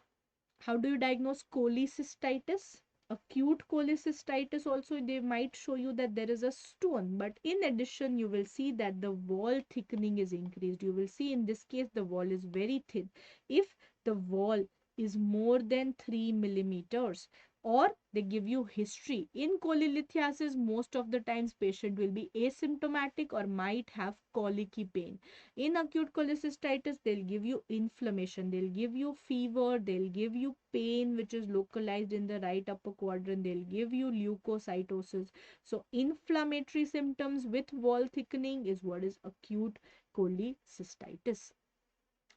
How do you diagnose cholecystitis? Acute cholecystitis also, they might show you that there is a stone, but in addition you will see that the wall thickening is increased. You will see in this case the wall is very thin. If the wall is more than 3 millimeters, or they give you history in cholelithiasis, most of the times patient will be asymptomatic or might have colicky pain. In acute cholecystitis, they'll give you inflammation, they'll give you fever, they'll give you pain which is localized in the right upper quadrant, they'll give you leukocytosis. So inflammatory symptoms with wall thickening is what is acute cholecystitis.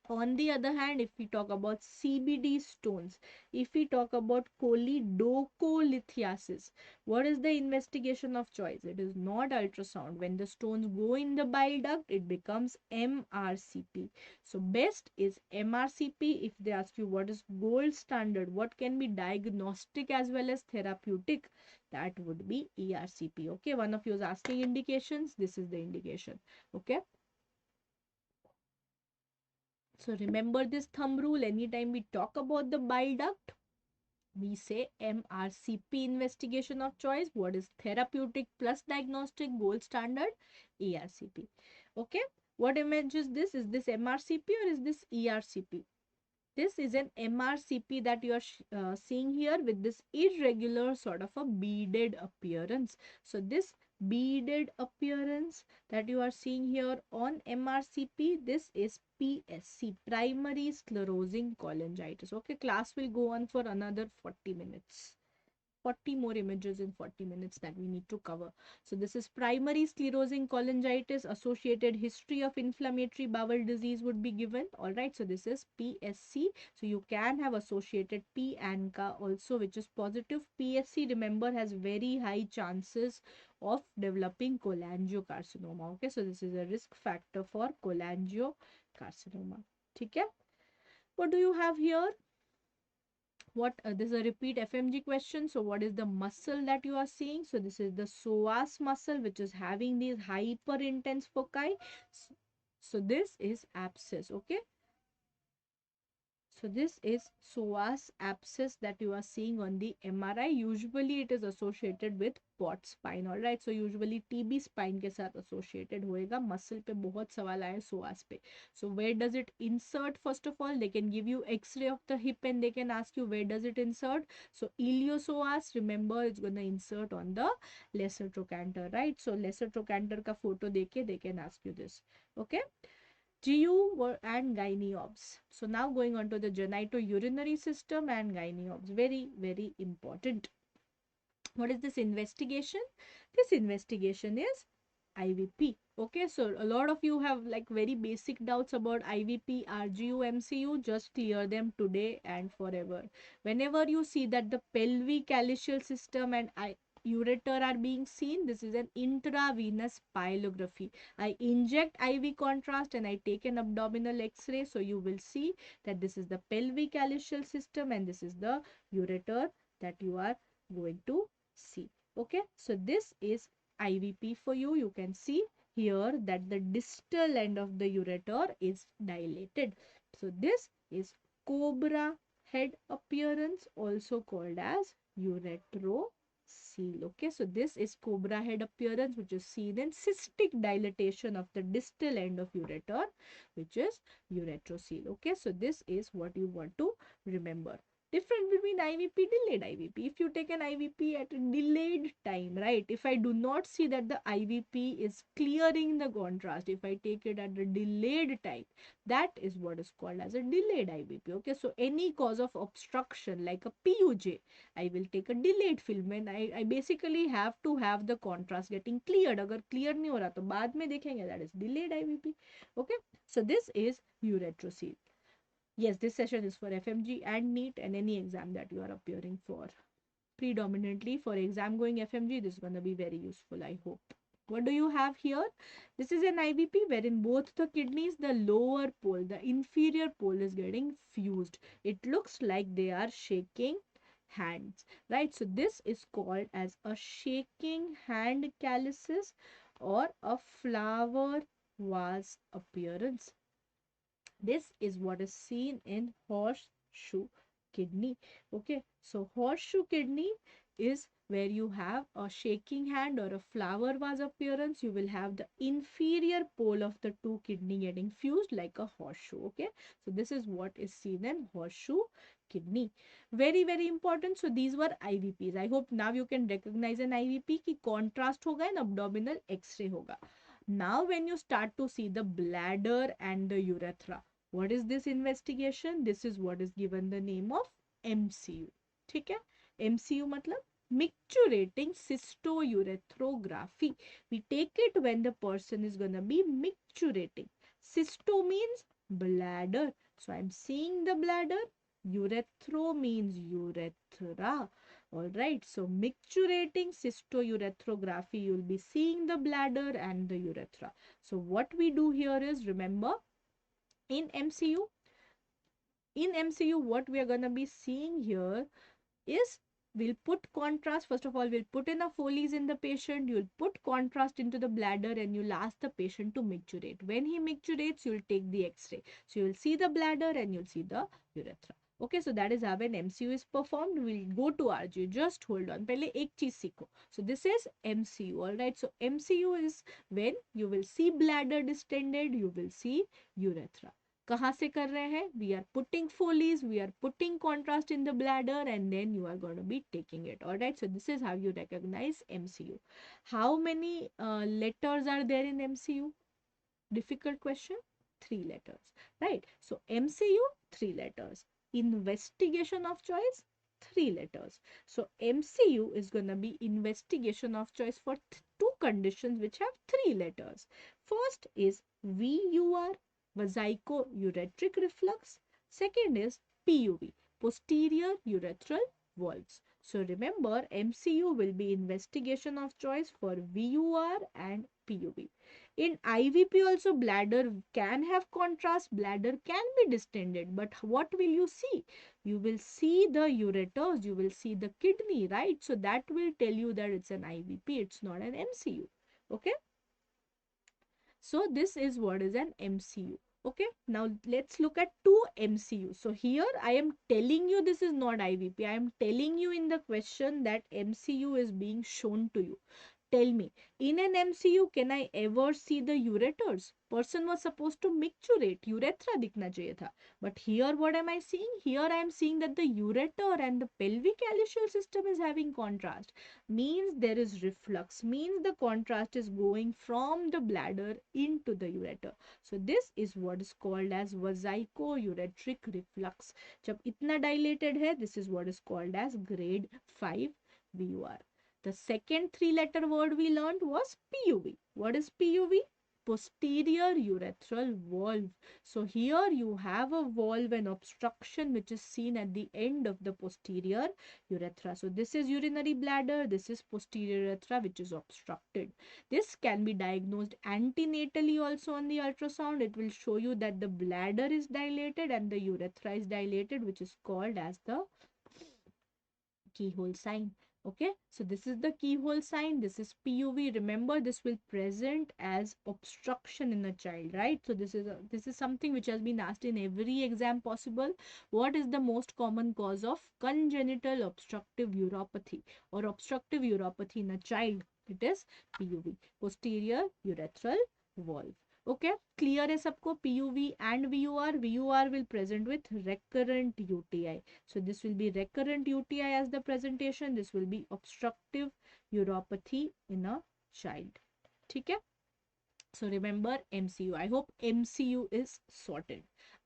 On the other hand, if we talk about CBD stones, if we talk about choledocholithiasis, what is the investigation of choice? It is not ultrasound. When the stones go in the bile duct, it becomes MRCP. So best is MRCP. If they ask you what is gold standard, what can be diagnostic as well as therapeutic, that would be ERCP. Okay, one of you is asking indications. This is the indication. Okay. So remember this thumb rule. Anytime we talk about the bile duct, we say MRCP, investigation of choice. What is therapeutic plus diagnostic, gold standard? ERCP. Okay. What image is this? Is this MRCP or is this ERCP? This is an MRCP that you are seeing here with this irregular sort of a beaded appearance. So this beaded appearance that you are seeing here on MRCP, this is PSC, primary sclerosing cholangitis. Okay, class will go on for another 40 minutes. 40 more images in 40 minutes that we need to cover. So this is primary sclerosing cholangitis, associated history of inflammatory bowel disease would be given. All right, so this is PSC. So you can have associated P ANCA also, which is positive. PSC, remember, has very high chances of developing cholangiocarcinoma. Okay, so this is a risk factor for cholangiocarcinoma. Okay, what do you have here? What this is a repeat FMG question. So what is the muscle that you are seeing? So this is the psoas muscle, which is having these hyper intense foci. So this is abscess. Okay, so this is psoas abscess that you are seeing on the MRI. Usually it is associated with port spine. All right, so usually TB spine के साथ associated होएगा. Muscle पे बहुत सवाल आए psoas पे. So where does it insert? First of all, they can give you X-ray of the hip and they can ask you where does it insert. So iliopsoas, remember, it's gonna insert on the lesser trochanter, right? So lesser trochanter का photo देके they can ask you this. Okay. GU and gynae-obs. So now going on to the genitourinary system and gynae-obs. Very, very important. What is this investigation? This investigation is IVP. Okay, so a lot of you have like very basic doubts about IVP, RGU, MCU. Just clear them today and forever. Whenever you see that the pelvic calyceal system and ureter are being seen, this is an intravenous pyelography. I inject IV contrast and I take an abdominal X-ray. So you will see that this is the pelvic calyceal system and this is the ureter that you are going to see. Okay, so this is IVP for you. You can see here that the distal end of the ureter is dilated. So this is cobra head appearance, also called as ureterocele. Okay, so this is cobra head appearance, which is seen in cystic dilatation of the distal end of ureter, which is ureterocele. Okay, so this is what you want to remember. Difference between IVP, delayed IVP. If you take an IVP at a delayed time, right? If I do not see that the IVP is clearing the contrast, if I take it at a delayed time, that is what is called as a delayed IVP. Okay, so any cause of obstruction like a PUJ, I will take a delayed film and I basically have to have the contrast getting cleared. Agar clear nahi ho raha to baad mein dekhenge, that is delayed IVP. Okay, so this is ureterocele. Yes, this session is for FMG and NEET and any exam that you are appearing for. Predominantly for exam going FMG, this is going to be very useful, I hope. What do you have here? This is an IVP wherein both the kidneys, the lower pole, the inferior pole is getting fused. It looks like they are shaking hands, right? So this is called as a shaking hand calysis or a flower vase appearance. This is what is seen in horseshoe kidney. Okay, so horseshoe kidney is where you have a shaking hand or a flower vase appearance. You will have the inferior pole of the two kidney getting fused like a horseshoe. Okay, so this is what is seen in horseshoe kidney. Very, very important. So these were IVPs. I hope now you can recognize an IVP ki contrast hoga and abdominal X-ray hoga. Now when you start to see the bladder and the urethra, what is this investigation? This is what is given the name of MCU. ठीक है? MCU मतलब micturating cystourethrophy. We take it when the person is gonna be micturating. Cysto means bladder. So I'm seeing the bladder. Urethro means urethra. Alright, so micturating cystourethropy, you'll be seeing the bladder and the urethra. So what we do here is, remember, in MCU, what we are going to be seeing here is, we'll put contrast. First of all, we'll put in a Foley's in the patient. You'll put contrast into the bladder and you'll ask the patient to micturate. When he micturates, you'll take the X-ray. So you'll see the bladder and you'll see the urethra. Okay, so that is how an MCU is performed. We'll go to RGU. Just hold on. Pehle ek cheez seekho. So this is MCU. Alright, so MCU is when you will see bladder distended, you will see urethra. कहाँ से कर रहे हैं? We are putting Foley's, we are putting contrast in the bladder, and then you are going to be taking it. Alright, so this is how you recognize MCU. How many letters are there in MCU? Difficult question? 3 letters. Right, so MCU, 3 letters. Investigation of choice, 3 letters. So MCU is going to be investigation of choice for 2 conditions which have 3 letters. First is VUR, vesico-ureteric reflux. Second is PUV, posterior urethral valves. So remember, MCU will be investigation of choice for VUR and PUV. In IVP also, bladder can have contrast, bladder can be distended, but what will you see? You will see the ureters, you will see the kidney, right? So that will tell you that it's an IVP, it's not an MCU. Okay? So this is what is an MCU. Okay, now let's look at 2 MCU. So here I am telling you this is not IVP. I am telling you in the question that MCU is being shown to you. Tell me, in an MCU, can I ever see the ureters? Person was supposed to micturate, urethra दिखना चाहिए था. But here, what am I seeing? Here, I am seeing that the ureter and the pelvic calyceal system is having contrast. Means there is reflux. Means the contrast is going from the bladder into the ureter. So this is what is called as vesico-ureteric reflux. जब इतना dilated है, this is what is called as grade 5 VUR. The second three-letter word we learned was PUV. What is PUV? Posterior urethral valve. So here you have a valve and obstruction which is seen at the end of the posterior urethra. So this is urinary bladder, this is posterior urethra which is obstructed. This can be diagnosed antenatally also on the ultrasound. It will show you that the bladder is dilated and the urethra is dilated, which is called as the keyhole sign. Okay, so this is the keyhole sign, this is PUV. Remember, this will present as obstruction in a child, right? So this is something which has been asked in every exam possible. What is the most common cause of congenital obstructive uropathy or obstructive uropathy in a child? It is PUV, posterior urethral valve. Okay, clear है सबको? PUV and VUR. VUR will present with recurrent UTI. So this will be recurrent UTI as the presentation. This will be obstructive uropathy in a child. ठीक है? So remember MCU. I hope MCU is sorted.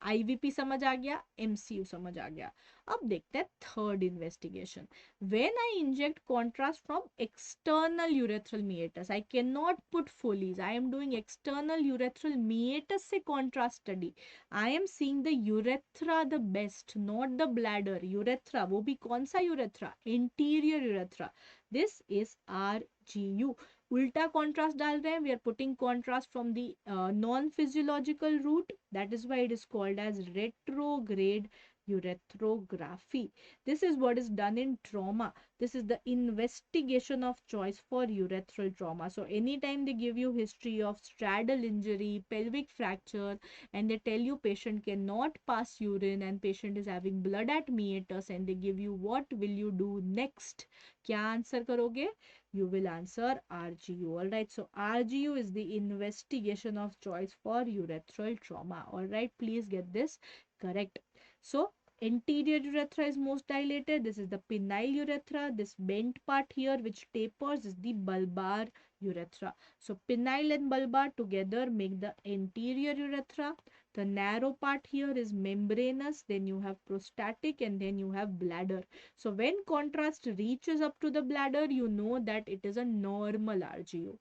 IVP समझ आ गया, MCU समझ आ गया. अब देखते हैं third investigation. When I inject contrast from external urethral meatus, I cannot put Foley's. I am doing external urethral meatus से contrast study. I am seeing the urethra the best, not the bladder. Urethra, वो भी कौन सा urethra? Anterior urethra. This is RGU. उल्टा contrast डाल रहे हैं. We are putting contrast from the non physiological route. That is why it is called as retrograde urethrophy. This is what is done in trauma. This is the investigation of choice for urethral trauma. So anytime they give you history of straddle injury, pelvic fracture, and they tell you patient cannot pass urine and patient is having blood at meatus, and they give you what will you do next, क्या answer करोगे? You will answer RGU. All right, so RGU is the investigation of choice for urethral trauma. All right, please get this correct. So anterior urethra is most dilated. This is the penile urethra. This bent part here which tapers is the bulbar urethra. So penile and bulbar together make the anterior urethra. The narrow part here is membranous, then you have prostatic, and then you have bladder. So when contrast reaches up to the bladder, you know that it is a normal RGU.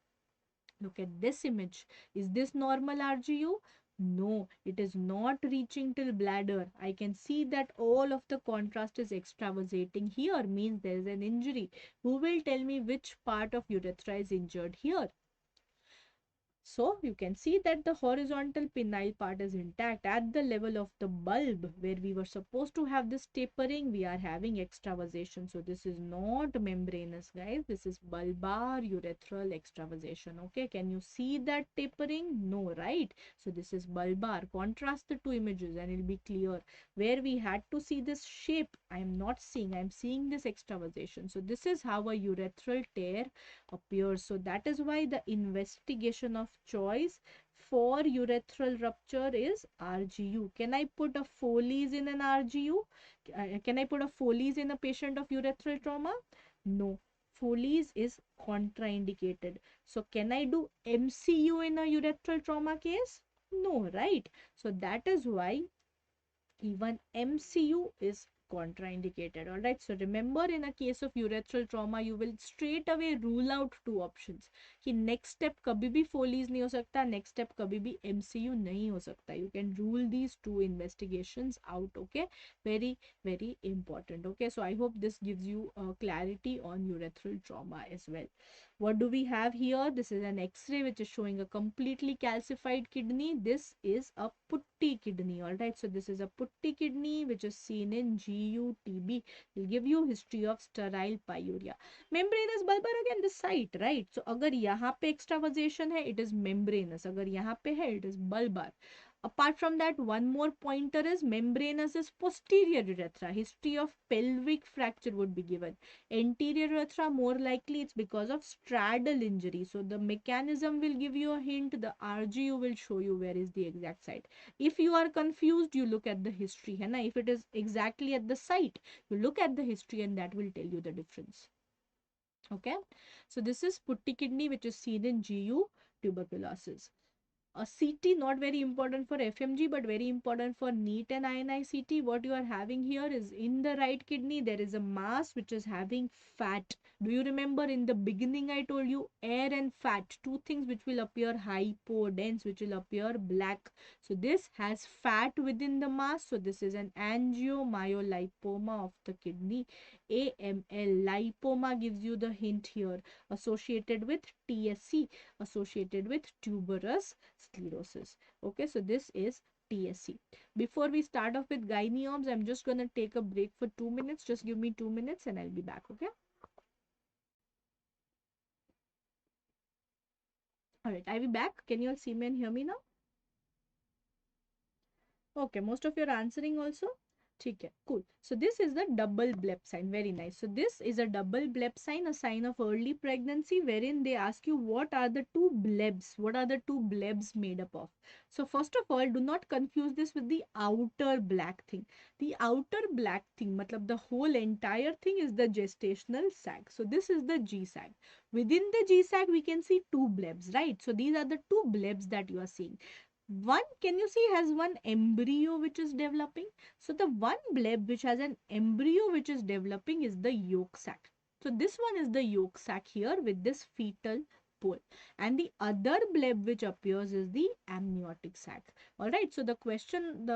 Look at this image. Is this normal RGU? No, it is not reaching till bladder. I can see that all of the contrast is extravasating here, means there is an injury. Who will tell me which part of urethra is injured here? So you can see that the horizontal penile part is intact. At the level of the bulb where we were supposed to have this tapering, we are having extravasation. So this is not membranous, guys. This is bulbar urethral extravasation. Okay, can you see that tapering? No, right? So this is bulbar. Contrast the two images and it will be clear. Where we had to see this shape, I am not seeing. I am seeing this extravasation. So this is how a urethral tear appears. So that is why the investigation of choice for urethral rupture is RGU. Can I put a Foley's in an RGU? Can I put a Foley's in a patient of urethral trauma? No. Foley's is contraindicated. So can I do MCU in a urethral trauma case? No, right? So that is why even MCU is contraindicated. All right, so remember, in a case of urethral trauma you will straight away rule out two options कि next step कभी भी Foley's नहीं हो सकता, next step कभी भी MCU नहीं हो सकता. You can rule these two investigations out. Okay, very very important. Okay, so I hope this gives you clarity on urethral trauma as well. What do we have here? This is an X-ray which is showing a completely calcified kidney. This is a putty kidney. All right, so this is a putty kidney which is seen in GUTB. Will give you history of sterile pyuria. Membranous bulbar again this site, right? So अगर यहाँ पे extravasation है, it is membranous. अगर यहाँ पे है, it is bulbar. Apart from that, one more pointer is membranous is posterior urethra. History of pelvic fracture would be given. Anterior urethra, more likely it's because of straddle injury. So the mechanism will give you a hint. The RGU will show you where is the exact site. If you are confused, you look at the history. है ना? If it is exactly at the site, you look at the history and that will tell you the difference. Okay. So this is putty kidney, which is seen in GU tuberculosis. A CT, not very important for FMG, but very important for NEET and INI CT. What you are having here is in the right kidney, there is a mass which is having fat. Do you remember in the beginning I told you air and fat, two things which will appear hypodense, which will appear black. So this has fat within the mass. So this is an angiomyolipoma of the kidney. AML, lipoma gives you the hint here, associated with TSC, associated with tuberous sclerosis. Okay, so this is TSC. Before we start off with gyne-OBS, I'm just going to take a break for 2 minutes. Just give me 2 minutes and I'll be back. Okay. All right, I'll be back. Can you all see me and hear me now? Okay, most of you are answering also. ठीक है, cool. So this is the double bleb sign. Very nice. So this is a double bleb sign, a sign of early pregnancy, wherein they ask you what are the two blebs. What are the two blebs made up of? So first of all, do not confuse this with the outer black thing. The outer black thing, matlab the whole entire thing is the gestational sac. So this is the G sac. Within the G sac, we can see two blebs, right? So these are the two blebs that you are seeing. One, can you see, has one embryo which is developing. So the one bleb which has an embryo which is developing is the yolk sac. So this one is the yolk sac here with this fetal pole, and the other bleb which appears is the amniotic sac. All right, so the question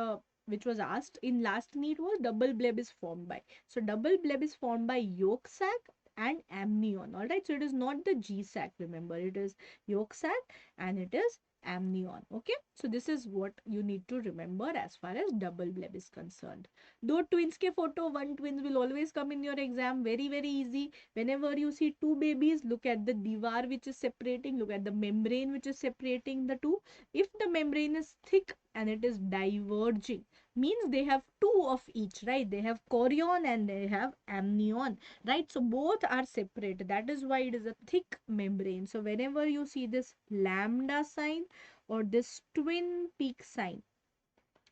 which was asked in last NEET was double bleb is formed by. So double bleb is formed by yolk sac and amnion. All right, so it is not the G sac, remember, it is yolk sac and it is amnion. Okay, so this is what you need to remember as far as double bleb is concerned. Though twins ke photo, one twins will always come in your exam. Very easy. Whenever you see two babies, look at the divar which is separating, look at the membrane which is separating the two. If the membrane is thick and it is diverging, means they have two of each, right? They have chorion and they have amnion, right? So both are separate. That is why it is a thick membrane. So whenever you see this lambda sign or this twin peak sign,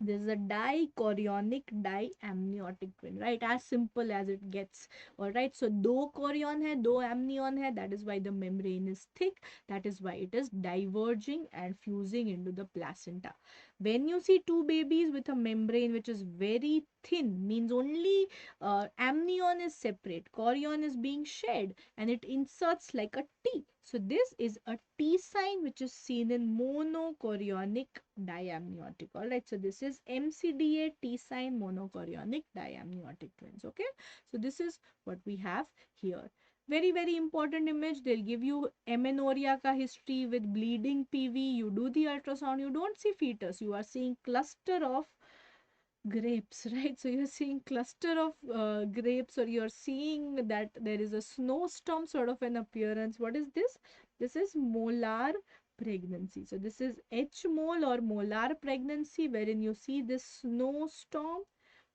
this is a dichorionic diamniotic twin, right? As simple as it gets. All right, so दो chorion है, दो amnion है, that is why the membrane is thick, that is why it is diverging and fusing into the placenta. When you see two babies with a membrane which is very thin, means only amnion is separate, chorion is being shared and it inserts like a T. So this is a T sign which is seen in monochorionic diamniotic. All right, so this is MCDA T sign monochorionic diamniotic twins. Okay, so this is what we have here. Very important image. They'll give you amenorrhea ka history with bleeding PV. You do the ultrasound, you don't see fetus, you are seeing cluster of grapes, right? So you're seeing cluster of grapes, or you're seeing that there is a snowstorm sort of an appearance. What is this? This is molar pregnancy. So this is H mole or molar pregnancy, wherein you see this snowstorm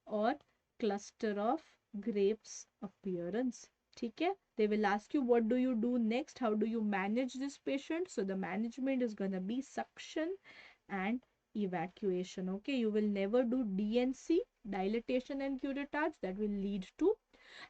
or cluster of grapes appearance. Okay, they will ask you what do you do next, how do you manage this patient. So the management is going to be suction and evacuation. Okay, you will never do DNC, dilatation and curettage, that will lead to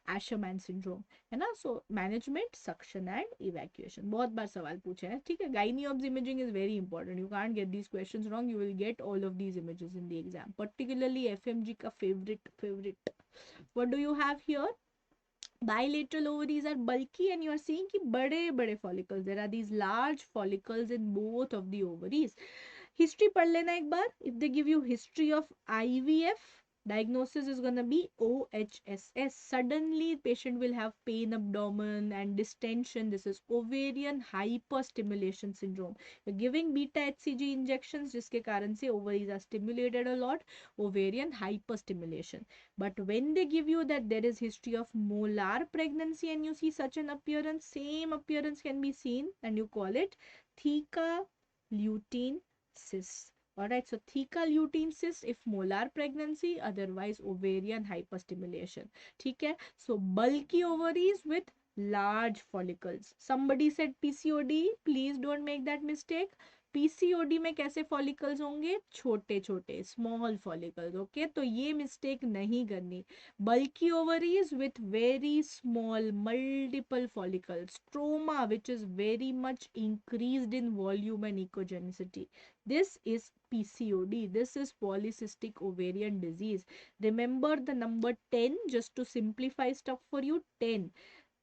Asherman syndrome, है ना. So management, suction and evacuation. बहुत बार सवाल पूछे हैं, ठीक है. Gyne-OBS imaging is very important. You can't get these questions wrong. You will get all of these images in the exam, particularly FMG का favorite. What do you have here? Bilateral ovaries are bulky and you are seeing कि बड़े follicles. There are these large follicles in both of the ovaries. History पढ़ लेना एक बार. If they give you history of IVF, diagnosis is gonna be OHSS. Suddenly patient will have pain abdomen and distension. This is ovarian hyperstimulation syndrome. You're giving beta HCG injections जिसके कारण से ovaries are stimulated a lot. Ovarian hyperstimulation. But when they give you that there is history of molar pregnancy and you see such an appearance, same appearance can be seen and you call it theca lutein cyst. Alright, so theca lutein cyst if molar pregnancy, otherwise ovarian hyperstimulation. ठीक है, so bulky ovaries with large follicles. Somebody said PCOD, please don't make that mistake. PCOD में कैसे follicles होंगे, छोटे छोटे small follicles. Okay, तो ये mistake नहीं करनी. bulky ovaries with very small multiple follicles, stroma which is very much increased in volume and echogenicity. This is PCOD. This is polycystic ovarian disease. Remember the number 10 just to simplify stuff for you. 10.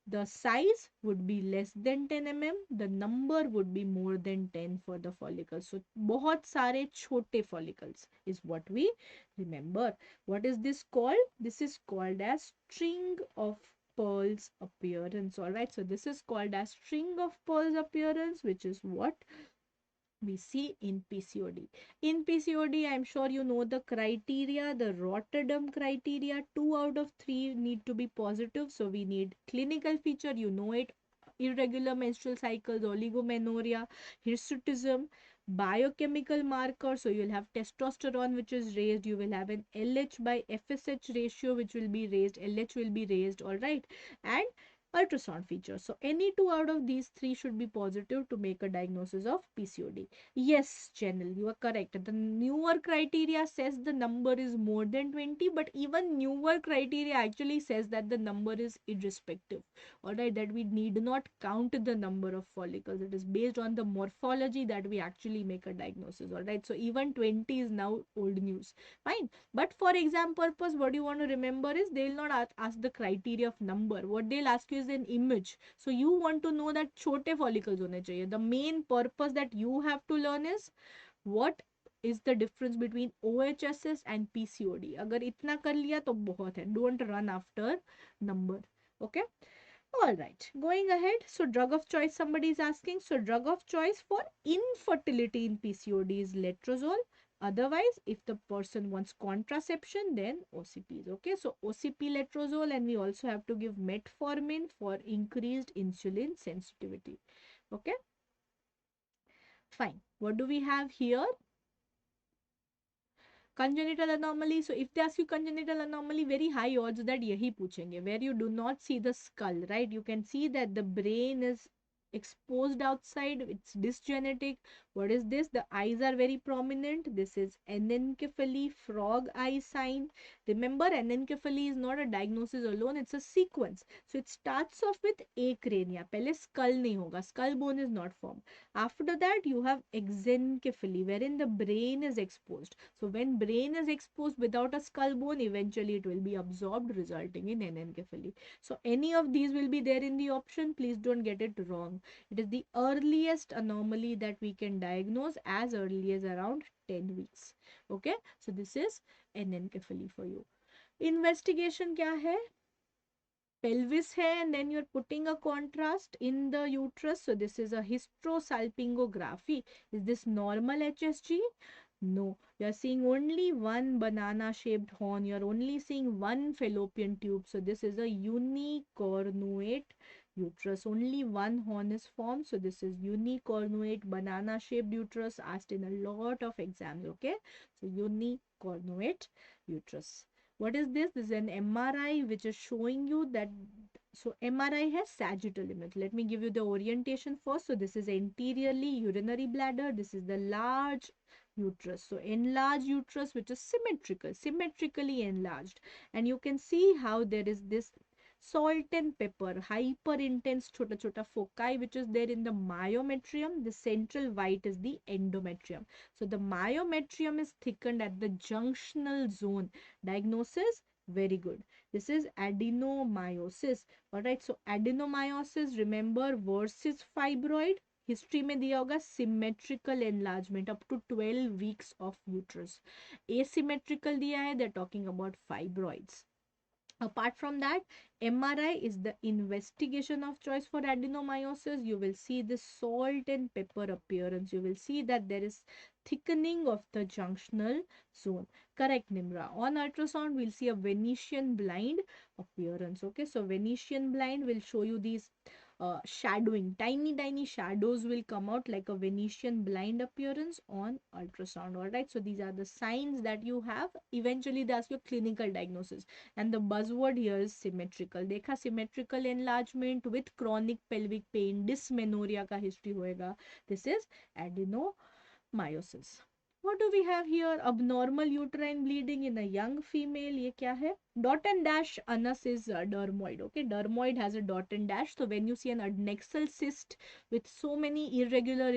The size would be less than 10 mm. The number would be more than 10 for the follicles. So बहुत सारे छोटे follicles is what we remember. What is this called? This is called as string of pearls appearance. Alright, so this is called as string of pearls appearance, which is what we see in PCOD. In PCOD, I'm sure you know the criteria, the Rotterdam criteria. 2 out of 3 need to be positive. So we need clinical feature, you know it, irregular menstrual cycles, oligomenorrhea, hirsutism, biochemical marker. So you'll have testosterone which is raised, you will have an LH by FSH ratio which will be raised, LH will be raised, all right, and ultrasound feature. So any 2 out of these 3 should be positive to make a diagnosis of PCOD. Yes, channel, you are correct. The newer criteria says the number is more than 20, but even newer criteria actually says that the number is irrespective. Alright, that we need not count the number of follicles. It is based on the morphology that we actually make a diagnosis. Alright, so even 20 is now old news. Fine. But for exam purpose, what you want to remember is they will not ask the criteria of number. What they'll ask you is an image. So you want to know that छोटे follicles होने चाहिए. The main purpose that you have to learn is what is the difference between OHSS and PCOD. अगर इतना कर लिया तो बहुत है. Don't run after number. Okay. All right, going ahead. So drug of choice somebody is asking. So drug of choice for infertility in PCOD is letrozole. Otherwise, if the person wants contraception, then OCPs. Okay, so OCP letrozole, and we also have to give metformin for increased insulin sensitivity. Okay, fine. What do we have here? Congenital anomaly. So if they ask you congenital anomaly, very high odds that yahi पूछेंगे, where you do not see the skull, right? You can see that the brain is exposed outside. It's dysgenetic. What is this? The eyes are very prominent. This is anencephaly, frog eye sign. Remember, anencephaly is not a diagnosis alone, it's a sequence. So it starts off with acrania. पहले skull नहीं होगा, skull bone is not formed. After that, you have exencephaly, wherein the brain is exposed. So when brain is exposed without a skull bone, eventually it will be absorbed, resulting in anencephaly. So any of these will be there in the option. Please don't get it wrong. It is the earliest anomaly that we can diagnose as early as around 10 weeks. Okay, so this is anencephaly for you. Investigation क्या है? Pelvis hai, and then you're putting a contrast in the uterus. So this is a hysterosalpingography. Is this normal HSG? No, you're seeing only one banana shaped horn. You're only seeing one fallopian tube. So this is a unicornuate uterus. Only one horn is formed. So this is unicornuate banana shaped uterus, asked in a lot of exams. Okay, so unicornuate uterus. What is this? This is an MRI which is showing you that. So MRI has sagittal image. Let me give you the orientation first. So this is anteriorly urinary bladder. This is the large uterus. So enlarged uterus which is symmetrically enlarged. And you can see how there is this salt and pepper, hyper intense chota chota foci which is there in the myometrium. The central white is the endometrium. So the myometrium is thickened at the junctional zone. Diagnosis, very good. This is adenomyosis. Alright, so adenomyosis, remember, versus fibroid. History में दिया होगा symmetrical enlargement up to 12 weeks of uterus. Asymmetrical दिया है, they are talking about fibroids. Apart from that, MRI is the investigation of choice for adenomyosis. You will see the salt and pepper appearance. You will see that there is thickening of the junctional zone. Correct, Nimra. On ultrasound, we'll see a Venetian blind appearance. Okay, so Venetian blind will show you these shadowing, tiny shadows will come out like a Venetian blind appearance on ultrasound. All right, so these are the signs that you have. Eventually that's your clinical diagnosis, and the buzzword here is symmetrical. देखा, symmetrical enlargement with chronic pelvic pain, dysmenorrhea का history होएगा. This is adenomyosis. What do we have here? Abnormal uterine bleeding in a young female. ये क्या है? Dot and dash anus is dermoid. Okay, dermoid has a dot and dash. So when you see an adnexal cyst with so many irregular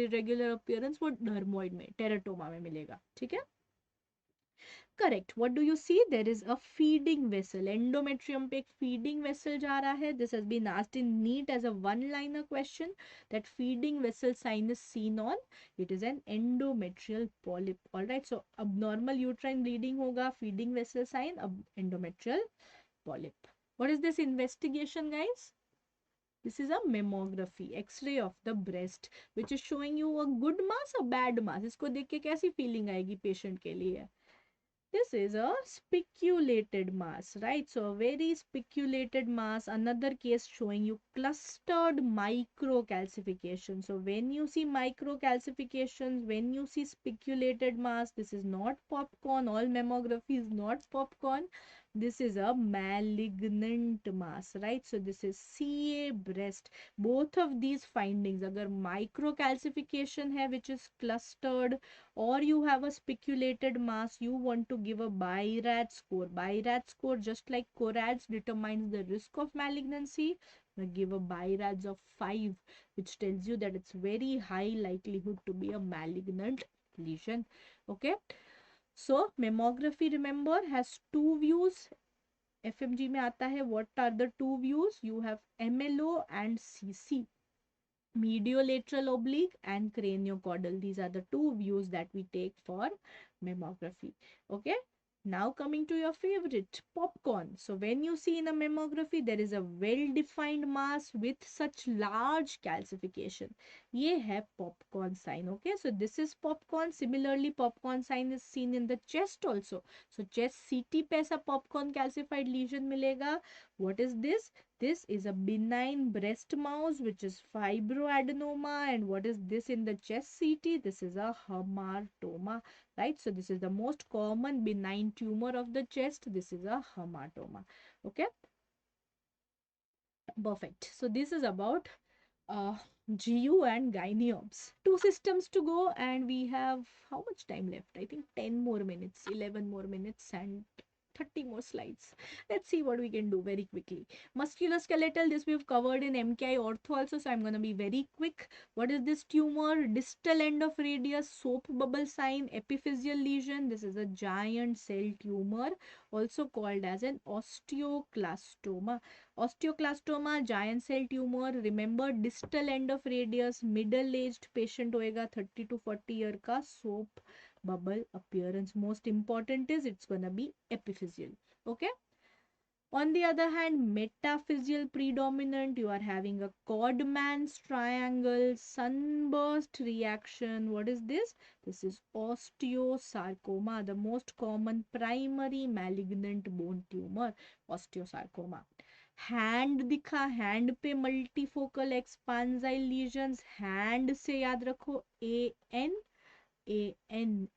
appearance, वो dermoid में, teratoma में मिलेगा. ठीक है? Correct. What do you see? There is a feeding vessel. Endometrium पे एक feeding vessel जा रहा है. This has been asked in NEET as a one-liner question. That feeding vessel sign is seen on. It is an endometrial polyp. All right. So abnormal uterine bleeding होगा. Feeding vessel sign. Endometrial polyp. What is this investigation, guys? This is a mammography, X-ray of the breast, which is showing you a good mass or bad mass. इसको देख के कैसी feeling आएगी patient के लिए? This is a spiculated mass, right? So a very spiculated mass. Another case showing you clustered microcalcification. So when you see microcalcifications, when you see spiculated mass, this is not popcorn. All mammography is not popcorn. This is a malignant mass, right? So this is CA breast. Both of these findings, agar microcalcification hai which is clustered, or you have a spiculated mass, you want to give a BI-RADS score. BI-RADS score, just like CORADS, determines the risk of malignancy. Give a BI-RADS of 5, which tells you that it's very high likelihood to be a malignant lesion. Okay. So mammography, remember, has two views. FMG में आता है. What are the two views? You have MLO and CC. Mediolateral oblique and craniocaudal. These are the two views that we take for mammography. Okay. Now coming to your favorite, popcorn. So when you see in a mammography, there is a well-defined mass with such large calcification. ये है popcorn sign. Okay. So this is popcorn. Similarly, popcorn sign is seen in the chest also. So chest CT पे ऐसा popcorn calcified lesion मिलेगा. What is this? This is a benign breast mass which is fibroadenoma. And what is this in the chest CT? This is a hematoma, right? So this is the most common benign tumor of the chest. This is a hematoma. Okay, perfect. So this is about GU and gyne-obs. Two systems to go, and we have how much time left? I think 10 more minutes, 11 more minutes, and 30 more slides. Let's see what we can do very quickly. Musculoskeletal, this we've covered in MKI ortho also, so I'm going to be very quick. What is this tumor? Distal end of radius, soap bubble sign, epiphyseal lesion. This is a giant cell tumor, also called as an osteoclastoma. Osteoclastoma, giant cell tumor. Remember, distal end of radius, middle-aged patient होएगा 30 to 40 year का, soap bubble appearance. Most important is it's gonna be epiphyseal. Okay. On the other hand, metaphyseal predominant, you are having a Codman's triangle, sunburst reaction. What is this? This is osteosarcoma, the most common primary malignant bone tumor, osteosarcoma. Hand दिखा, hand पे multifocal एक्सपांजाइल lesions. Hand से याद रखो AN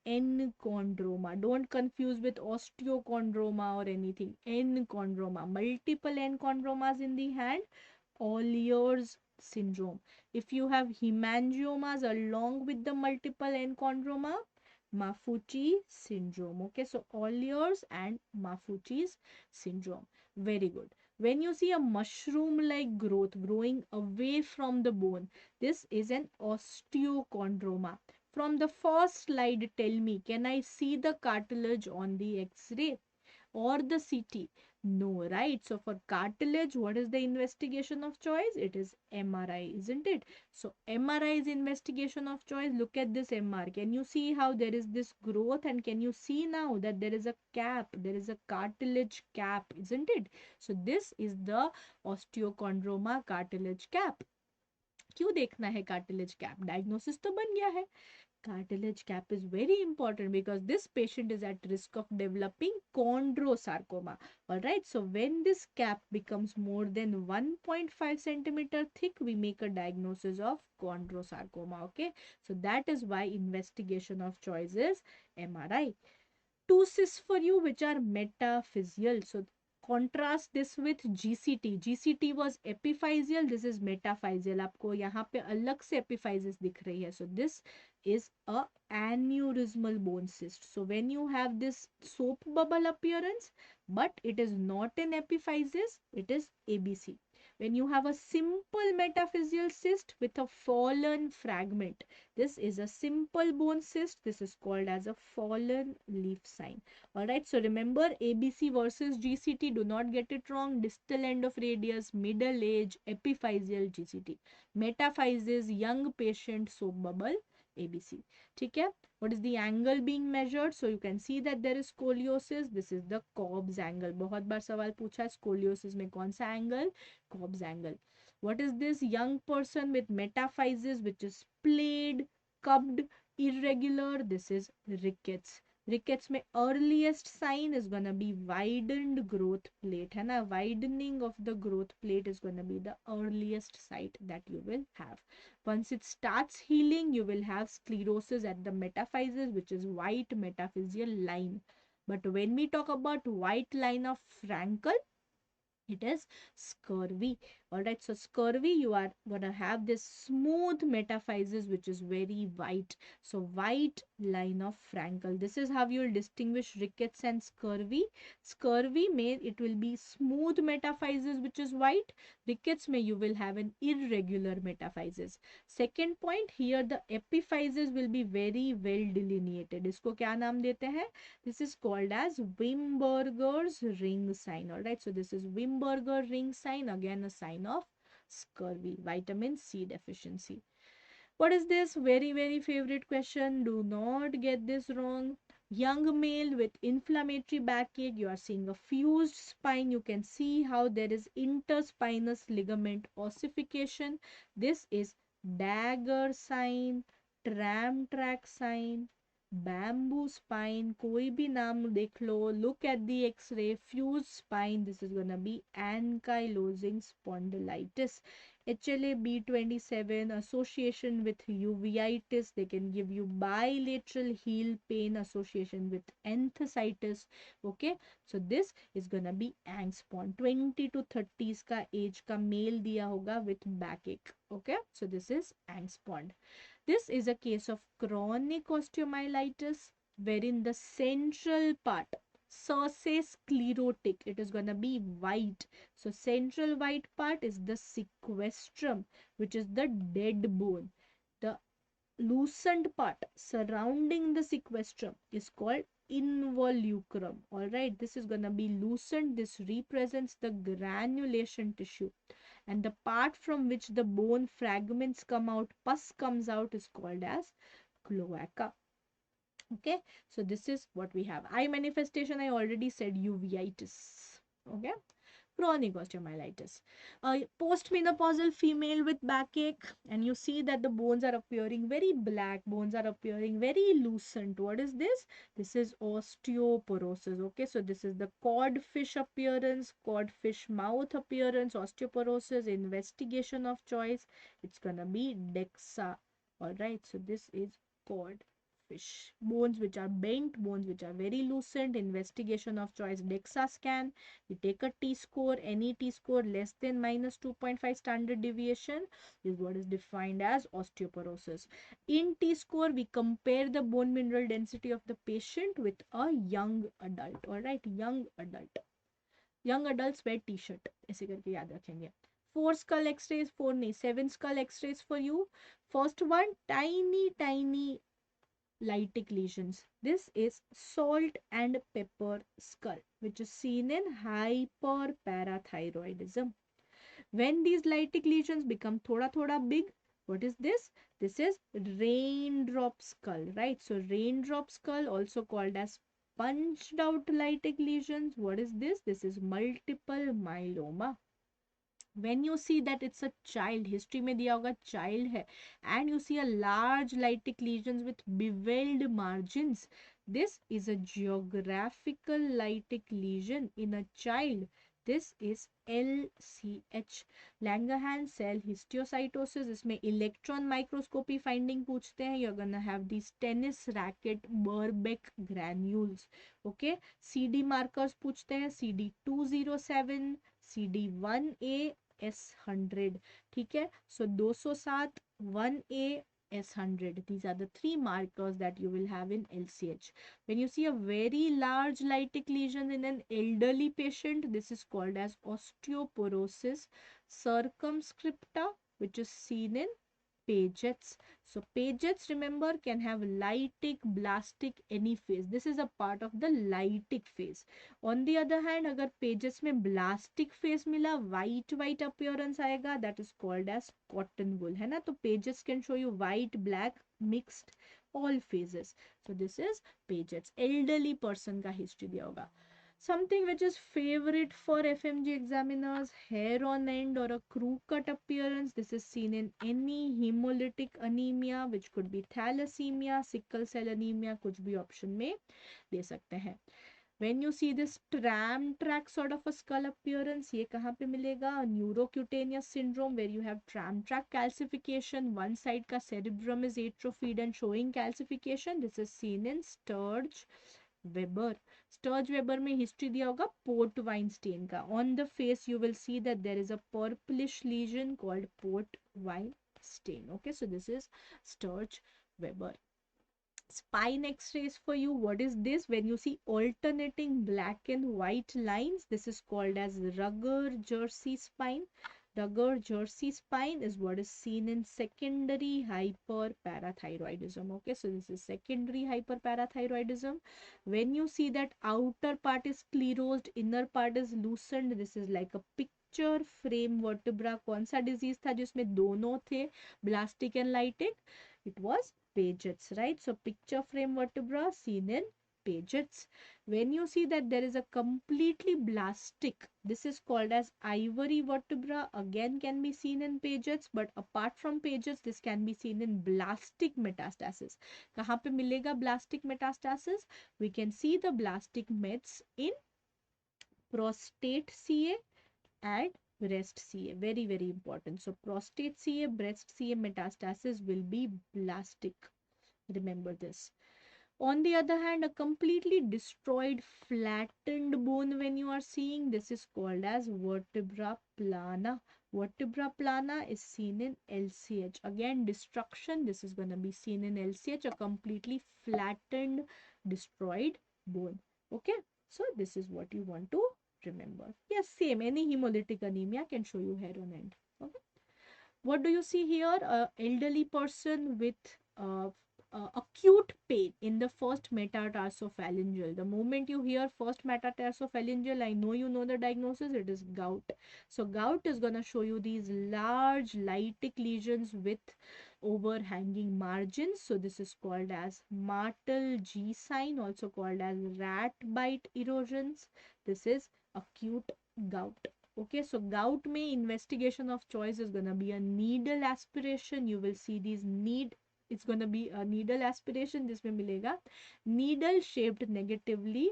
chondroma. Don't confuse with osteochondroma or anything. N chondroma. Multiple N chondromas in the hand. Olliers syndrome. If you have hemangiomas along with the multiple N chondroma, Maffucci syndrome. Okay, so Olliers and Maffucci's syndrome. Very good. When you see a mushroom-like growth growing away from the bone, this is an osteochondroma. From the first slide, tell me, can I see the cartilage on the X-ray or the CT? No, right? So for cartilage, what is the investigation of choice? It is MRI, isn't it? So MRI is investigation of choice. Look at this MR. Can you see how there is this growth, and can you see now that there is a cap, there is a cartilage cap, isn't it? So this is the osteochondroma cartilage cap. क्यों देखना है cartilage cap? Diagnosis तो बन गया है. Cartilage cap is very important because this patient is at risk of developing chondrosarcoma. All right, so when this cap becomes more than 1.5 centimeter thick, we make a diagnosis of chondrosarcoma. Okay, so that is why investigation of choice is MRI. Two cysts for you which are metaphyseal. So contrast this with GCT. GCT was epiphyseal, this is metaphyseal. आपको यहाँ पे अलग से epiphysis दिख रही है. So this is a aneurysmal bone cyst. So when you have this soap bubble appearance, but it is not an epiphysis, it is ABC. When you have a simple metaphyseal cyst with a fallen fragment, this is a simple bone cyst. This is called as a fallen leaf sign. Alright, so remember ABC versus GCT. Do not get it wrong. Distal end of radius, middle age, epiphyseal GCT. Metaphysis, young patient, soap bubble, ABC. ठीक है? What is the angle being measured? So you can see that there is scoliosis. This is the Cobb's angle. बहुत बार सवाल पूछा है scoliosis में कौन सा angle? Cobb's angle. What is this? Young person with metaphysis which is splayed, cupped, irregular. This is rickets. Rickets में earliest sign is gonna be widened growth plate है ना, widening of the growth plate is gonna be the earliest sight that you will have. Once it starts healing, you will have sclerosis at the metaphysis, which is white metaphyseal line. But when we talk about white line of Frankel, it is scurvy. All right, so scurvy, you are gonna have this smooth metaphysis which is very white. So white line of Frankel. This is how you will distinguish rickets and scurvy. Scurvy may it will be smooth metaphysis which is white. Rickets may you will have an irregular metaphysis. Second point, here the epiphysis will be very well delineated. इसको क्या नाम देते हैं? This is called as Wimberger's ring sign. All right, so this is Wimberger ring sign, again a sign of scurvy, vitamin C deficiency. What is this? Very, very favorite question. Do not get this wrong. Young male with inflammatory backache. You are seeing a fused spine. You can see how there is interspinous ligament ossification. This is dagger sign, tram track sign, bamboo spine. कोई भी नाम देख लो. Look at the X-ray. Fused spine. This is gonna be ankylosing spondylitis. HLA B27 association with uveitis. They can give you bilateral heel pain association with enthesitis. Okay, so this is gonna be angspon. 20 to 30s का age का male दिया होगा with backache. Okay, so this is angspon. This is a case of chronic osteomyelitis wherein the central part sclerotic, it is gonna be white. So central white part is the sequestrum, which is the dead bone. The loosened part surrounding the sequestrum is called involucrum. All right, this is gonna be loosened. This represents the granulation tissue, and the part from which the bone fragments come out, pus comes out, is called as cloaca. Okay, so this is what we have. Eye manifestation, I already said uveitis. Okay, chronic osteomyelitis. Postmenopausal female with backache, and you see that the bones are appearing very black, bones are appearing very loosened. What is this? This is osteoporosis. Okay, so this is the codfish appearance, codfish mouth appearance, osteoporosis. Investigation of choice, it's gonna be DEXA. All right, so this is cod fish. Bones which are bent, bones which are very loosened. Investigation of choice, DEXA scan. We take a T-score, any T-score less than minus 2.5 standard deviation is what is defined as osteoporosis. In T-score, we compare the bone mineral density of the patient with a young adult. All right, young adult. Young adults wear T-shirt. ऐसे करके याद रखेंगे. 4 skull x-rays, 4 नहीं, 7 skull x-rays for you. First one, tiny lytic lesions. This is salt and pepper skull, which is seen in hyperparathyroidism. When these lytic lesions become thoda big, what is this? This is raindrop skull, right? So raindrop skull, also called as punched out lytic lesions. What is this? This is multiple myeloma. When you see that it's a child, history में दिया होगा child है, and you see a large lytic lesions with beveled margins, this is a geographical lytic lesion in a child. This is LCH, Langerhans cell histiocytosis. इसमें electron microscopy finding पूछते हैं. You're gonna have these tennis racket Burbeck granules. Okay, CD markers पूछते हैं. CD207, CD1A, S100. ठीक है, so 207, 1A, S100. These are the three markers that you will have in LCH. When you see a very large lytic lesion in an elderly patient, this is called as osteoporosis circumscripta, which is seen in Paget's. So Paget's, remember, can have lytic, blastic, any phase. This is a part of the lytic phase. On the other hand, अगर Paget's में blastic phase मिला, white appearance आएगा, that is called as cotton wool, है ना. तो Paget's can show you white, black, mixed, all phases. So this is Paget's. Elderly person का history दिया होगा. Something which is favorite for FMG examiners, hair on end or a crew cut appearance. This is seen in any hemolytic anemia, which could be thalassemia, sickle cell anemia, कुछ भी option में दे सकते हैं. When you see this tram track sort of a skull appearance, ये कहाँ पे मिलेगा? Neurocutaneous syndrome, where you have tram track calcification. One side का cerebrum is atrophied and showing calcification. This is seen in Sturge Weber. Sturge Weber में history दिया होगा port wine stain का. On the face you will see that there is a purplish lesion called port wine stain. Okay, so this is Sturge Weber. Spine x-rays for you. What is this? When you see alternating black and white lines, this is called as Rugger-Jersey spine. Rugger-Jersey spine is what is seen in secondary hyperparathyroidism. Okay, so this is secondary hyperparathyroidism. When you see that outer part is sclerosed, inner part is loosened, this is like a picture frame vertebra. कौन सा disease था जिसमें दोनों थे, blastic and lytic? It was Paget's, right? So picture frame vertebra seen in Paget's. When you see that there is a completely blastic, this is called as ivory vertebra, again can be seen in Paget's, but apart from Paget's, this can be seen in blastic metastasis. कहाँ पे मिलेगा blastic metastasis? We can see the blastic mets in prostate CA and breast CA. Very, very important. So prostate CA, breast CA metastasis will be blastic. Remember this. On the other hand, a completely destroyed, flattened bone when you are seeing, this is called as vertebra plana. Vertebra plana is seen in LCH. Again, destruction, this is going to be seen in LCH, a completely flattened, destroyed bone. Okay, so this is what you want to remember. Yes, same, any hemolytic anemia can show you hair on end. Okay, what do you see here? A elderly person with acute pain in the first metatarsophalangeal. The moment you hear first metatarsophalangeal, I know you know the diagnosis, it is gout. So gout is going to show you these large lytic lesions with overhanging margins. So this is called as Martel G sign, also called as rat bite erosions. This is acute gout. Okay, so gout में investigation of choice is gonna be a needle aspiration. You will see these it's gonna be a needle aspiration. जिसमें मिलेगा needle shaped negatively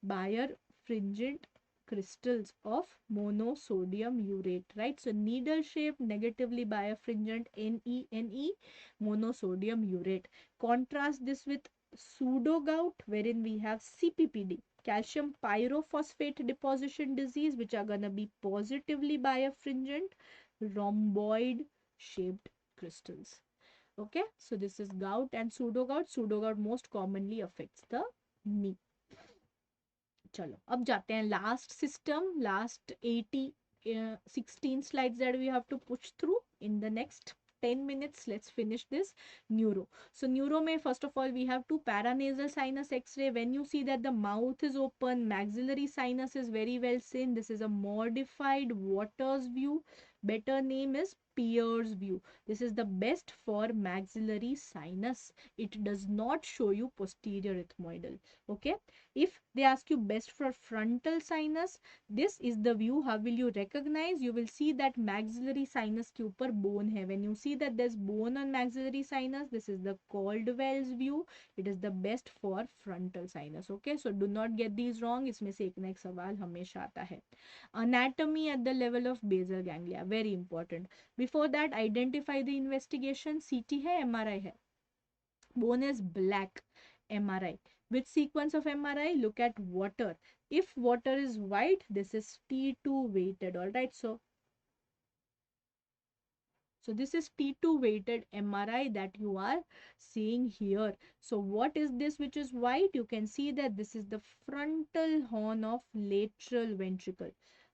birefringent crystals of monosodium urate, right? So needle shaped negatively birefringent NE monosodium urate. Contrast this with pseudo gout, wherein we have CPPD, calcium pyrophosphate deposition disease, which are gonna be positively birefringent rhomboid shaped crystals. Okay, so this is gout and pseudo gout. Pseudo gout most commonly affects the knee. चलो अब जाते हैं last system, last 16 slides that we have to push through in the next 10 minutes. Let's finish this. Neuro. So neuro mein first of all we have two paranasal sinus x-ray. When you see that the mouth is open, maxillary sinus is very well seen. This is a modified Waters view. Better name is Pierce view. This is the best for maxillary sinus. It does not show you posterior ethmoidal. Okay. If they ask you best for frontal sinus, this is the view. How will you recognize? You will see that maxillary sinus के ऊपर bone है. When you see that there's bone on maxillary sinus, this is the Caldwell's view. It is the best for frontal sinus. Okay, so do not get these wrong. इसमें से एक ना एक सवाल हमेशा आता है. Anatomy at the level of basal ganglia, very important. Before that, identify the investigation. CT है, MRI है. Bone is black, MRI. Which sequence of MRI? Look at water. If water is white, this is T2 weighted. All right, so this is T2 weighted MRI that you are seeing here. So what is this which is white? You can see that this is the frontal horn of lateral ventricle.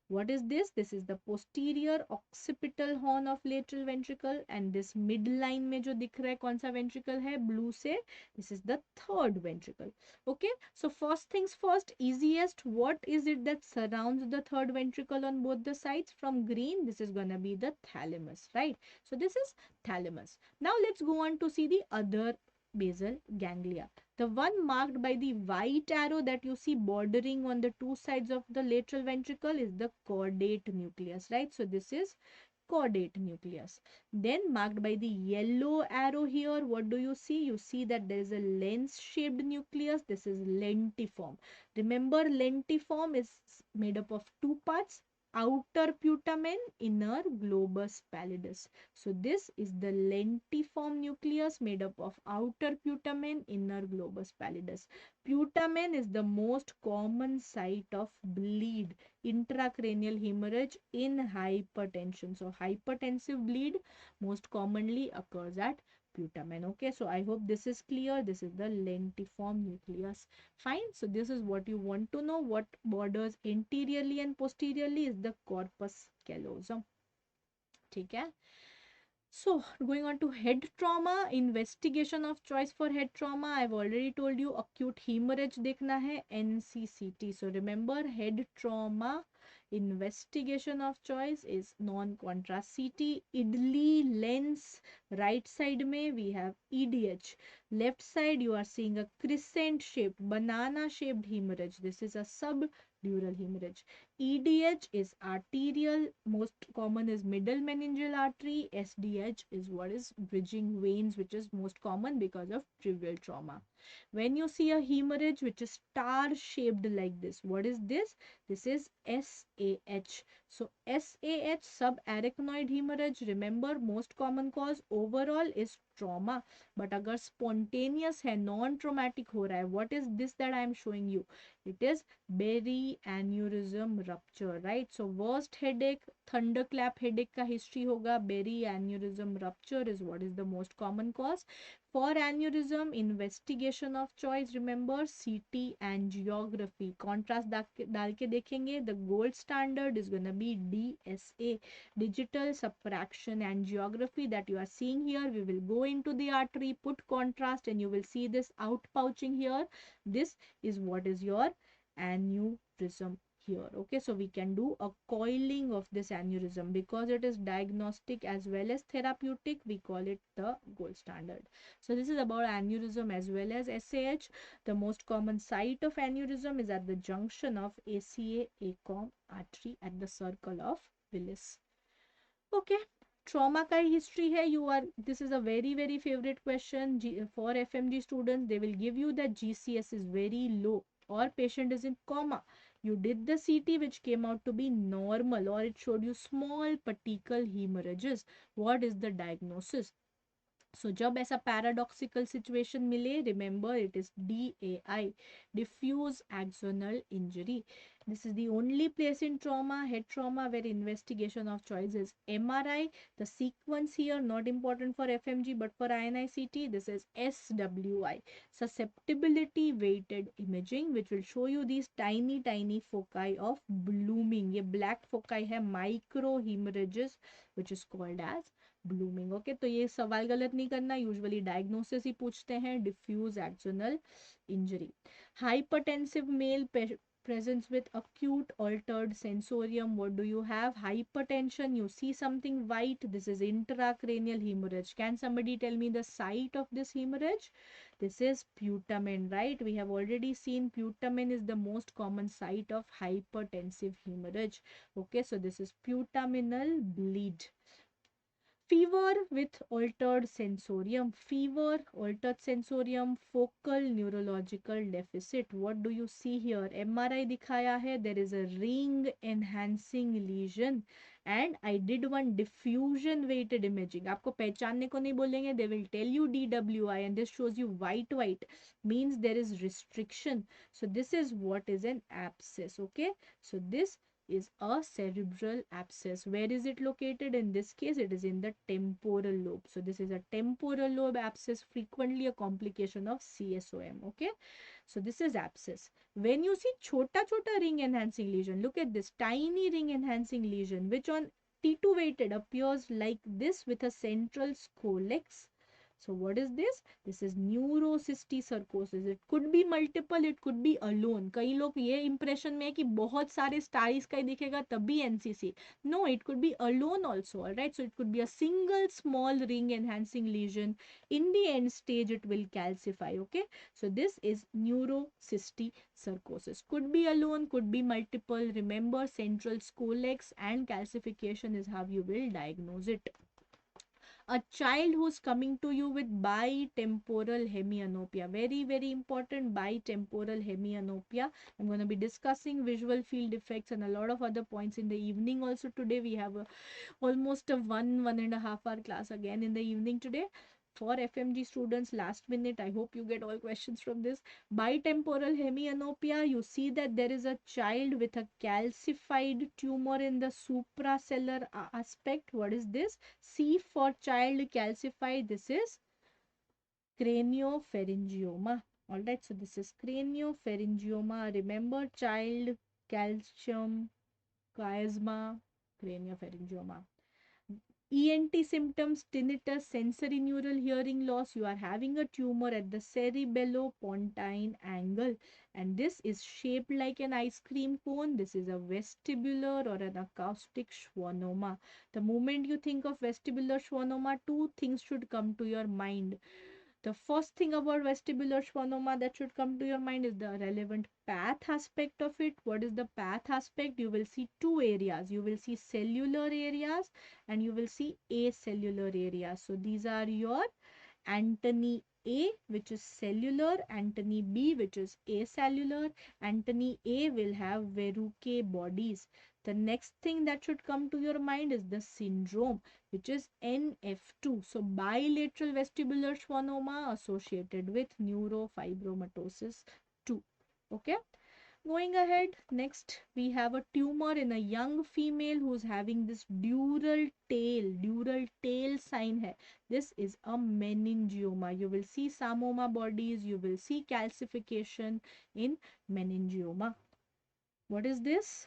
What is this? This is the posterior occipital horn of lateral ventricle, and this midline में जो दिख रहा है कौन सा ventricle है blue से, this is the third ventricle. Okay, so first things first, easiest, what is it that surrounds the third ventricle on both the sides? From green, this is gonna be the thalamus, right? So this is thalamus. Now let's go on to see the other basal ganglia. The one marked by the white arrow that you see bordering on the two sides of the lateral ventricle is the caudate nucleus, right? So this is caudate nucleus. Then marked by the yellow arrow here, what do you see? You see that there is a lens-shaped nucleus. This is lentiform. Remember, lentiform is made up of two parts. Outer putamen, inner globus pallidus. So this is the lentiform nucleus made up of outer putamen, inner globus pallidus. Putamen is the most common site of bleed, intracranial hemorrhage in hypertension. So hypertensive bleed most commonly occurs at putamen. Okay, so I hope this is clear. This is the lentiform nucleus. Fine, so this is what you want to know. What borders anteriorly and posteriorly is the corpus callosum. ठीक है. So going on to head trauma, investigation of choice for head trauma. I've already told you acute hemorrhage देखना है, NCCT. So remember, head trauma investigation of choice is non-contrast CT. Idli lens, right side में we have EDH. Left side you are seeing a crescent shaped, banana shaped hemorrhage. This is a subdural hemorrhage. EDH is arterial, most common is middle meningeal artery. SDH is what is bridging veins, which is most common because of trivial trauma. When you see a hemorrhage which is star shaped like this, what is this? This is SAH. So SAH, subarachnoid hemorrhage, remember most common cause overall is trauma, but अगर spontaneous है, non traumatic हो रहा है, what is this that I am showing you? It is berry aneurysm rupture, right? So worst headache, thunderclap headache का history होगा, berry aneurysm rupture is what is the most common cause. For aneurysm, investigation of choice, remember CT angiography. Contrast डाल के देखेंगे, the gold standard is gonna be DSA, digital subtraction angiography that you are seeing here. We will go into the artery, put contrast, and you will see this outpouching here. This is what is your aneurysm here. Okay, so we can do a coiling of this aneurysm because it is diagnostic as well as therapeutic. We call it the gold standard. So this is about aneurysm as well as SAH. The most common site of aneurysm is at the junction of ACA ACOM artery at the circle of Willis. Okay, trauma का history है. You are, this is a very favorite question for FMG students. They will give you that GCS is very low or patient is in coma. You did the CT which came out to be normal, or it showed you small petechial hemorrhages. What is the diagnosis? So जब ऐसा paradoxical situation मिले, remember it is DAI, diffuse axonal injury. This is the only place in trauma, head trauma, where investigation of choice is MRI. The sequence here not important for FMG but for INI-CT. This is SWI, susceptibility weighted imaging, which will show you these tiny foci of blooming. ये black foci है, micro hemorrhages, which is called as blooming. Okay, तो ये सवाल गलत नहीं करना, usually diagnosis ही पूछते हैं. Diffuse axonal injury. Hypertensive male presents with acute altered sensorium. What do you have? Hypertension. You see something white. This is intracranial hemorrhage. Can somebody tell me the site of this hemorrhage? This is putamen, right? We have already seen putamen is the most common site of hypertensive hemorrhage. Okay, so this is putaminal bleed. Fever with altered sensorium. Fever, altered sensorium, focal neurological deficit. What do you see here? MRI दिखाया है. There is a ring enhancing lesion. And I did one diffusion weighted imaging. आपको पहचानने को नहीं बोलेंगे. They will tell you DWI and this shows you white means there is restriction. So this is what is an abscess. Okay. So this is a cerebral abscess. Where is it located? In this case, it is in the temporal lobe. So this is a temporal lobe abscess, frequently a complication of CSOM. Okay. So this is abscess. When you see chota ring enhancing lesion, look at this tiny ring enhancing lesion, which on T2 weighted appears like this with a central scolex. So what is this? This is neurocysticercosis. It could be multiple, it could be alone. कई लोग ये impression में है कि बहुत सारे stars का ही दिखेगा तभी NCC. No, it could be alone also. Alright, so it could be a single small ring enhancing lesion. In the end stage, it will calcify. Okay, so this is neurocysticercosis. Could be alone, could be multiple. Remember, central scolex and calcification is how you will diagnose it. A child who's coming to you with bitemporal hemianopia. Very, very important, bitemporal hemianopia. I'm going to be discussing visual field defects and a lot of other points in the evening also today. We have almost a 1.5 hour class again in the evening today. For FMG students, last minute, I hope you get all questions from this. Bitemporal hemianopia, you see that there is a child with a calcified tumor in the suprasellar aspect. What is this? C for child calcified. This is craniopharyngioma. Alright, so this is craniopharyngioma. Remember, child, calcium, chiasma, craniopharyngioma. ENT symptoms, tinnitus, sensory neural hearing loss. You are having a tumor at the cerebellopontine angle and this is shaped like an ice cream cone. This is a vestibular or an acoustic schwannoma. The moment you think of vestibular schwannoma, two things should come to your mind. The first thing about vestibular schwannoma that should come to your mind is the relevant path aspect of it. What is the path aspect? You will see two areas. You will see cellular areas and you will see acellular areas. So these are your antony A, which is cellular, antony B, which is acellular. Antony A will have verrucae bodies. The next thing that should come to your mind is the syndrome, which is NF2. So bilateral vestibular schwannoma associated with neurofibromatosis 2. Okay. Going ahead, next we have a tumor in a young female who's having this dural tail sign hai. This is a meningioma. You will see psammoma bodies, you will see calcification in meningioma. What is this?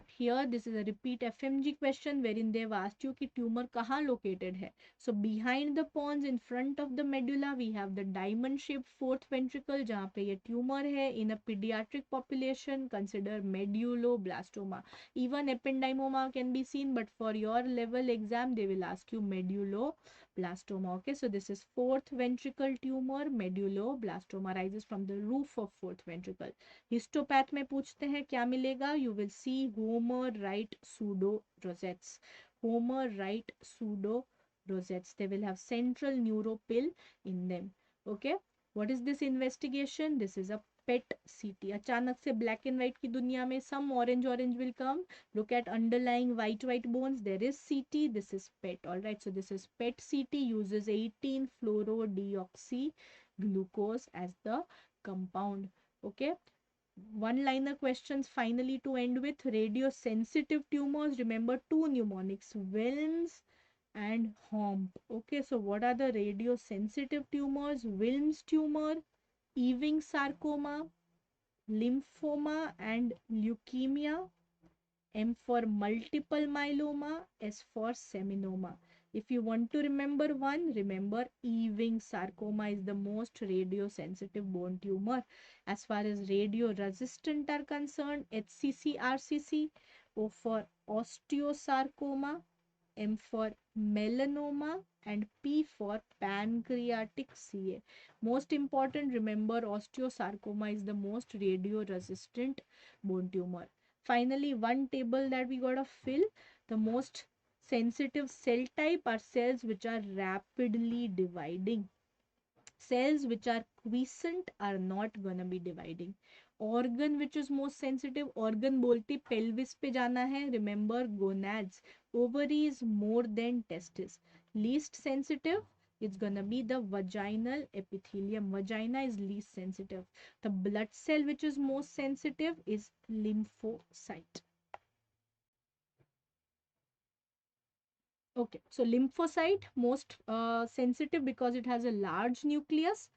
Here, this is a repeat FMG question wherein they've asked you कि tumor कहाँ located है. So behind the pons, in front of the medulla, we have the diamond-shaped fourth ventricle जहाँ पे ये tumor है. In a pediatric population, consider medulloblastoma. Even ependymoma can be seen, but for your level exam, they will ask you medulloblastoma. Okay, so this is fourth ventricle tumor. Medulloblastoma rises from the roof of fourth ventricle. Histopath में पूछते हैं क्या मिलेगा? You will see Homer right pseudo rosettes. Homer right pseudo rosettes. They will have central neuropil in them. Okay. What is this investigation? This is a PET CT. अचानक से black and white की दुनिया में some orange will come. Look at underlying white bones. There is CT. This is PET. Alright. So this is PET CT uses 18-fluorodeoxyglucose as the compound. Okay. One-liner questions finally to end with. Radiosensitive tumors, remember two mnemonics, Wilms and Homp. Okay, so what are the radiosensitive tumors? Wilms tumor, Ewing sarcoma, lymphoma and leukemia. M for multiple myeloma, S for seminoma. If you want to remember one, remember Ewing sarcoma is the most radiosensitive bone tumor. As far as radio resistant are concerned, HCC, RCC, O for osteosarcoma, M for melanoma, and P for pancreatic CA. Most important, remember osteosarcoma is the most radio resistant bone tumor. Finally, one table that we gotta fill, the most sensitive cell type are cells which are rapidly dividing. Cells which are quiescent are not gonna be dividing. Organ which is most sensitive, organ बोलते pelvis पे जाना है, remember gonads. Ovary is more than testis. Least sensitive, it's gonna be the vaginal epithelium. Vagina is least sensitive. The blood cell which is most sensitive is lymphocyte. Okay, so lymphocyte most sensitive because it has a large nucleus.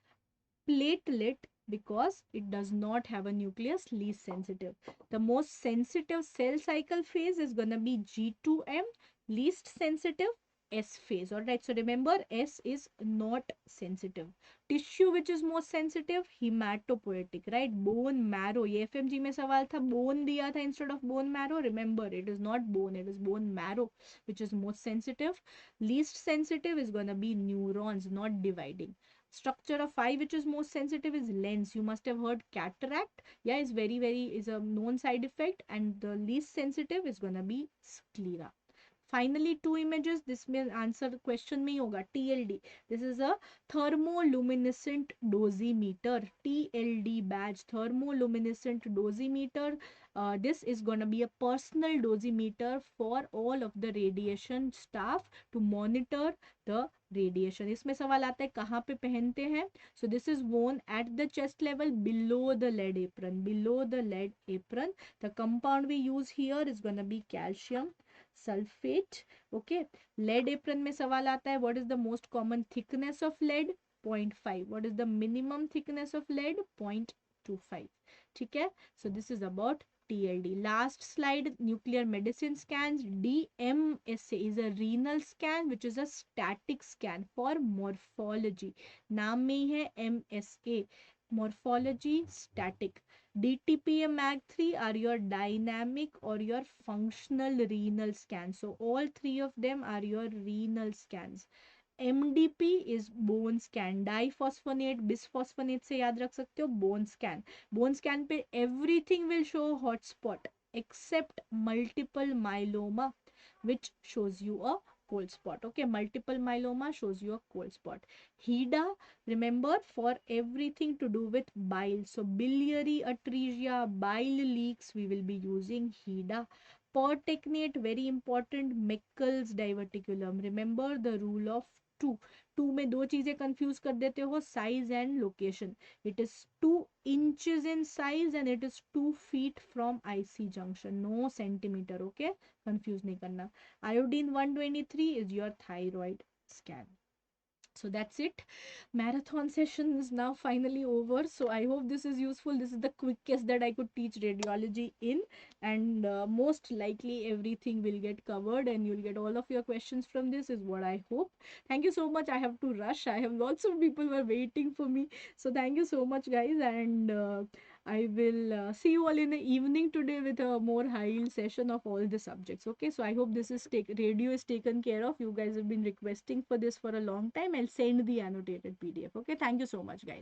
Platelet because it does not have a nucleus, least sensitive. The most sensitive cell cycle phase is going to be G2M, least sensitive S phase. All right, so remember S is not sensitive. Tissue which is most sensitive, hematopoietic, right? Bone marrow. ये FMG में सवाल था, bone दिया था instead of bone marrow. Remember, it is not bone, it is bone marrow which is most sensitive. Least sensitive is going to be neurons, not dividing. Structure of eye which is most sensitive is lens. You must have heard cataract. Yeah, is very is a known side effect, and the least sensitive is gonna be sclera. Finally, two images. This may answer the question में ही होगा. TLD. This is a thermoluminescent dosimeter. TLD badge. Thermoluminescent dosimeter. This is gonna be a personal dosimeter for all of the radiation staff to monitor the radiation. इसमें सवाल आता है कहाँ पे पहनते हैं. So this is worn at the chest level below the lead apron. Below the lead apron. The compound we use here is gonna be calcium sulfate. Okay, lead apron में सवाल आता है what is the most common thickness of lead? 0.5. What is the minimum thickness of lead? 0.25. ठीक है, so this is about TLD. Last slide, nuclear medicine scans. DMSA is a renal scan which is a static scan for morphology. नाम में ही है MSA, morphology static. DTPA MAG3 are your dynamic or your functional renal scans. So all three of them are your renal scans. MDP is bone scan. डाइफॉस्फोनेट बिसफॉस्फोनेट से याद रख सकते हो. Bone scan, bone scan पे everything will show hotspot except multiple myeloma which shows you a cold spot. Okay, multiple myeloma shows you a cold spot. HIDA, remember, for everything to do with bile. So biliary atresia, bile leaks, we will be using HIDA. Pertechnate, very important. Meckel's diverticulum, remember the rule of two. Two में दो चीजें confuse कर देते हो, size and location. It is 2 inches in size and it is 2 feet from IC junction, no centimeter. Okay, confuse नहीं करना. Iodine 123 is your thyroid scan. So that's it. Marathon session is now finally over, so I hope this is useful. This is the quickest that I could teach radiology in, and most likely everything will get covered and you'll get all of your questions from this, is what I hope. Thank you so much. I have to rush. I have lots of people were waiting for me, so thank you so much guys, and I will see you all in the evening today with a more high session of all the subjects. Okay, so I hope this is radio is taken care of. You guys have been requesting for this for a long time. I'll send the annotated PDF. Okay, thank you so much guys.